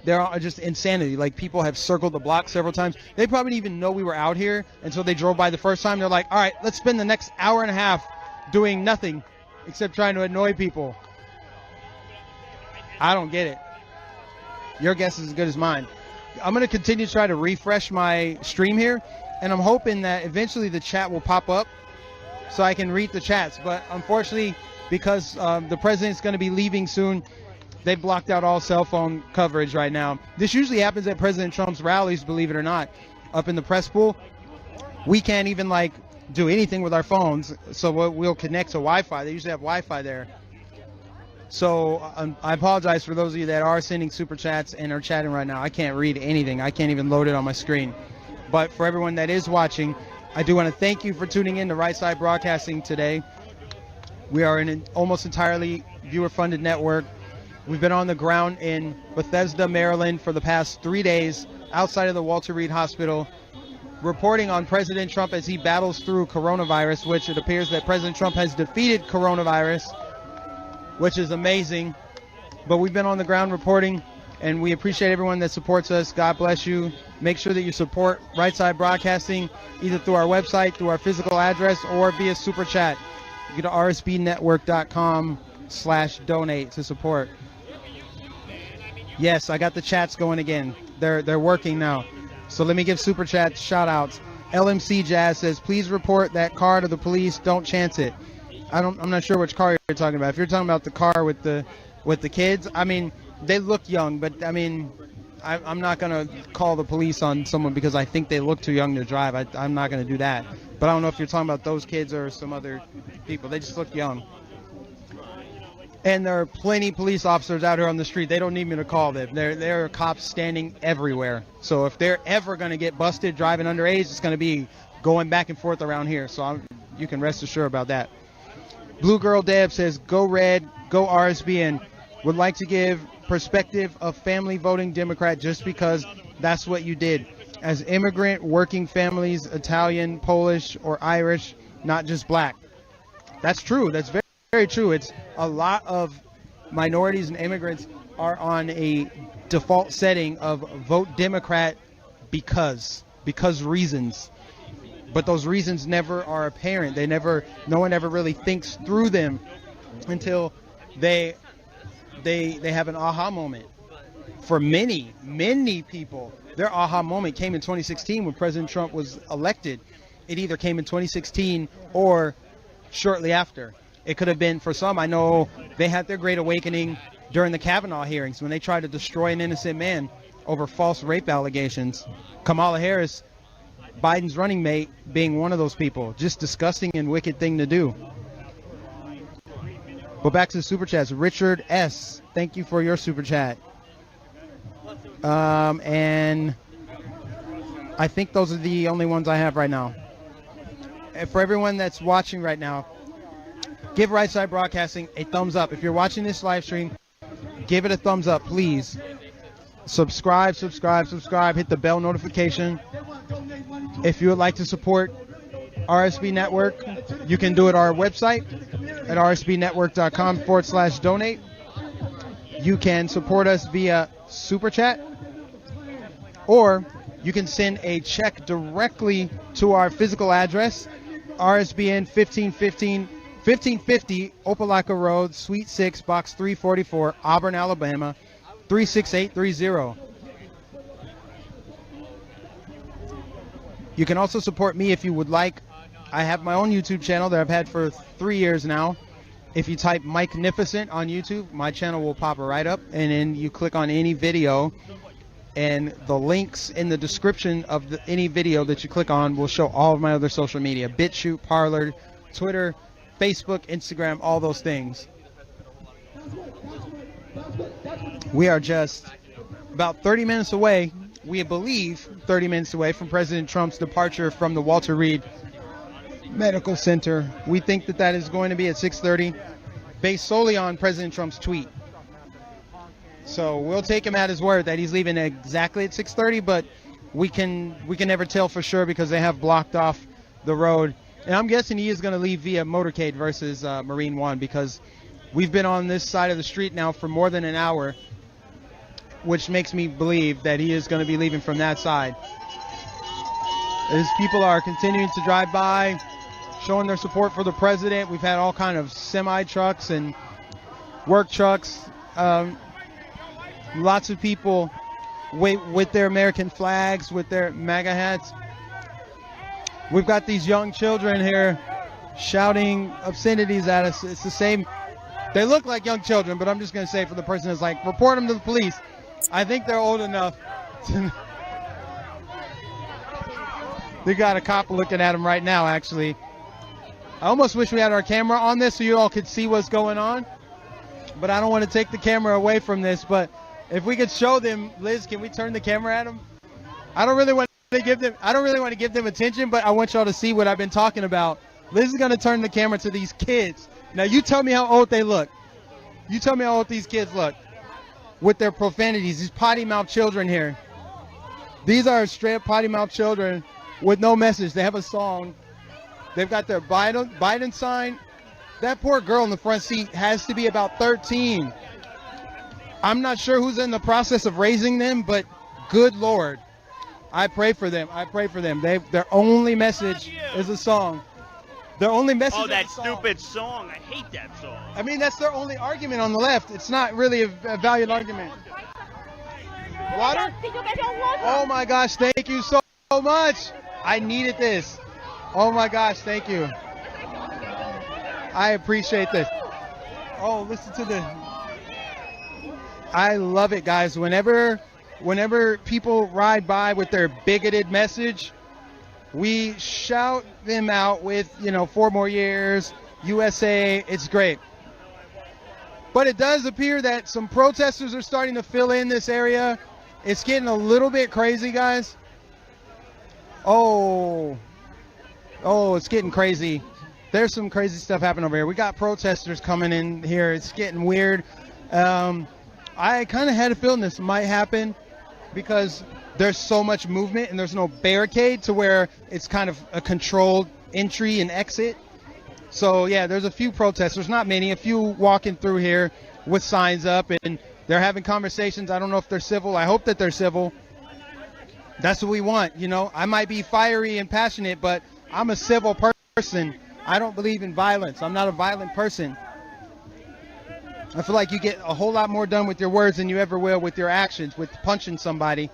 They're just insanity. Like, people have circled the block several times. They probably didn't even know we were out here until they drove by the first time. They're like, all right, let's spend the next hour and a half doing nothing except trying to annoy people. I don't get it. Your guess is as good as mine. I'm going to continue to try to refresh my stream here, and I'm hoping that eventually the chat will pop up so I can read the chats. But unfortunately, because the president's going to be leaving soon, they've blocked out all cell phone coverage right now. This usually happens at President Trump's rallies, believe it or not, up in the press pool. We can't even, like, do anything with our phones, so we'll connect to Wi-Fi. They usually have Wi-Fi there. So I apologize for those of you that are sending super chats and are chatting right now. I can't read anything. I can't even load it on my screen. But for everyone that is watching, I do want to thank you for tuning in to Right Side Broadcasting today. We are an almost entirely viewer-funded network. We've been on the ground in Bethesda, Maryland for the past 3 days outside of the Walter Reed Hospital, reporting on President Trump as he battles through coronavirus, which it appears that President Trump has defeated coronavirus, which is amazing. But we've been on the ground reporting, and we appreciate everyone that supports us. God bless you. Make sure that you support Right Side Broadcasting either through our website, through our physical address, or via Super Chat. You go to rsbnetwork.com/donate to support. Yes, I got the chats going again. They're working now. So let me give Super Chat shout outs. LMC Jazz says, please report that car to the police. Don't chance it. I'm not sure which car you're talking about. If you're talking about the car with the kids, I mean, they look young, but I mean, I'm not gonna call the police on someone because I think they look too young to drive. I'm not gonna do that. But I don't know if you're talking about those kids or some other people. They just look young. And there are plenty of police officers out here on the street. They don't need me to call them. There are cops standing everywhere. So if they're ever gonna get busted driving underage, it's gonna be going back and forth around here. So you can rest assured about that. Blue Girl Deb says, go Red, go RSBN. Would like to give perspective of family voting Democrat just because that's what you did. As immigrant working families, Italian, Polish, or Irish, not just black. That's true. That's very, very true. It's a lot of minorities and immigrants are on a default setting of vote Democrat because reasons. But those reasons never are apparent. No one ever really thinks through them until they have an aha moment. For many people, their aha moment came in 2016 when President Trump was elected. It either came in 2016 or shortly after. It could have been, for some, I know they had their great awakening during the Kavanaugh hearings when they tried to destroy an innocent man over false rape allegations. Kamala Harris, Biden's running mate, being one of those people. Just disgusting and wicked thing to do. But back to the super chats. Richard S., thank you for your super chat. And I think those are the only ones I have right now. And for everyone that's watching right now, give Right Side Broadcasting a thumbs up. If you're watching this live stream, give it a thumbs up, please. Subscribe. Hit the bell notification. If you would like to support RSB Network, you can do it at our website at rsbnetwork.com/donate. You can support us via Super Chat, or you can send a check directly to our physical address, RSBN 1550 Opelika Road, Suite 6, Box 344, Auburn, Alabama, 36830. You can also support me if you would like. I have my own YouTube channel that I've had for 3 years now. If you type Mike-nificent on YouTube, my channel will pop right up, and then you click on any video, and the links in the description of any video that you click on will show all of my other social media: BitChute, Parler, Twitter, Facebook, Instagram, all those things. We are just about 30 minutes away, we believe 30 minutes away from President Trump's departure from the Walter Reed Medical Center. We think that is going to be at 6:30, based solely on President Trump's tweet. So we'll take him at his word that he's leaving exactly at 6:30, but we can never tell for sure because they have blocked off the road. And I'm guessing he is going to leave via motorcade versus Marine One because we've been on this side of the street now for more than an hour, which makes me believe that he is going to be leaving from that side. As people are continuing to drive by, showing their support for the president. We've had all kind of semi-trucks and work trucks. Lots of people with their American flags, with their MAGA hats. We've got these young children here shouting obscenities at us. It's the same. They look like young children, but I'm just going to say for the person that's like, report them to the police. I think they're old enough to... They got a cop looking at them right now, actually. I almost wish we had our camera on this so you all could see what's going on. But I don't want to take the camera away from this. But if we could show them, Liz, can we turn the camera at them? I don't really want to give them attention, but I want y'all to see what I've been talking about. Liz is going to turn the camera to these kids. Now you tell me how old they look. You tell me how old these kids look with their profanities. These potty mouth children here. These are straight up potty mouth children with no message. They have a song. They've got their Biden sign. That poor girl in the front seat has to be about 13. I'm not sure who's in the process of raising them, but good Lord. I pray for them. I pray for them. Their only message is a song. Their only message is that a song. stupid song. I hate that song. I mean, that's their only argument on the left. It's not really a valued argument. Water? Oh my gosh, thank you so much. I needed this. Oh my gosh, thank you. I appreciate this. Oh, listen to the... I love it, guys. Whenever people ride by with their bigoted message, we shout them out with, 4 more years, USA. It's great. But it does appear that some protesters are starting to fill in this area. It's getting a little bit crazy, guys. Oh, it's getting crazy. There's some crazy stuff happening over here. We got protesters coming in here. It's getting weird. I kind of had a feeling this might happen because there's so much movement and there's no barricade to where it's kind of a controlled entry and exit. So, yeah, there's a few protesters, not many, a few walking through here with signs up, and they're having conversations. I don't know if they're civil. I hope that they're civil. That's what we want, I might be fiery and passionate, but I'm a civil person. I don't believe in violence. I'm not a violent person. I feel like you get a whole lot more done with your words than you ever will with your actions, with punching somebody.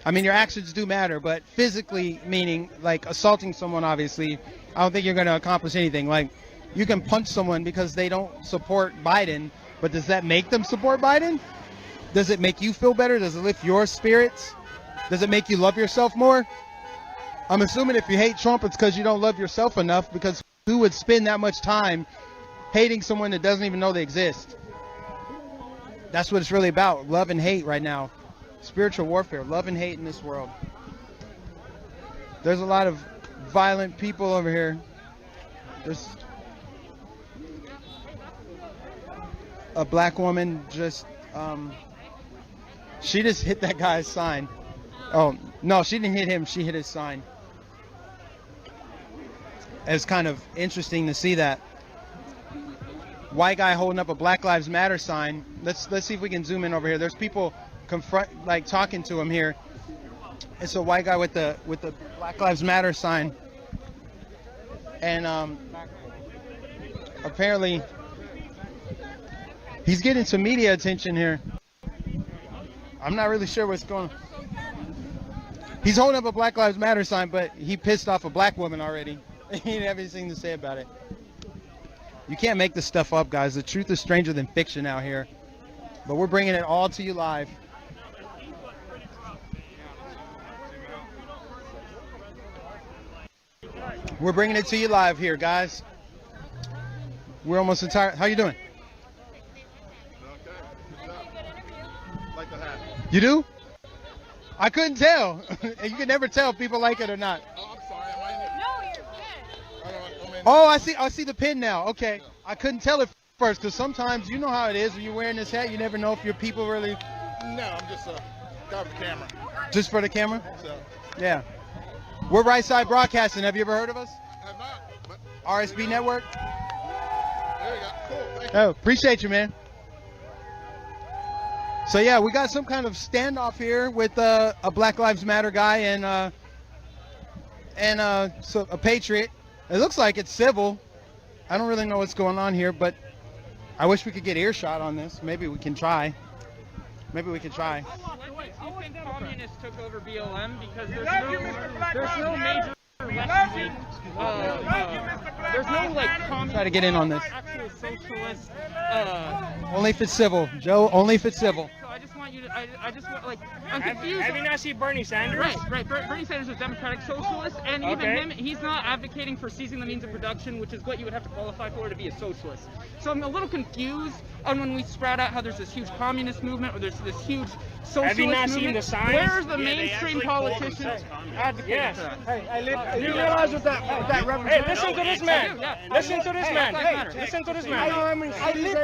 I mean, your actions do matter, but physically, meaning like assaulting someone, obviously, I don't think you're going to accomplish anything. Like, you can punch someone because they don't support Biden, but does that make them support Biden? Does it make you feel better? Does it lift your spirits? Does it make you love yourself more? I'm assuming if you hate Trump, it's because you don't love yourself enough, because who would spend that much time hating someone that doesn't even know they exist? That's what it's really about, love and hate right now. Spiritual warfare, love and hate in this world. There's a lot of violent people over here. There's a black woman she just hit that guy's sign. Oh, no, she didn't hit him. She hit his sign. It's kind of interesting to see that. White guy holding up a Black Lives Matter sign. Let's see if we can zoom in over here. There's people talking to him here. It's a white guy with the Black Lives Matter sign. And apparently he's getting some media attention here. I'm not really sure what's going on. He's holding up a Black Lives Matter sign, but he pissed off a black woman already. He didn't have anything to say about it. You can't make this stuff up, guys. The truth is stranger than fiction out here. But we're bringing it all to you live. We're bringing it to you live here, guys. We're almost entire. How you doing? Like the hat. You do? I couldn't tell. You can never tell if people like it or not. Oh, I'm sorry. Oh, I see the pin now. Okay. I couldn't tell if first, because sometimes you know how it is when you're wearing this hat. You never know if your people really. No, I'm just got the camera. Just for the camera? So. Yeah. We're Right Side Broadcasting. Have you ever heard of us? I'm not. But RSB Network. there you go. Cool. Thank you. Oh, appreciate you, man. So yeah, we got some kind of standoff here with a Black Lives Matter guy and so a patriot. It looks like it's civil. I don't really know what's going on here, but I wish we could get earshot on this. Maybe we can try. Maybe we can try. Do you think communists took over BLM because there's no major there's no like communist Try to get in on this. actual socialist Only if it's civil, Joe. Only if it's civil. so I just want you to I just want like I'm confused. Have you not seen Bernie Sanders? Right. Bernie Sanders is a democratic socialist, and even him, he's not advocating for seizing the means of production, which is what you would have to qualify for to be a socialist. So I'm a little confused on when we sprout out how there's this huge communist movement or there's this huge socialist Have you not movement. seen the signs? Where's the mainstream politicians advocating Yes. for that? Hey, do you realize what that represents? Hey, listen to this man. Listen to this man. Hey, listen to this man.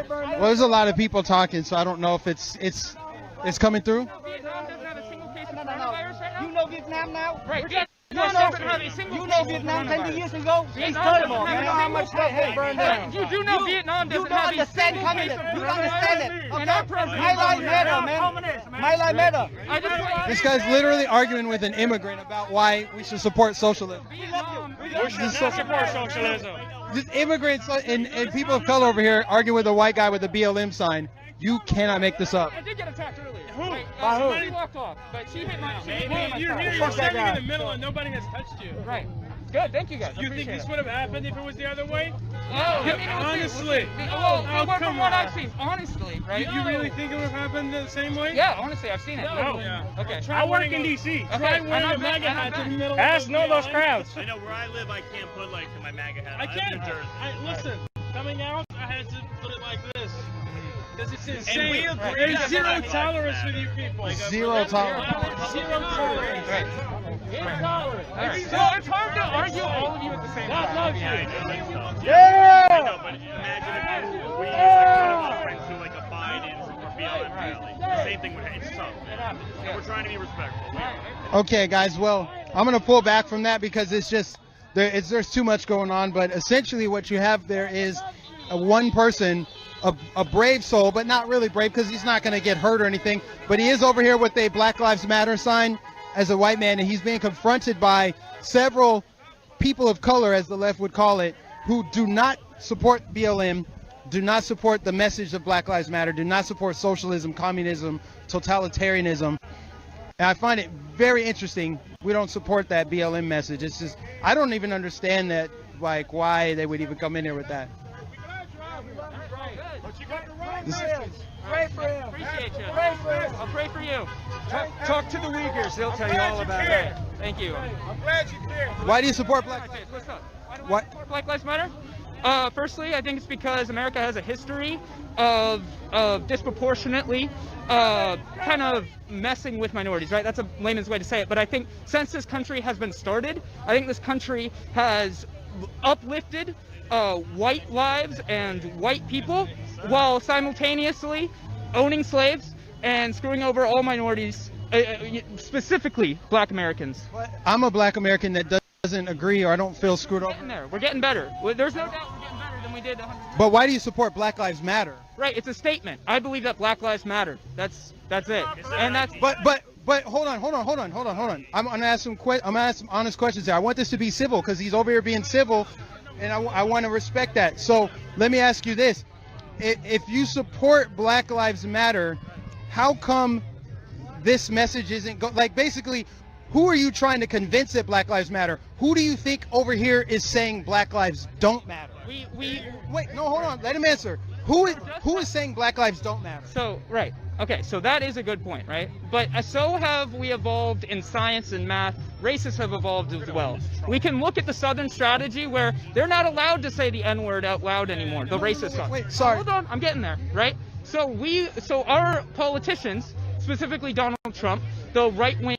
Well, there's a lot of people talking, so I don't know if it's coming through. Vietnam doesn't have a single case of coronavirus right now? You know Vietnam now? Right. You know Vietnam 10 years ago? It's terrible. You know how much stuff they burned down. You do know Vietnam doesn't have a single case of You understand it. And our president My life matter, man. My life matter. I just want This guy's literally arguing with an immigrant about why we should support socialism. We should not support socialism. Just immigrants and people of color over here arguing with a white guy with a BLM sign. You cannot make this up. I did get attacked earlier. Who? By who? Somebody walked off, but she hit my. You're here, you're standing in the middle, and nobody has touched you. Right. Good. Thank you guys. You think this would have happened if it was the other way? Honestly. Oh, From come what on. I've seen, honestly, right? You really think it would have happened the same way? Yeah, honestly, I've seen it. No. Okay. I work in D.C. Try wearing a MAGA hat to the middle. Ask no those crowds. I know where I live, I can't put like my MAGA hat. I can't. live in Jersey. Listen, coming out, I had to put it like this. Because it's insane. And we agree There's that zero Black Lives tolerance Matter. with you people. Zero tolerance. Zero tolerance. Intolerance. Well, it's hard to argue all of you at the same God time. loves you. I know, it's tough. Yeah! I know, but imagine if we like one of our friends who like a Biden or BLM rally. The same thing would happen. It's tough. And we're trying to be respectful. Okay, guys. Well, I'm gonna pull back from that because it's just there's too much going on. But essentially, what you have there is one person, a brave soul, but not really brave because he's not gonna get hurt or anything. But he is over here with a Black Lives Matter sign as a white man, and he's being confronted by several people of color, as the left would call it, who do not support BLM, do not support the message of Black Lives Matter, do not support socialism, communism, totalitarianism. And I find it very interesting. We don't support that BLM message. It's just, I don't even understand that, like, why they would even come in here with that. Pray for him. Appreciate you. Pray for him. I'll pray for you. Talk to the Uyghurs. They'll tell you all about that. Thank you. I'm glad you're here. Why do you support Black Lives What's up? Why do What? I support Black Lives Matter? Firstly, I think it's because America has a history of disproportionately kind of messing with minorities, right? That's a layman's way to say it. But I think since this country has been started, I think this country has uplifted white lives and white people while simultaneously owning slaves and screwing over all minorities, specifically Black Americans. I'm a Black American that doesn't agree, or I don't feel screwed over. We're getting better. There's no doubt we're getting better than we did 100 years. But why do you support Black Lives Matter? Right, it's a statement. I believe that Black Lives matter. That's it. And that's But hold on. I'm gonna ask some honest questions here. I want this to be civil because he's over here being civil, and I want to respect that. So let me ask you this: if you support Black Lives Matter, how come this message isn't like basically? Who are you trying to convince that Black Lives Matter? Who do you think over here is saying Black Lives don't matter? Wait, no, hold on. Let him answer. Who is saying Black Lives don't matter? So, right. Okay, so that is a good point, right? But so have we evolved in science and math. Racists have evolved as well. We can look at the Southern strategy where they're not allowed to say the N-word out loud anymore. The racists are. Wait, sorry. Hold on, I'm getting there, right? So our politicians, specifically Donald Trump, the right-wing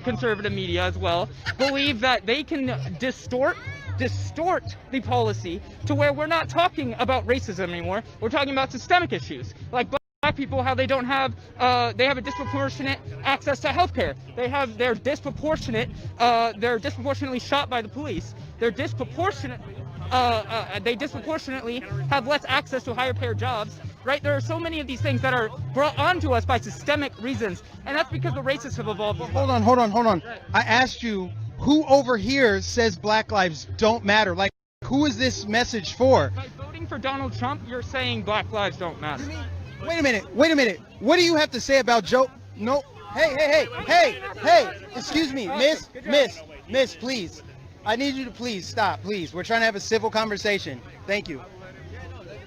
conservative media as well, believe that they can distort the policy to where we're not talking about racism anymore. We're talking about systemic issues like black people, how they don't have they have a disproportionate access to health care. They're disproportionately shot by the police. They disproportionately have less access to higher paid jobs. Right? There are so many of these things that are brought onto us by systemic reasons, and that's because the racists have evolved. Hold on. I asked you, who over here says Black lives don't matter? Like, who is this message for? By voting for Donald Trump, you're saying Black lives don't matter. Wait a minute. What do you have to say about Joe? No. Hey. Excuse me, miss, please. I need you to please stop, please. We're trying to have a civil conversation. Thank you.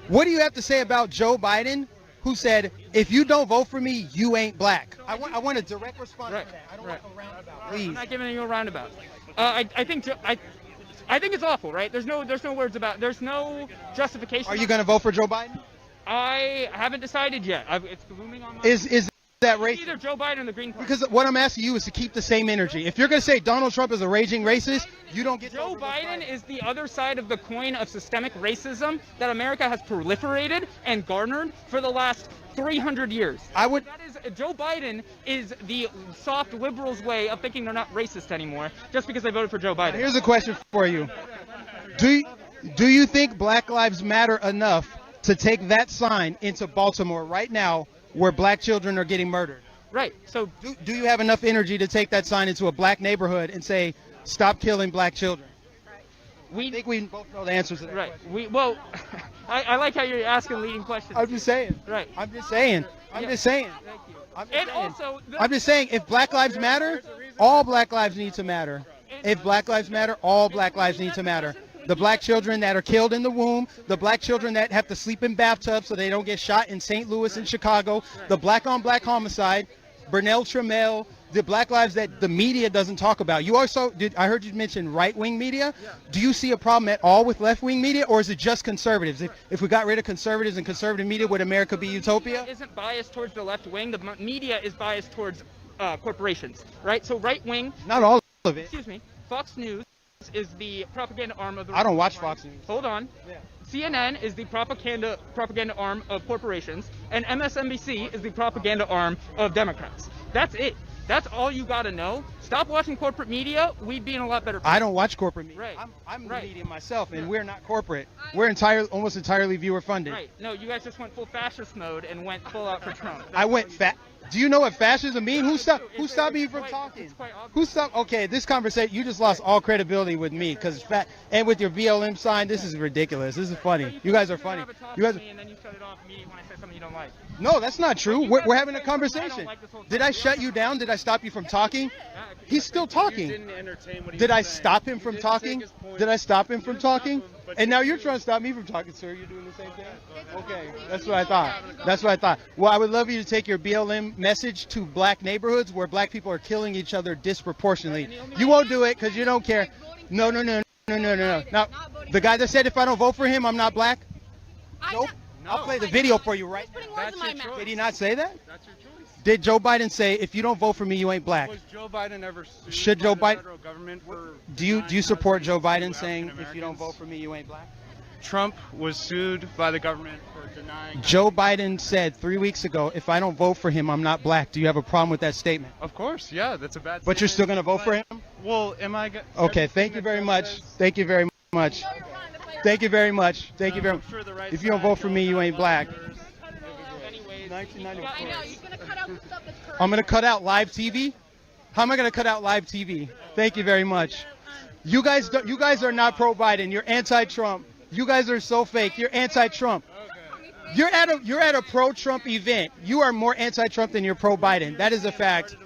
What do you have to say about Joe Biden, who said, if you don't vote for me, you ain't black? I want a direct response to that. I don't want a roundabout. Please. I'm not giving you a roundabout. I think it's awful, right? There's no words about. There's no justification. Are you going to vote for Joe Biden? I haven't decided yet. It's looming on my. Is that racist? Either Joe Biden or the Green Party. Because what I'm asking you is to keep the same energy. If you're going to say Donald Trump is a raging racist, you don't get. Joe Biden is the other side of the coin of systemic racism that America has proliferated and garnered for the last 300 years. Joe Biden is the soft liberals' way of thinking they're not racist anymore just because they voted for Joe Biden. Here's a question for you. Do you think Black Lives Matter enough to take that sign into Baltimore right now, where black children are getting murdered? Right. So do you have enough energy to take that sign into a black neighborhood and say, stop killing black children? I think we both know the answers to that question. I like how you're asking leading questions. I'm just saying. Right. I'm just saying. Thank you. I'm just saying, if Black Lives Matter, all Black lives need to matter. If Black Lives Matter, all Black lives need to matter. The black children that are killed in the womb, the black children that have to sleep in bathtubs so they don't get shot in St. Louis and Chicago, the black-on-black homicide, Burnell Trammell, the black lives that the media doesn't talk about. You also, I heard you mention right-wing media. Do you see a problem at all with left-wing media, or is it just conservatives? If we got rid of conservatives and conservative media, would America be utopia? Media isn't biased towards the left wing. The media is biased towards corporations, right? So right-wing. Not all of it. Excuse me. Fox News is the propaganda arm of the. I don't watch Fox News. Hold on. Yeah. CNN is the propaganda arm of corporations, and MSNBC is the propaganda arm of Democrats. That's it. That's all you got to know. Stop watching corporate media. We'd be in a lot better place. I don't watch corporate media. Right. I'm the media myself, and we're not corporate. We're almost entirely viewer funded. Right. No, you guys just went full fascist mode and went full out for Trump. Do you know what fascism means? Who stopped me from talking? Who stopped? Okay, this conversation, you just lost all credibility with me because and with your BLM sign, this is ridiculous. This is funny. You guys are funny. You guys. And then you shut it off immediately when I say something you don't like. No, that's not true. We're having a conversation. Did I shut you down? Did I stop you from talking? He's still talking. Did I stop him from talking? Did I stop him from talking? And now you're trying to stop me from talking, sir. You're doing the same thing? Okay, that's what I thought. Well, I would love you to take your BLM message to black neighborhoods where black people are killing each other disproportionately. You won't do it because you don't care. No. Now, the guy that said if I don't vote for him, I'm not black? Nope. I'll play the video for you right now. Did he not say that? That's your choice. Did Joe Biden say, if you don't vote for me, you ain't black? Was Joe Biden ever sued Should Joe by the Biden? federal government for Do you support Joe Biden saying, if you don't vote for me, you ain't black? Trump was sued by the government for denying. Joe Biden said 3 weeks ago, if I don't vote for him, I'm not black. Do you have a problem with that statement? Of course, yeah, that's a bad. But you're still going to vote for him? Well, am I? Okay, thank you very much. Thank you very much. Thank you very much. Thank you very much. If you don't vote for me, you ain't black. 1994. I'm going to cut out live TV? How am I going to cut out live TV? Thank you very much. You guys are not pro-Biden. You're anti-Trump. You guys are so fake. You're anti-Trump. You're at a pro-Trump event. You are more anti-Trump than you're pro-Biden. That is a fact.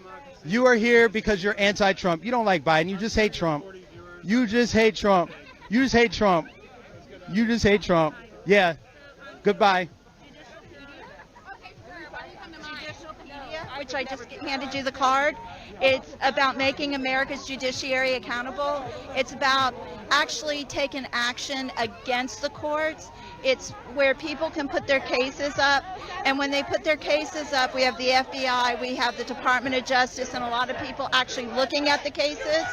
You are here because you're anti-Trump. You don't like Biden. You just hate Trump. You just hate Trump. You just hate Trump. You just hate Trump. Yeah. Goodbye. which I just handed you the card. It's about making America's judiciary accountable. It's about actually taking action against the courts. It's where people can put their cases up, and when they put their cases up, we have the FBI, we have the Department of Justice, and a lot of people actually looking at the cases.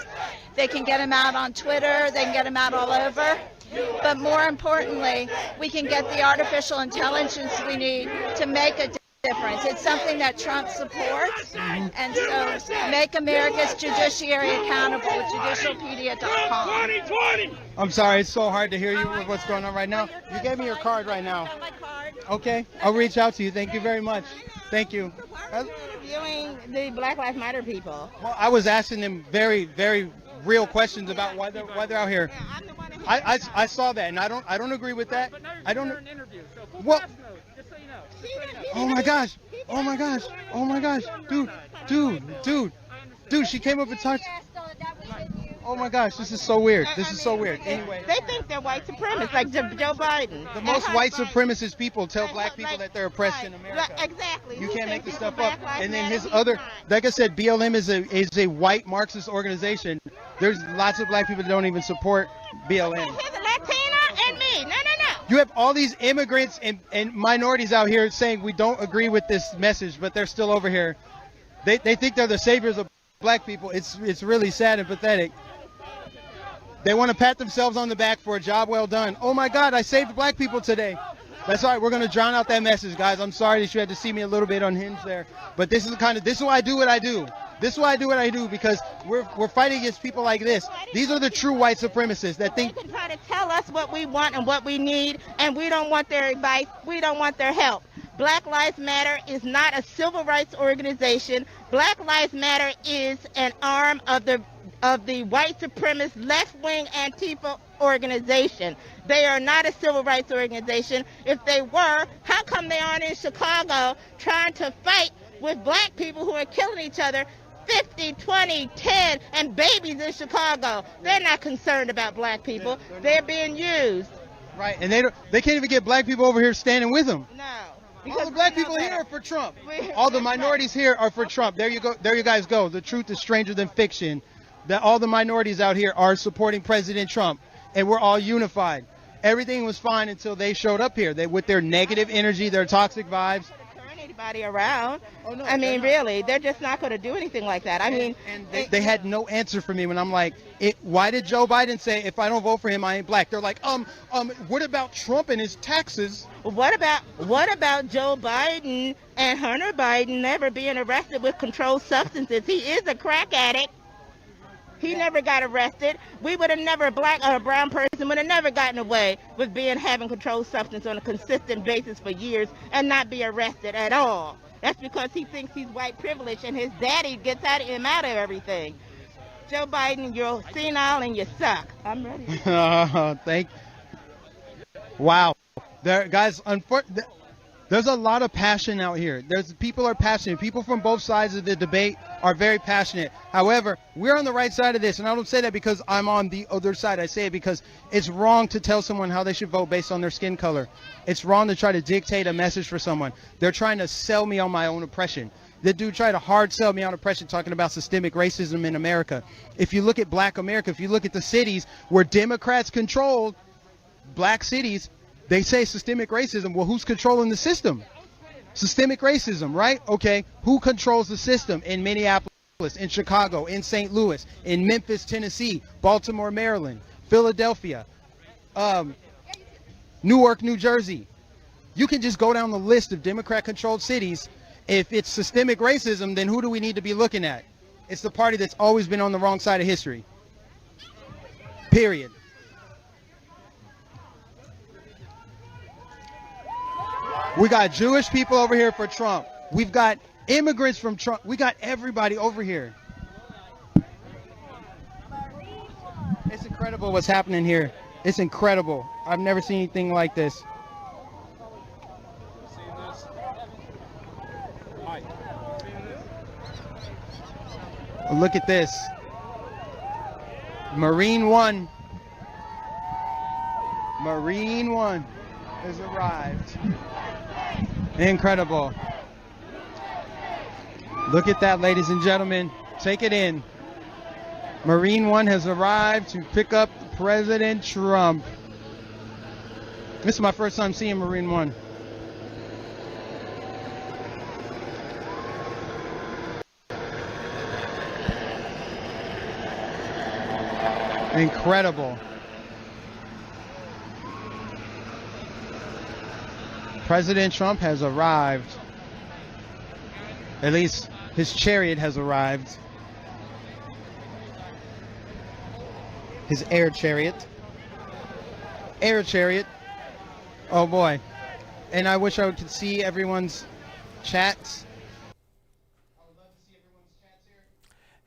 They can get them out on Twitter, they can get them out all over. But more importantly, we can get the artificial intelligence we need to make a difference. It's something that Trump supports, and so make America's judiciary accountable with judicialpedia.com. I'm sorry, it's so hard to hear you with what's going on right now. You gave me your card right now. Okay, I'll reach out to you. Thank you very much. Thank you. Interviewing the Black Lives Matter people. Well, I was asking them very, very real questions about why they're out here. I saw that, and I don't agree with that. I don't. Well. Oh my gosh! Oh my gosh! Oh my gosh! Dude! She came up and talked. Oh my gosh! This is so weird. This is so weird. Anyway. They think they're white supremacists, like Joe Biden. The most white supremacist people tell black people that they're oppressed in America. Exactly. You can't make this stuff up. And then his other, like I said, BLM is a white Marxist organization. There's lots of black people that don't even support BLM. He's a Latina and me. No. You have all these immigrants and minorities out here saying we don't agree with this message, but they're still over here. They think they're the saviors of black people. It's really sad and pathetic. They want to pat themselves on the back for a job well done. Oh my God, I saved black people today. That's all right. We're going to drown out that message, guys. I'm sorry that you had to see me a little bit unhinged there. But this is why I do what I do. This is why I do what I do, because we're fighting against people like this. These are the true white supremacists that think. They can try to tell us what we want and what we need, and we don't want their advice. We don't want their help. Black Lives Matter is not a civil rights organization. Black Lives Matter is an arm of the white supremacist left-wing Antifa organization. They are not a civil rights organization. If they were, how come they aren't in Chicago trying to fight with black people who are killing each other 50, 20, 10, and babies in Chicago? They're not concerned about black people. They're being used. Right, and they can't even get black people over here standing with them. No. All the black people here are for Trump. All the minorities here are for Trump. There you go. There you guys go. The truth is stranger than fiction. That all the minorities out here are supporting President Trump, and we're all unified. Everything was fine until they showed up here. With their negative energy, their toxic vibes. Turn anybody around. Oh, no, I mean, really, they're just not going to do anything like that. I mean, they had no answer for me when I'm like, why did Joe Biden say if I don't vote for him, I ain't black? They're like, what about Trump and his taxes? What about Joe Biden and Hunter Biden never being arrested with controlled substances? He is a crack addict. He never got arrested. We would have never, a black or a brown person would have never gotten away with having controlled substance on a consistent basis for years and not be arrested at all. That's because he thinks he's white privilege and his daddy gets him out of everything. Joe Biden, you're senile and you suck. I'm ready. Wow. Guys, there's a lot of passion out here. People are passionate. People from both sides of the debate are very passionate. However, we're on the right side of this, and I don't say that because I'm on the other side. I say it because it's wrong to tell someone how they should vote based on their skin color. It's wrong to try to dictate a message for someone. They're trying to sell me on my own oppression. The dude tried to hard sell me on oppression, talking about systemic racism in America. If you look at black America, if you look at the cities where Democrats control black cities, they say systemic racism. Well, who's controlling the system? Systemic racism, right? Okay, who controls the system in Minneapolis, in Chicago, in St. Louis, in Memphis, Tennessee, Baltimore, Maryland, Philadelphia, Newark, New Jersey? You can just go down the list of Democrat-controlled cities. If it's systemic racism, then who do we need to be looking at? It's the party that's always been on the wrong side of history. Period. We got Jewish people over here for Trump. We've got immigrants from Trump. We got everybody over here. It's incredible what's happening here. It's incredible. I've never seen anything like this. Look at this. Marine One has arrived. Incredible. Look at that, ladies and gentlemen. Take it in. Marine One has arrived to pick up President Trump. This is my first time seeing Marine One. Incredible. President Trump has arrived. At least his chariot has arrived. His air chariot. Air chariot. Oh boy. And I wish I could see everyone's chats.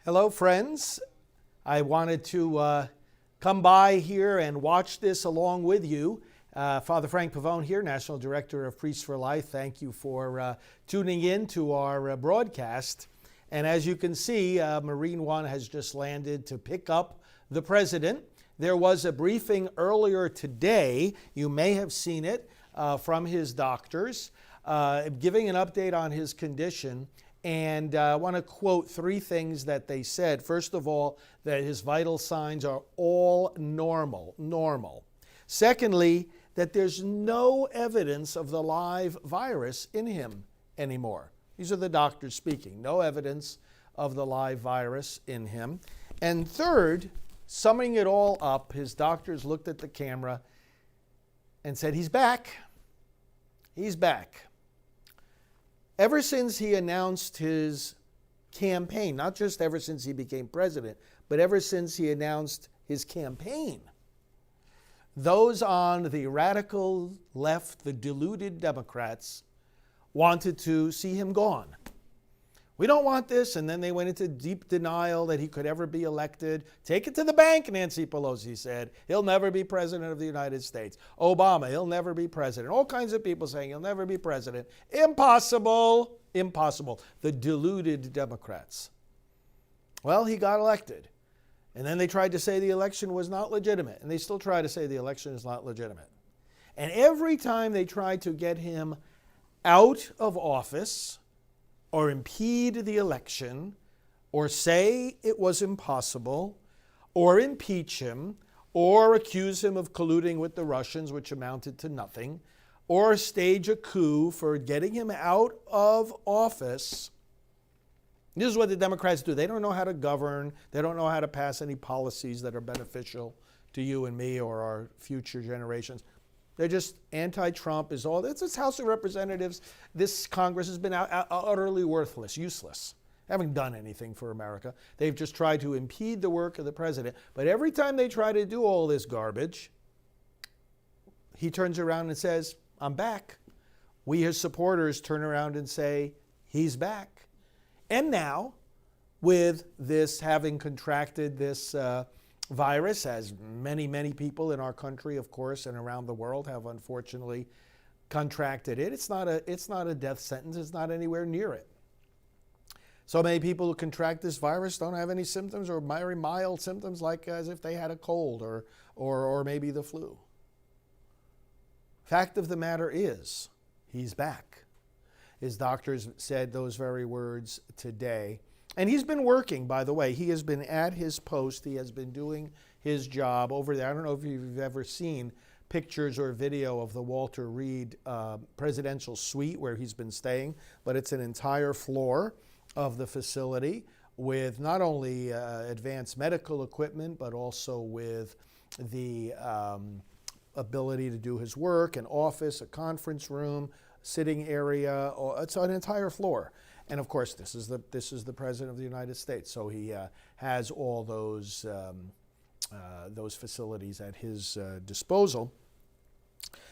Hello, friends. I wanted to come by here and watch this along with you. Father Frank Pavone here, National Director of Priests for Life. Thank you for tuning in to our broadcast. And as you can see, Marine One has just landed to pick up the president. There was a briefing earlier today, you may have seen it, from his doctors, giving an update on his condition. And I want to quote three things that they said. First of all, that his vital signs are all normal. Secondly, that there's no evidence of the live virus in him anymore. These are the doctors speaking. No evidence of the live virus in him. And third, summing it all up, his doctors looked at the camera and said, he's back. He's back. Ever since he announced his campaign, not just ever since he became president, but ever since he announced his campaign, those on the radical left, the deluded Democrats, wanted to see him gone. We don't want this, and then they went into deep denial that he could ever be elected. Take it to the bank, Nancy Pelosi said. He'll never be president of the United States. Obama, he'll never be president. All kinds of people saying he'll never be president. Impossible. Impossible. The deluded Democrats. Well, he got elected. And then they tried to say the election was not legitimate. And they still try to say the election is not legitimate. And every time they tried to get him out of office, or impede the election, or say it was impossible, or impeach him, or accuse him of colluding with the Russians, which amounted to nothing, or stage a coup for getting him out of office. This is what the Democrats do. They don't know how to govern. They don't know how to pass any policies that are beneficial to you and me or our future generations. They're just anti-Trump is all. It's House of Representatives. This Congress has been utterly worthless, useless. They haven't done anything for America. They've just tried to impede the work of the president. But every time they try to do all this garbage, he turns around and says, I'm back. We, his supporters, turn around and say, he's back. And now, with this having contracted this virus, as many, many people in our country, of course, and around the world have unfortunately contracted it. It's not a death sentence. It's not anywhere near it. So many people who contract this virus don't have any symptoms or very mild symptoms, like as if they had a cold or maybe the flu. Fact of the matter is, he's back. His doctors said those very words today. And he's been working, by the way. He has been at his post. He has been doing his job over there. I don't know if you've ever seen pictures or video of the Walter Reed presidential suite where he's been staying, but it's an entire floor of the facility with not only advanced medical equipment, but also with the ability to do his work, an office, a conference room, sitting area. It's an entire floor. And of course, this is the President of the United States, so he has all those facilities at his disposal.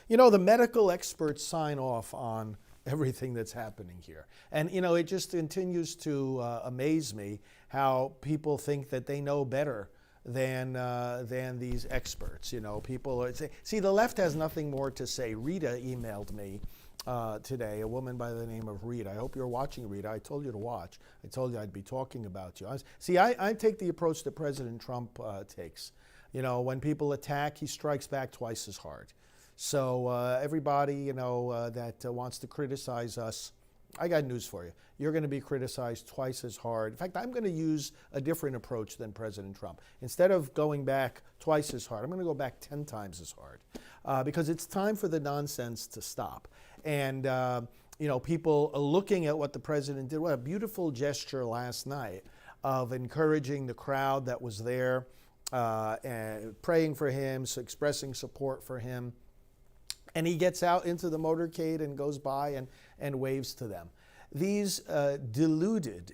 You know, the medical experts sign off on everything that's happening here, and you know, it just continues to amaze me how people think that they know better than these experts. You know, people are, see, the left has nothing more to say. Rita emailed me today, a woman by the name of Rita. I hope you're watching, Rita. I told you to watch. I told you I'd be talking about you. I take the approach that President Trump takes. You know, when people attack, he strikes back twice as hard. So everybody, you know, that wants to criticize us I got news for you. You're going to be criticized twice as hard. In fact, I'm going to use a different approach than President Trump. Instead of going back twice as hard, I'm going to go back 10 times as hard because it's time for the nonsense to stop. And, people are looking at what the president did. What a beautiful gesture last night of encouraging the crowd that was there and praying for him, so expressing support for him. And he gets out into the motorcade and goes by and waves to them. These deluded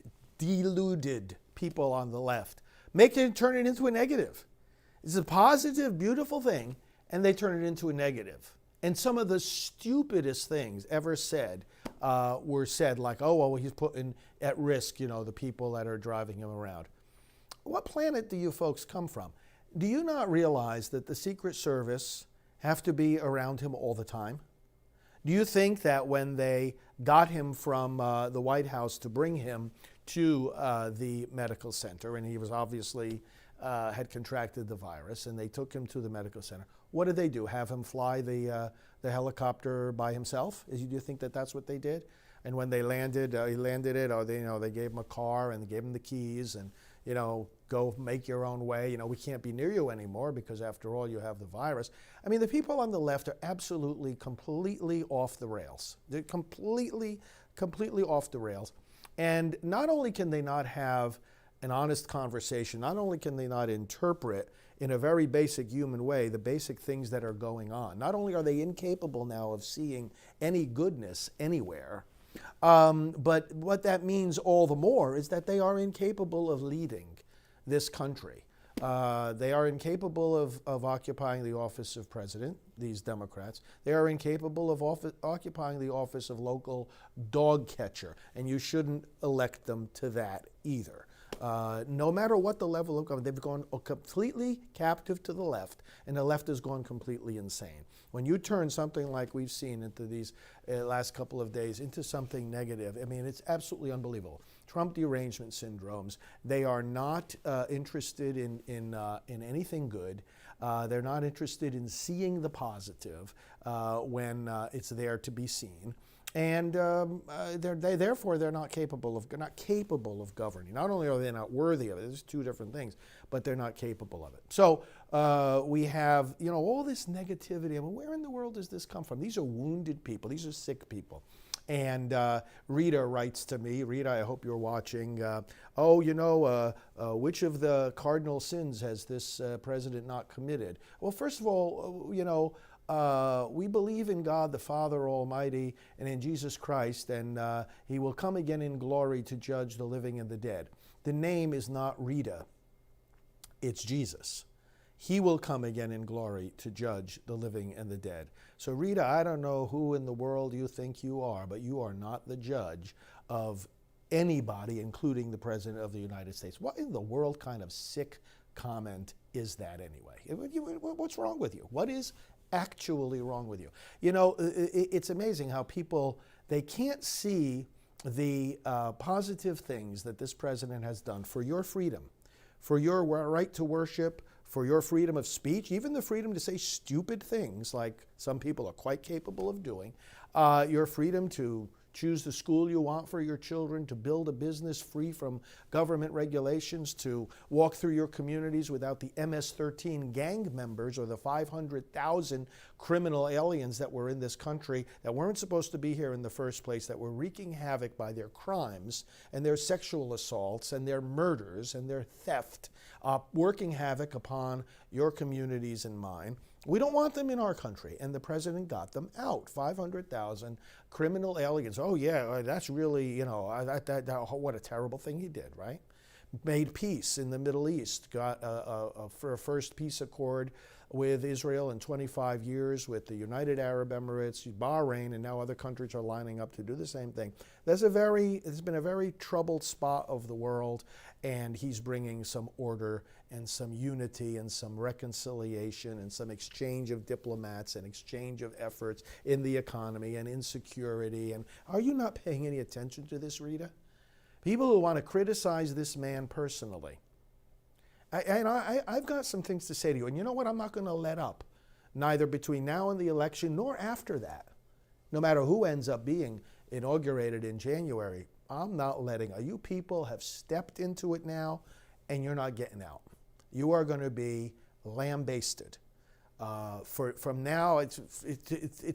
people on the left turn it into a negative. It's a positive, beautiful thing, and they turn it into a negative. And some of the stupidest things ever said were said, like, oh, well, he's putting at risk, the people that are driving him around. What planet do you folks come from? Do you not realize that the Secret Service have to be around him all the time? Do you think that when they got him from the White House to bring him to the medical center, and he was obviously had contracted the virus, and they took him to the medical center, what did they do? Have him fly the helicopter by himself? Do you think that that's what they did? And when they landed, he landed it, or they gave him a car and they gave him the keys, and go make your own way. We can't be near you anymore because after all, you have the virus. I mean, the people on the left are absolutely, completely off the rails. They're completely off the rails. And not only can they not have an honest conversation, not only can they not interpret in a very basic human way the basic things that are going on, not only are they incapable now of seeing any goodness anywhere, but what that means all the more is that they are incapable of leading this country. They are incapable of occupying the office of president, these Democrats. They are incapable of occupying the office of local dog catcher, and you shouldn't elect them to that either. No matter what the level of government, they've gone completely captive to the left, and the left has gone completely insane. When you turn something like we've seen into these last couple of days into something negative, I mean, it's absolutely unbelievable. Trump derangement syndromes, they are not interested in anything good. They're not interested in seeing the positive when it's there to be seen. And therefore they're not capable of governing. Not only are they not worthy of it, there's two different things, but they're not capable of it. So we have all this negativity. I mean, where in the world does this come from? These are wounded people. These are sick people. And Rita writes to me, Rita, I hope you're watching, which of the cardinal sins has this president not committed? Well, first of all, we believe in God the Father Almighty and in Jesus Christ, and he will come again in glory to judge the living and the dead. The name is not Rita, it's Jesus. He will come again in glory to judge the living and the dead. So Rita, I don't know who in the world you think you are, but you are not the judge of anybody, including the President of the United States. What in the world kind of sick comment is that anyway? What's wrong with you? What is actually wrong with you? It's amazing how people, they can't see the positive things that this president has done for your freedom, for your right to worship, for your freedom of speech, even the freedom to say stupid things like some people are quite capable of doing, your freedom to choose the school you want for your children, to build a business free from government regulations, to walk through your communities without the MS-13 gang members or the 500,000 criminal aliens that were in this country that weren't supposed to be here in the first place, that were wreaking havoc by their crimes and their sexual assaults and their murders and their theft, working havoc upon your communities and mine. We don't want them in our country, and the president got them out. 500,000 criminal aliens. Oh yeah, that's really, what a terrible thing he did, right? Made peace in the Middle East, got for a first peace accord with Israel in 25 years, with the United Arab Emirates, Bahrain, and now other countries are lining up to do the same thing. It's been a very troubled spot of the world, and he's bringing some order and some unity and some reconciliation and some exchange of diplomats and exchange of efforts in the economy and insecurity. And are you not paying any attention to this, Rita? People who want to criticize this man personally. I've got some things to say to you, and you know what? I'm not going to let up, neither between now and the election nor after that, no matter who ends up being inaugurated in January, I'm not letting, you people have stepped into it now and you're not getting out. You are going to be lambasted. From now, it's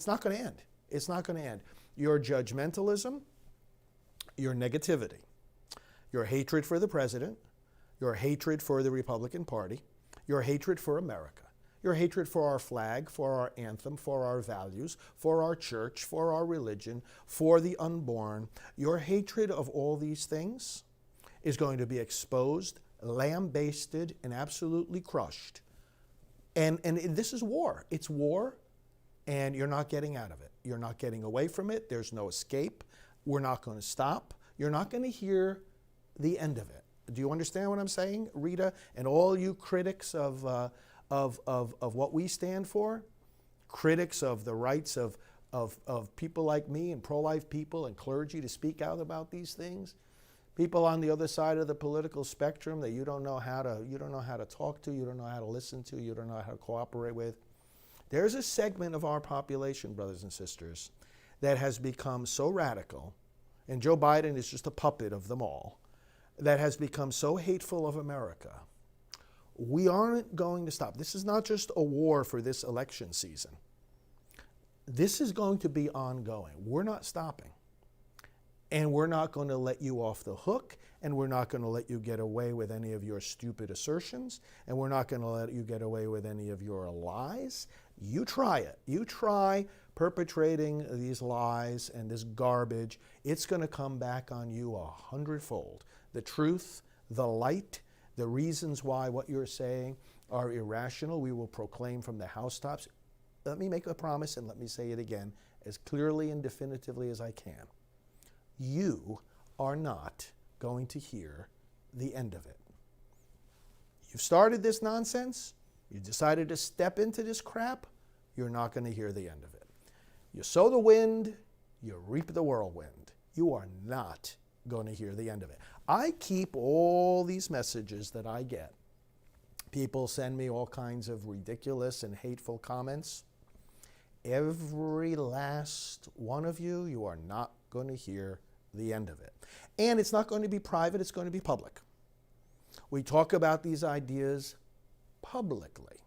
not going to end. It's not going to end. Your judgmentalism, your negativity, your hatred for the president, your hatred for the Republican Party, your hatred for America, your hatred for our flag, for our anthem, for our values, for our church, for our religion, for the unborn, your hatred of all these things is going to be exposed, lambasted, and absolutely crushed. And this is war. It's war, and you're not getting out of it. You're not getting away from it. There's no escape. We're not going to stop. You're not going to hear the end of it. Do you understand what I'm saying, Rita? And all you critics of what we stand for, critics of the rights of people like me and pro-life people and clergy to speak out about these things, people on the other side of the political spectrum that you don't know how to talk to, you don't know how to listen to, you don't know how to cooperate with. There's a segment of our population, brothers and sisters, that has become so radical, and Joe Biden is just a puppet of them all, that has become so hateful of America. We aren't going to stop. This is not just a war for this election season. This is going to be ongoing. We're not stopping. And we're not going to let you off the hook, and we're not going to let you get away with any of your stupid assertions, and we're not going to let you get away with any of your lies. You try it. You try perpetrating these lies and this garbage. It's going to come back on you 100-fold. The truth, the light, the reasons why what you're saying are irrational, we will proclaim from the housetops. Let me make a promise and let me say it again as clearly and definitively as I can. You are not going to hear the end of it. You've started this nonsense. You decided to step into this crap. You're not going to hear the end of it. You sow the wind, you reap the whirlwind. You are not going to hear the end of it. I keep all these messages that I get. People send me all kinds of ridiculous and hateful comments. Every last one of you, you are not going to hear the end of it. And it's not going to be private, it's going to be public. We talk about these ideas publicly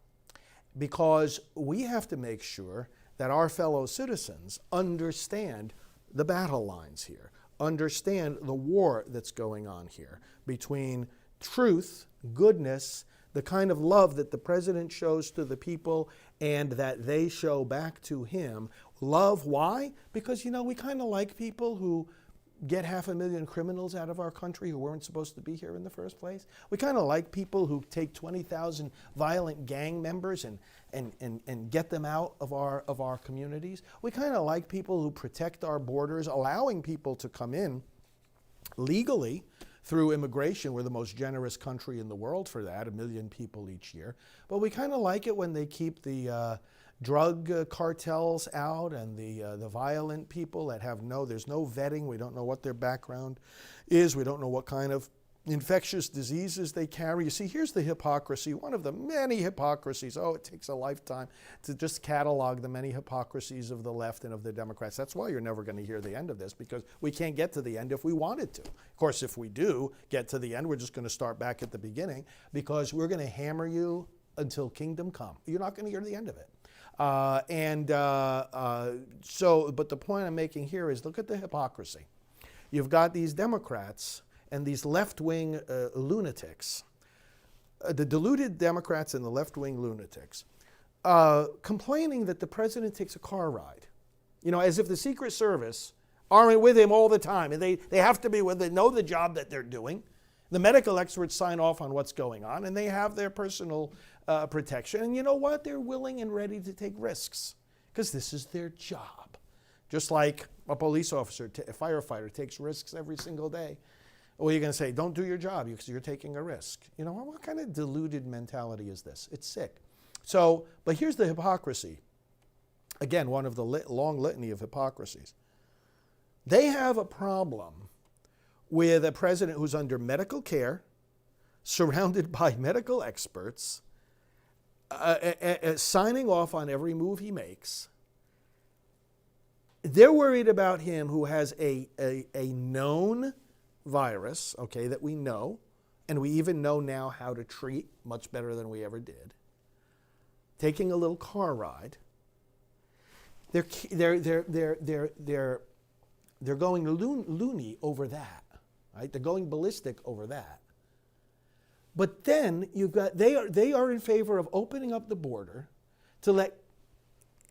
because we have to make sure that our fellow citizens understand the battle lines here, understand the war that's going on here between truth, goodness, the kind of love that the president shows to the people and that they show back to him. Love, why? Because, we kind of like people who get 500,000 criminals out of our country who weren't supposed to be here in the first place. We kind of like people who take 20,000 violent gang members and get them out of our communities. We kind of like people who protect our borders, allowing people to come in legally through immigration. We're the most generous country in the world for that, 1 million people each year. But we kind of like it when they keep the drug cartels out and the violent people that there's no vetting. We don't know what their background is. We don't know what kind of infectious diseases they carry. You see, here's the hypocrisy, one of the many hypocrisies. Oh, it takes a lifetime to just catalog the many hypocrisies of the left and of the Democrats. That's why you're never going to hear the end of this, because we can't get to the end if we wanted to. Of course, if we do get to the end, we're just going to start back at the beginning, because we're going to hammer you until kingdom come. You're not going to hear the end of it. But the point I'm making here is, look at the hypocrisy. You've got these Democrats and these left-wing lunatics, the deluded Democrats and the left-wing lunatics, complaining that the president takes a car ride. As if the Secret Service aren't with him all the time, and they have to be they know the job that they're doing. The medical experts sign off on what's going on, and they have their personal protection. And you know what? They're willing and ready to take risks, because this is their job. Just like a police officer, a firefighter takes risks every single day. Well, you're going to say, don't do your job because you're taking a risk. What kind of deluded mentality is this? It's sick. But here's the hypocrisy. Again, one of the long litany of hypocrisies. They have a problem with a president who's under medical care, surrounded by medical experts, signing off on every move he makes, They're worried about him who has a known virus, okay, that we know, and we even know now how to treat much better than we ever did. Taking a little car ride. They're going loony over that, right? They're going ballistic over that. But then you've got they are in favor of opening up the border to let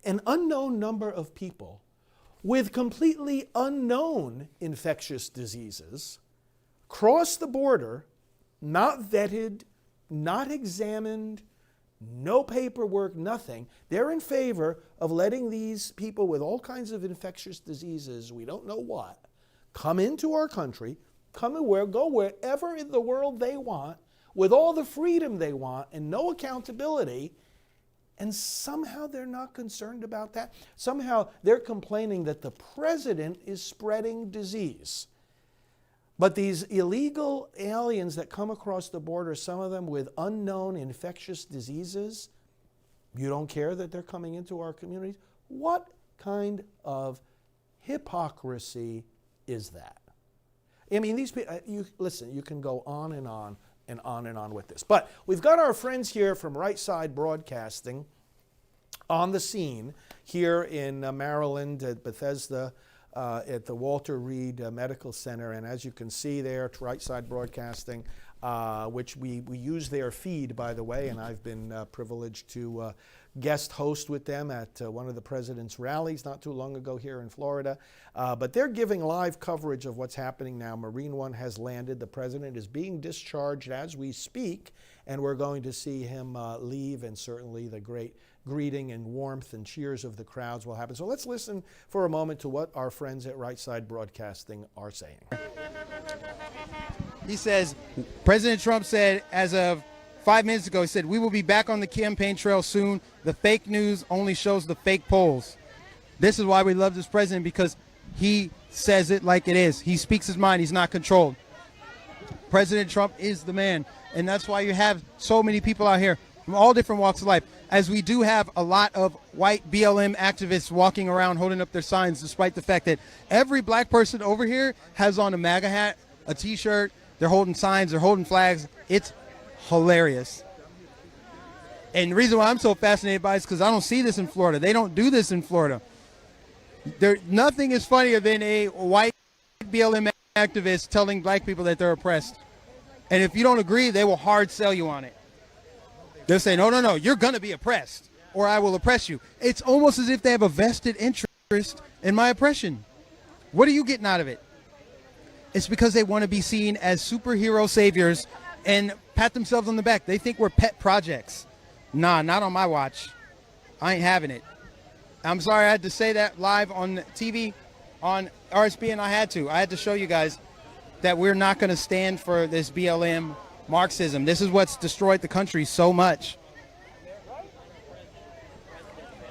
an unknown number of people with completely unknown infectious diseases cross the border, not vetted, not examined, no paperwork, nothing. They're in favor of letting these people with all kinds of infectious diseases, we don't know what, come into our country, go wherever in the world they want, with all the freedom they want and no accountability. And somehow they're not concerned about that. Somehow they're complaining that the president is spreading disease. But these illegal aliens that come across the border, some of them with unknown infectious diseases, you don't care that they're coming into our communities? What kind of hypocrisy is that? I mean, these people, listen, you can go on and on and on and on with this. But we've got our friends here from Right Side Broadcasting on the scene here in Maryland at Bethesda at the Walter Reed Medical Center. And as you can see there, Right Side Broadcasting, which we use their feed, by the way, and I've been privileged to guest host with them at one of the president's rallies not too long ago here in Florida. But they're giving live coverage of what's happening now. Marine One has landed. The president is being discharged as we speak, and we're going to see him leave, and certainly the great greeting and warmth and cheers of the crowds will happen. So let's listen for a moment to what our friends at Right Side Broadcasting are saying. He says, President Trump said as of 5 minutes ago, he said, we will be back on the campaign trail soon. The fake news only shows the fake polls. This is why we love this president, because he says it like it is. He speaks his mind. He's not controlled. President Trump is the man. And that's why you have so many people out here from all different walks of life, as we do have a lot of white BLM activists walking around holding up their signs, despite the fact that every black person over here has on a MAGA hat, a T-shirt, they're holding signs, they're holding flags. It's hilarious. And the reason why I'm so fascinated by it is because I don't see this in Florida. They don't do this in Florida. Nothing is funnier than a white BLM activist telling black people that they're oppressed. And if you don't agree, they will hard sell you on it. They'll say, no, you're going to be oppressed, or I will oppress you. It's almost as if they have a vested interest in my oppression. What are you getting out of it? It's because they want to be seen as superhero saviors and pat themselves on the back. They think we're pet projects. Nah, not on my watch. I ain't having it. I'm sorry I had to say that live on TV, on RSBN. I had to show you guys that we're not going to stand for this BLM Marxism. This is what's destroyed the country so much.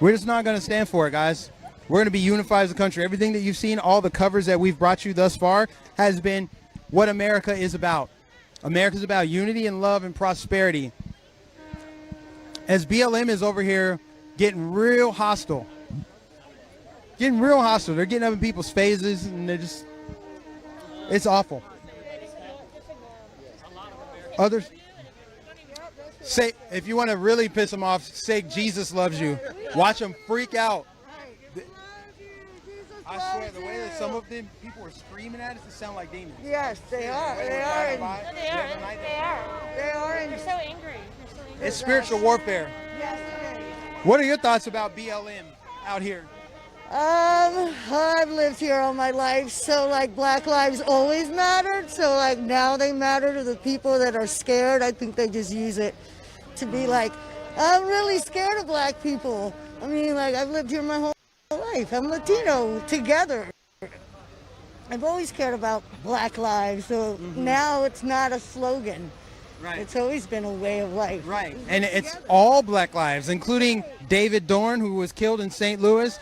We're just not going to stand for it, guys. We're going to be unified as a country. Everything that you've seen, all the covers that we've brought you thus far, has been what America is about. America's about unity and love and prosperity. As BLM is over here getting real hostile. They're getting up in people's faces, and it's awful. Others say, if you want to really piss them off, say Jesus loves you. Watch them freak out. I swear, the way that some of them people are screaming at us, it sound like demons. Yes, they are. They are. You're so angry. It's spiritual warfare. Yes, it is. What are your thoughts about BLM out here? I've lived here all my life, so like Black lives always mattered, so like now they matter to the people that are scared. I think they just use it to be like, I'm really scared of black people. I mean, like, I've lived here my whole life. I'm Latino, together. I've always cared about Black lives, so now it's not a slogan. Right. It's always been a way of life. Right. And it's all Black lives, including David Dorn, who was killed in St. Louis.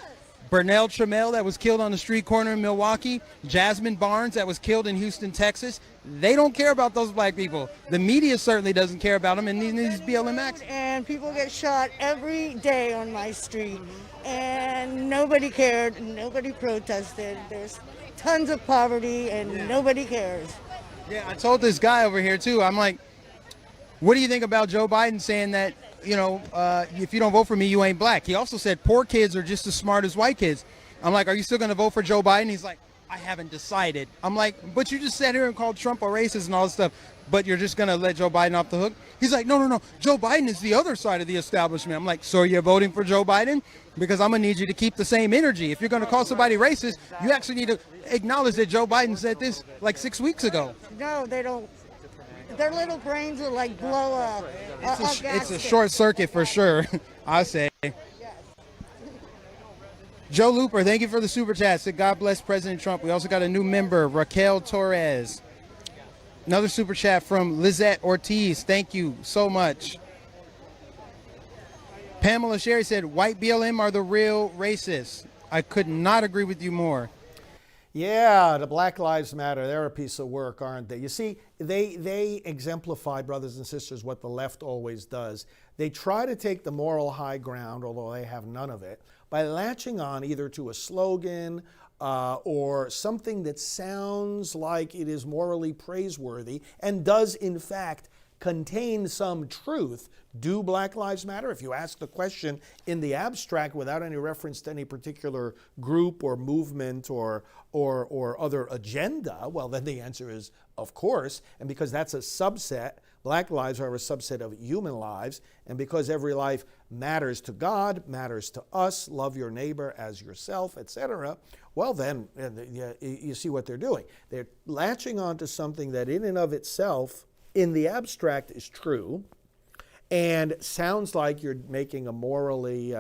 Burnell Trammell that was killed on the street corner in Milwaukee, Jasmine Barnes that was killed in Houston, Texas. They don't care about those black people. The media certainly doesn't care about them, and these BLM acts. And people get shot every day on my street, and nobody cared, nobody protested. There's tons of poverty, and nobody cares. Yeah, I told this guy over here too. I'm like, what do you think about Joe Biden saying that, if you don't vote for me, you ain't black? He also said poor kids are just as smart as white kids. I'm like, are you still going to vote for Joe Biden? He's like, I haven't decided. I'm like, but you just sat here and called Trump a racist and all this stuff, but you're just going to let Joe Biden off the hook? He's like, no. Joe Biden is the other side of the establishment. I'm like, so you're voting for Joe Biden? Because I'm going to need you to keep the same energy. If you're going to call somebody racist, you actually need to acknowledge that Joe Biden said this like 6 weeks ago. No, they don't. Their little brains will like blow up. It's a short circuit for sure, I say. Joe Looper, thank you for the super chat. Said God bless President Trump. We also got a new member, Raquel Torres. Another super chat from Lizette Ortiz. Thank you so much. Pamela Sherry said, white BLM are the real racists. I could not agree with you more. Yeah, the Black Lives Matter, they're a piece of work, aren't they? You see, they exemplify, brothers and sisters, what the left always does. They try to take the moral high ground, although they have none of it, by latching on either to a slogan or something that sounds like it is morally praiseworthy and does, in fact, contain some truth. Do Black Lives Matter? If you ask the question in the abstract without any reference to any particular group or movement or other agenda, well, then the answer is of course. And because that's a subset, Black lives are a subset of human lives, and because every life matters to God, matters to us, love your neighbor as yourself, etc., well then, you see what they're doing. They're latching onto something that in and of itself, in the abstract, is true, and sounds like you're making a morally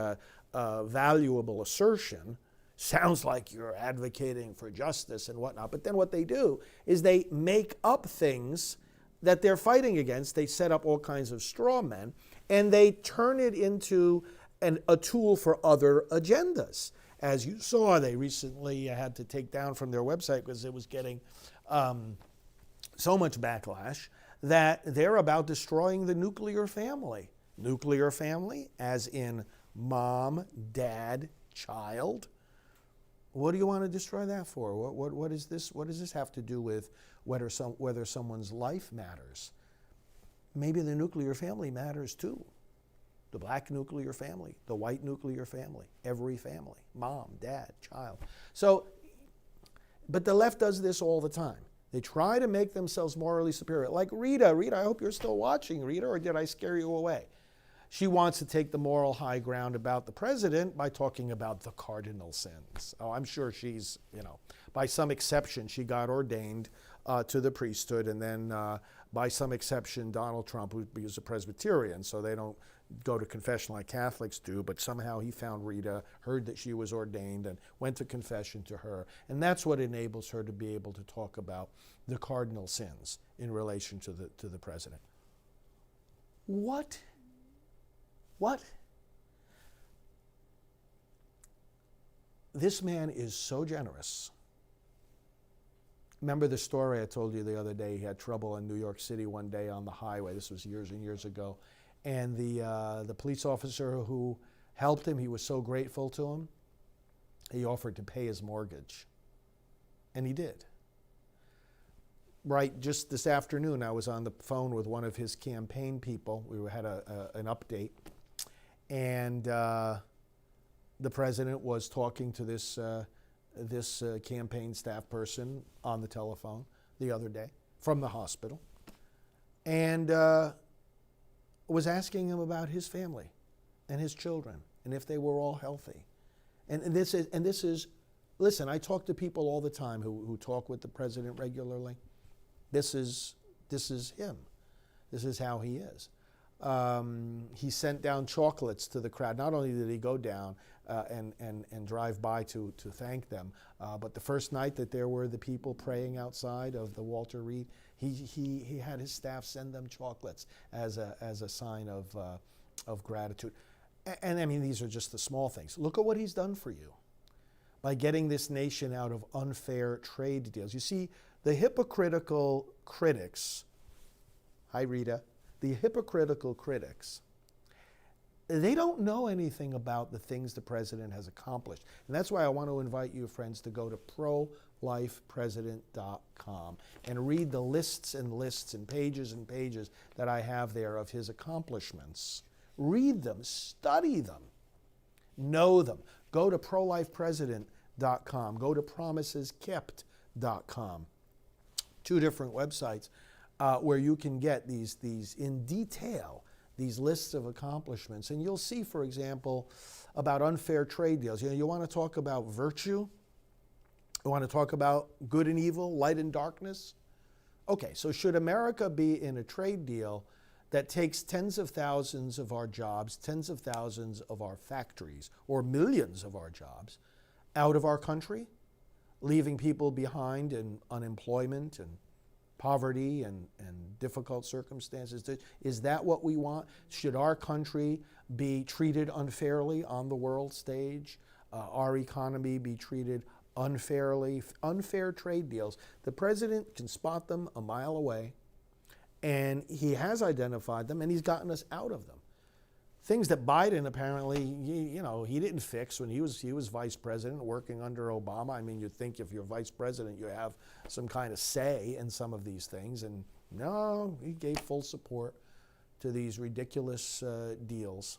valuable assertion, sounds like you're advocating for justice and whatnot. But then what they do is they make up things that they're fighting against. They set up all kinds of straw men, and they turn it into a tool for other agendas. As you saw, they recently had to take down from their website because it was getting so much backlash that they're about destroying the nuclear family. Nuclear family, as in mom, dad, child. What do you want to destroy that for? What is this? What does this have to do with whether someone's life matters? Maybe the nuclear family matters too. The black nuclear family, the white nuclear family, every family, mom, dad, child. So, but the left does this all the time. They try to make themselves morally superior. Like Rita, I hope you're still watching, Rita, or did I scare you away? She wants to take the moral high ground about the president by talking about the cardinal sins. Oh, I'm sure she's, by some exception, she got ordained to the priesthood, and then by some exception, Donald Trump, who is a Presbyterian, so they don't go to confession like Catholics do, but somehow he found Rita, heard that she was ordained, and went to confession to her. And that's what enables her to be able to talk about the cardinal sins in relation to the president. What? This man is so generous. Remember the story I told you the other day? He had trouble in New York City one day on the highway. This was years and years ago. And the police officer who helped him, he was so grateful to him, he offered to pay his mortgage. And he did. Right, just this afternoon, I was on the phone with one of his campaign people. We had an update. And the president was talking to this campaign staff person on the telephone the other day from the hospital, and was asking him about his family and his children and if they were all healthy. And this is, listen, I talk to people all the time who talk with the president regularly. This is him. This is how he is. He sent down chocolates to the crowd. Not only did he go down and drive by to thank them, but the first night that there were the people praying outside of the Walter Reed, he had his staff send them chocolates as a sign of gratitude. And I mean, these are just the small things. Look at what he's done for you. by getting this nation out of unfair trade deals. You see, the hypocritical critics, hi Rita, the hypocritical critics, they don't know anything about the things the president has accomplished. And that's why I want to invite you, friends, to go to prolifepresident.com and read the lists and pages that I have there of his accomplishments. Read them, study them, know them. Go to prolifepresident.com, go to promiseskept.com. 2 different websites where you can get these in detail, these lists of accomplishments. And you'll see, for example, about unfair trade deals. You want to talk about virtue? You want to talk about good and evil, light and darkness? Okay, so should America be in a trade deal that takes tens of thousands of our jobs, tens of thousands of our factories, or millions of our jobs out of our country, leaving people behind in unemployment and poverty and difficult circumstances? Is that what we want? Should our country be treated unfairly on the world stage? Our economy be treated unfairly? Unfair trade deals. The president can spot them a mile away, and he has identified them, and he's gotten us out of them. Things that Biden apparently, he didn't fix when he was vice president working under Obama. I mean, you'd think if you're vice president, you have some kind of say in some of these things. And no, he gave full support to these ridiculous deals.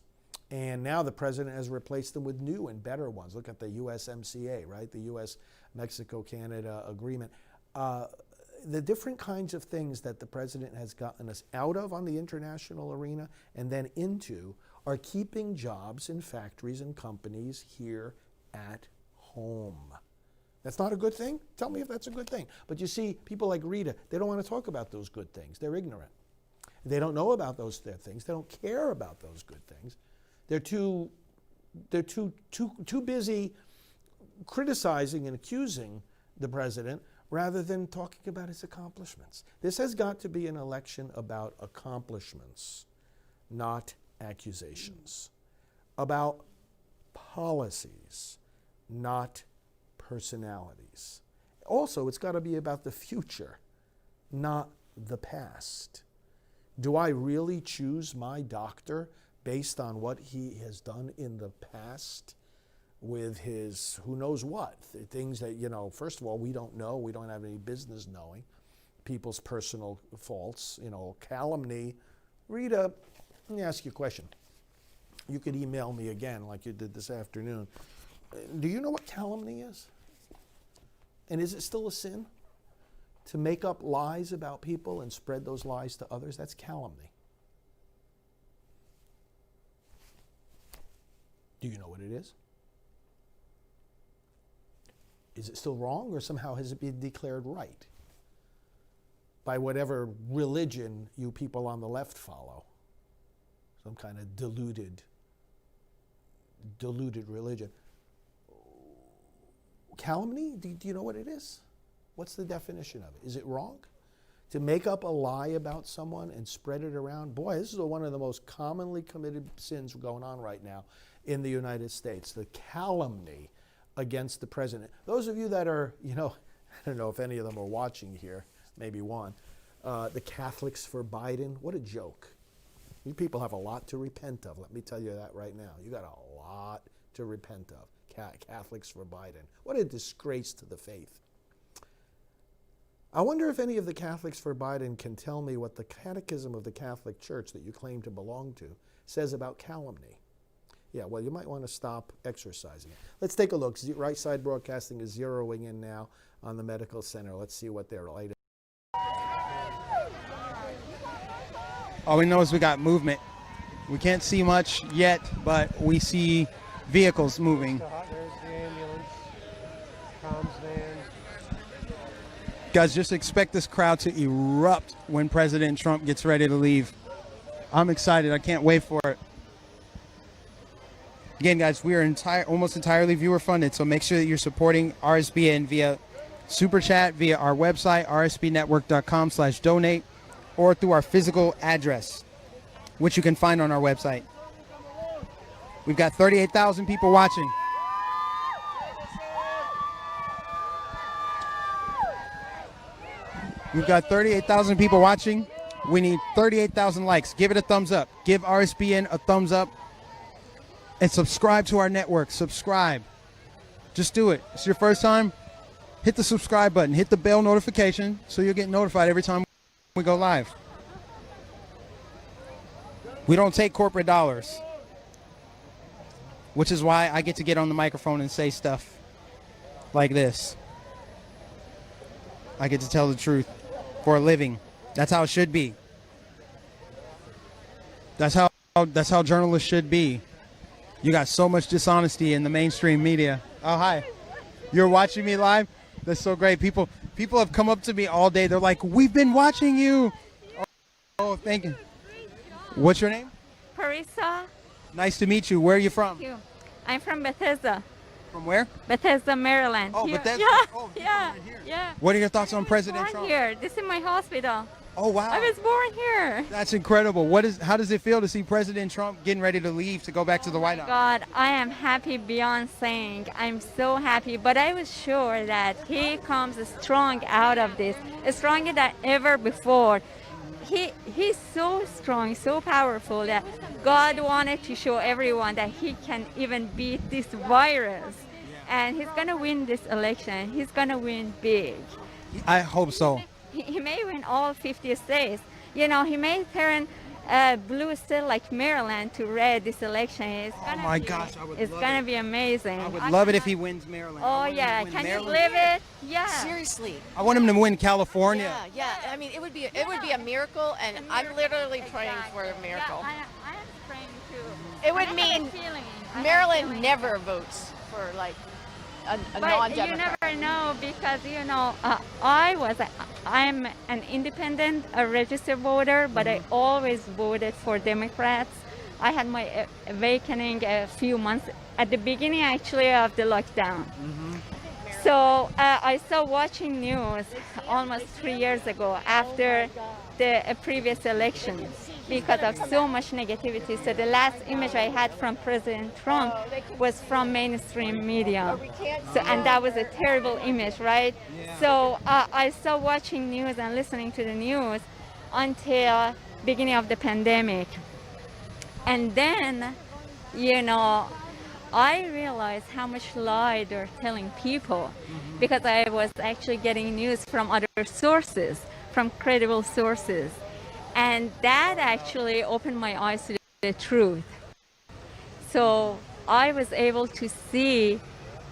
And now the president has replaced them with new and better ones. Look at the USMCA, right? The U.S.-Mexico-Canada agreement. The different kinds of things that the president has gotten us out of on the international arena and then into are keeping jobs in factories and companies here at home. That's not a good thing? Tell me if that's a good thing. But you see, people like Rita, they don't want to talk about those good things. They're ignorant. They don't know about those things. They don't care about those good things. They're too busy criticizing and accusing the president rather than talking about his accomplishments. This has got to be an election about accomplishments, not accusations. About policies, not personalities. Also, it's got to be about the future, not the past. Do I really choose my doctor based on what he has done in the past with his who knows what? Things that, first of all, we don't know. We don't have any business knowing. People's personal faults, calumny. Rita, let me ask you a question. You could email me again like you did this afternoon. Do you know what calumny is? And is it still a sin to make up lies about people and spread those lies to others? That's calumny. Do you know what it is? Is it still wrong, or somehow has it been declared right by whatever religion you people on the left follow? Some kind of deluded religion. Calumny, do you know what it is? What's the definition of it? Is it wrong to make up a lie about someone and spread it around? Boy, this is one of the most commonly committed sins going on right now in the United States, the calumny against the president. Those of you that are, I don't know if any of them are watching here, maybe one, the Catholics for Biden, what a joke. You people have a lot to repent of. Let me tell you that right now. You got a lot to repent of. Catholics for Biden. What a disgrace to the faith. I wonder if any of the Catholics for Biden can tell me what the Catechism of the Catholic Church that you claim to belong to says about calumny. Yeah, well, you might want to stop exercising it. Let's take a look. Right Side Broadcasting is zeroing in now on the medical center. Let's see what they're like. All we know is we got movement. We can't see much yet, but we see vehicles moving. There's the ambulance, comms van. Guys, just expect this crowd to erupt when President Trump gets ready to leave. I'm excited. I can't wait for it. Again, guys, we are almost entirely viewer funded, so make sure that you're supporting RSBN via Super Chat, via our website, rsbnetwork.com/donate, or through our physical address, which you can find on our website. We've got 38,000 people watching. We've got 38,000 people watching. We need 38,000 likes. Give it a thumbs up. Give RSBN a thumbs up. And subscribe to our network. Subscribe. Just do it. It's your first time. Hit the subscribe button. Hit the bell notification so you'll get notified every time we go live. We don't take corporate dollars, which is why I get to get on the microphone and say stuff like this. I get to tell the truth for a living. That's how it should be. That's how journalists should be. You got so much dishonesty in the mainstream media. Oh, hi. You're watching me live? That's so great. People have come up to me all day. They're like, we've been watching you. Oh, thank you. What's your name? Carissa. Nice to meet you. Where are you from? Thank you. I'm from Bethesda. From where? Bethesda, Maryland. Oh, Here. Bethesda. Yeah. Oh, Yeah. What are your thoughts on President Born Trump? here. This is my hospital. Oh, wow. I was born here. That's incredible. How does it feel to see President Trump getting ready to leave to go back to the White House? God, I am happy beyond saying. I'm so happy, but I was sure that he comes strong out of this, stronger than ever before. He's so strong, so powerful that God wanted to show everyone that he can even beat this virus. And he's going to win this election. He's going to win big. I hope so. He may win all 50 states. You know, he may turn blue state like Maryland to red this election. It's gonna my gosh, I would love It's going to be amazing. I would love it if he wins Maryland. Oh, yeah. Can you believe it? Yeah. Seriously. I want him to win California. Yeah. I mean, it would be a miracle, and I'm literally praying for a miracle. I am praying too. It would mean Maryland never votes for like a But non-Democrat. you never know because I'm an independent, a registered voter, but I always voted for Democrats. I had my awakening a few months at the beginning, actually, of the lockdown. So I started watching news almost 3 years ago after the previous elections because of so much negativity. So the last image I had from President Trump was from mainstream media. So, and that was a terrible image, right? So I started watching news and listening to the news until beginning of the pandemic. And then, you know, I realized how much lie they're telling people because I was actually getting news from other sources, from credible sources. And that actually opened my eyes to the truth. So I was able to see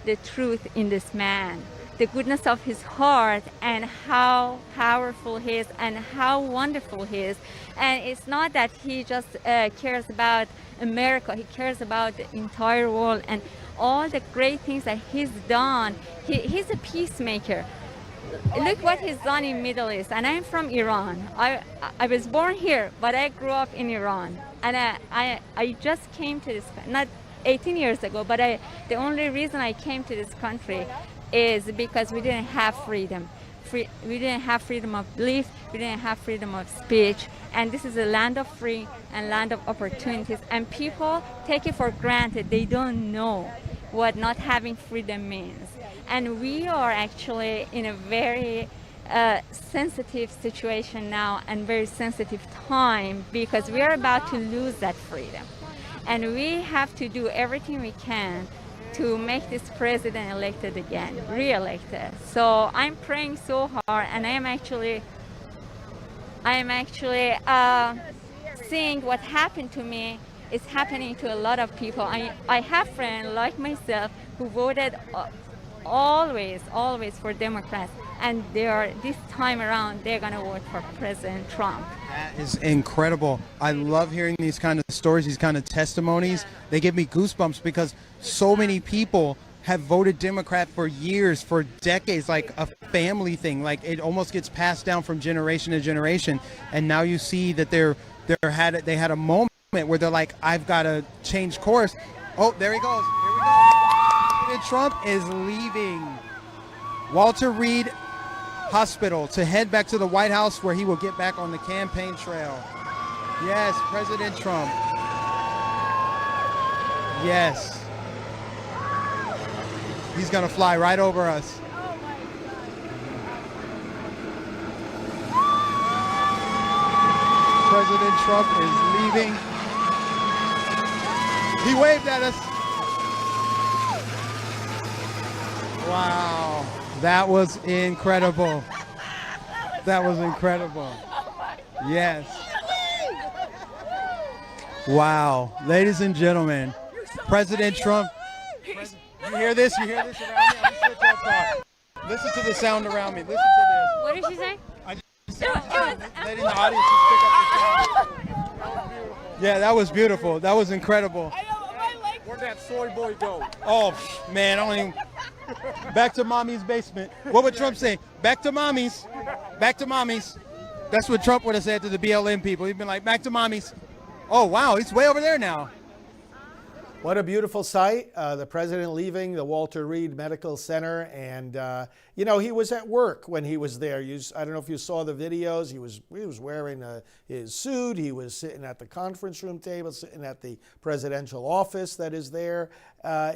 the truth in this man, the goodness of his heart and how powerful he is and how wonderful he is. And it's not that he just cares about America, he cares about the entire world and all the great things that he's done. He's a peacemaker. Look what he's done in Middle East, and I'm from Iran. I was born here, but I grew up in Iran, and I just came to this, not 18 years ago, but the only reason I came to this country is because we didn't have freedom. We didn't have freedom of belief, we didn't have freedom of speech, and this is a land of free and land of opportunities, and people take it for granted. They don't know what not having freedom means. And we are actually in a very sensitive situation now and very sensitive time because we are about to lose that freedom. And we have to do everything we can to make this president elected again, re-elected. So I'm praying so hard, and I am actually seeing what happened to me is happening to a lot of people. I have friends like myself who voted always for Democrats, and this time around they're gonna vote for President Trump. That is incredible. I love hearing these kind of stories, these kind of testimonies. They give me goosebumps because so many people have voted Democrat for years, for decades, like a family thing. Like it almost gets passed down from generation to generation. And now you see that they had a moment where they're like, I've got to change course. Oh, there he goes. Here we go. President Trump is leaving Walter Reed Hospital to head back to the White House where he will get back on the campaign trail. Yes, President Trump. Yes. He's going to fly right over us. President Trump is leaving. He waved at us. Wow, that was incredible. That was incredible. Yes. Wow, ladies and gentlemen, President Trump. You hear this? You hear this around me? I'm gonna switch off talk. Listen to the sound around me. Listen to this. What did she say? Letting the audience just pick up the sound. Yeah, that was beautiful. That was incredible. Where'd that soy boy go? Oh man, I don't even. Back to mommy's basement. What would Trump say? Back to mommy's. Back to mommy's. That's what Trump would have said to the BLM people. He'd been like, back to mommy's. Oh wow, he's way over there now. What a beautiful sight. The president leaving the Walter Reed Medical Center. And, you know, he was at work when he was there. I don't know if you saw the videos. He was wearing his suit. He was sitting at the conference room table, sitting at the presidential office that is there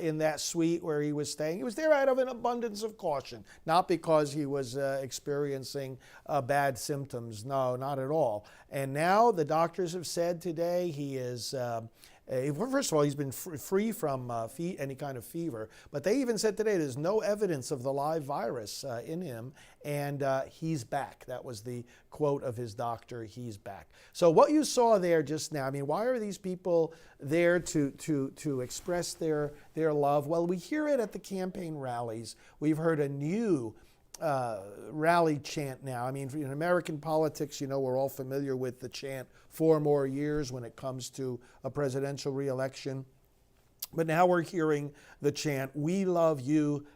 in that suite where he was staying. He was there out of an abundance of caution, not because he was experiencing bad symptoms. No, not at all. And now the doctors have said today he is... first of all, he's been free from any kind of fever, but they even said today there's no evidence of the live virus in him, and he's back. That was the quote of his doctor, he's back. So what you saw there just now, I mean, why are these people there to express their love? Well, we hear it at the campaign rallies. We've heard a new rally chant now. I mean, in American politics, you know, we're all familiar with the chant 4 more years when it comes to a presidential reelection. But now we're hearing the chant, we love you,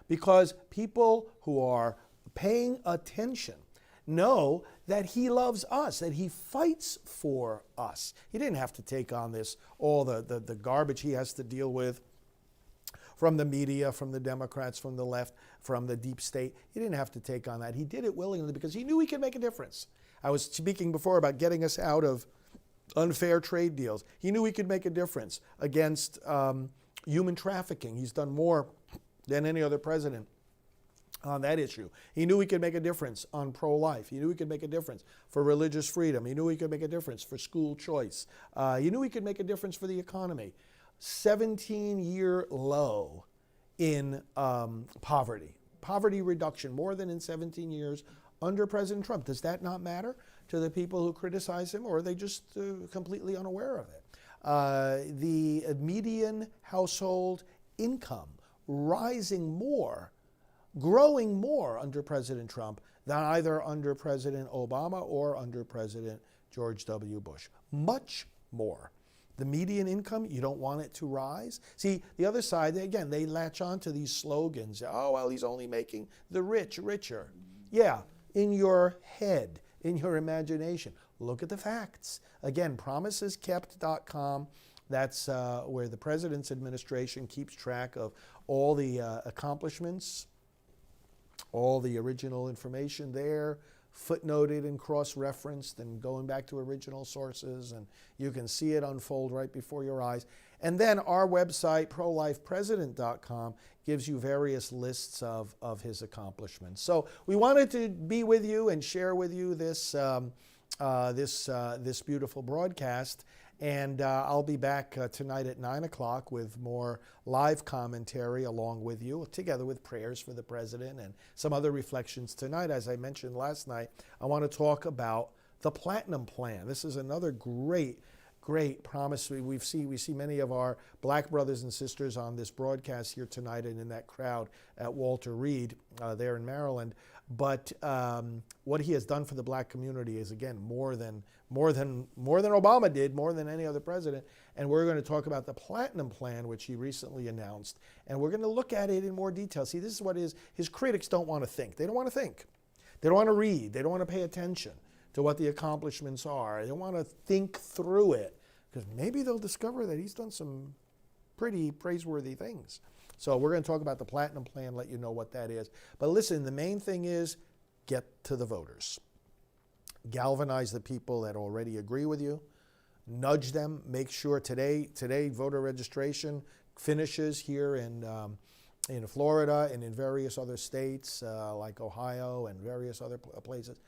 because people who are paying attention know that he loves us, that he fights for us. He didn't have to take on all the garbage he has to deal with from the media, from the Democrats, from the left, from the deep state. He didn't have to take on that. He did it willingly because he knew he could make a difference. I was speaking before about getting us out of unfair trade deals. He knew he could make a difference against human trafficking. He's done more than any other president on that issue. He knew he could make a difference on pro-life. He knew he could make a difference for religious freedom. He knew he could make a difference for school choice. He knew he could make a difference for the economy. 17-year low in poverty. Poverty reduction, more than in 17 years under President Trump. Does that not matter to the people who criticize him, or are they just completely unaware of it? The median household income rising more, growing more under President Trump than either under President Obama or under President George W. Bush. Much more. The median income, you don't want it to rise. See, the other side, again, they latch on to these slogans. Oh, well, he's only making the rich richer. Yeah, in your head, in your imagination. Look at the facts. Again, promiseskept.com. That's where the president's administration keeps track of all the accomplishments, all the original information there, footnoted and cross-referenced and going back to original sources, and you can see it unfold right before your eyes. And then our website, prolifepresident.com, gives you various lists of his accomplishments. So we wanted to be with you and share with you this beautiful broadcast. And I'll be back tonight at 9 o'clock with more live commentary along with you, together with prayers for the president and some other reflections tonight. As I mentioned last night, I want to talk about the Platinum Plan. This is another great promise. We see many of our black brothers and sisters on this broadcast here tonight and in that crowd at Walter Reed there in Maryland. But what he has done for the black community is, again, more than Obama did, more than any other president. And we're going to talk about the Platinum Plan, which he recently announced. And we're going to look at it in more detail. See, this is what his critics don't want to think. They don't want to think. They don't want to read. They don't want to pay attention to what the accomplishments are. They don't want to think through it, because maybe they'll discover that he's done some pretty praiseworthy things. So we're going to talk about the Platinum Plan, let you know what that is. But listen, the main thing is get to the voters. Galvanize the people that already agree with you. Nudge them. Make sure today voter registration finishes here in Florida and in various other states like Ohio and various other places.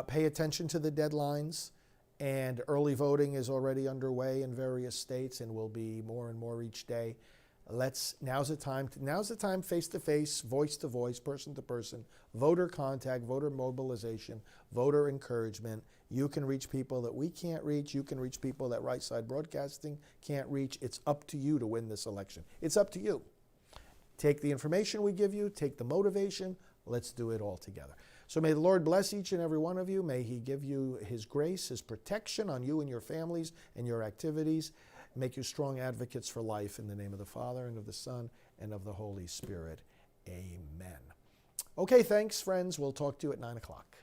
Pay attention to the deadlines. And early voting is already underway in various states and will be more and more each day. Now's the time face to face, voice to voice, person to person, voter contact, voter mobilization, voter encouragement. You can reach people that we can't reach. You can reach people that Right Side Broadcasting can't reach. It's up to you to win this election. It's up to you. Take the information we give you, take the motivation. Let's do it all together. So may the Lord bless each and every one of you. May He give you His grace, His protection on you and your families and your activities. Make you strong advocates for life in the name of the Father and of the Son and of the Holy Spirit. Amen. Okay, thanks, friends. We'll talk to you at 9 o'clock.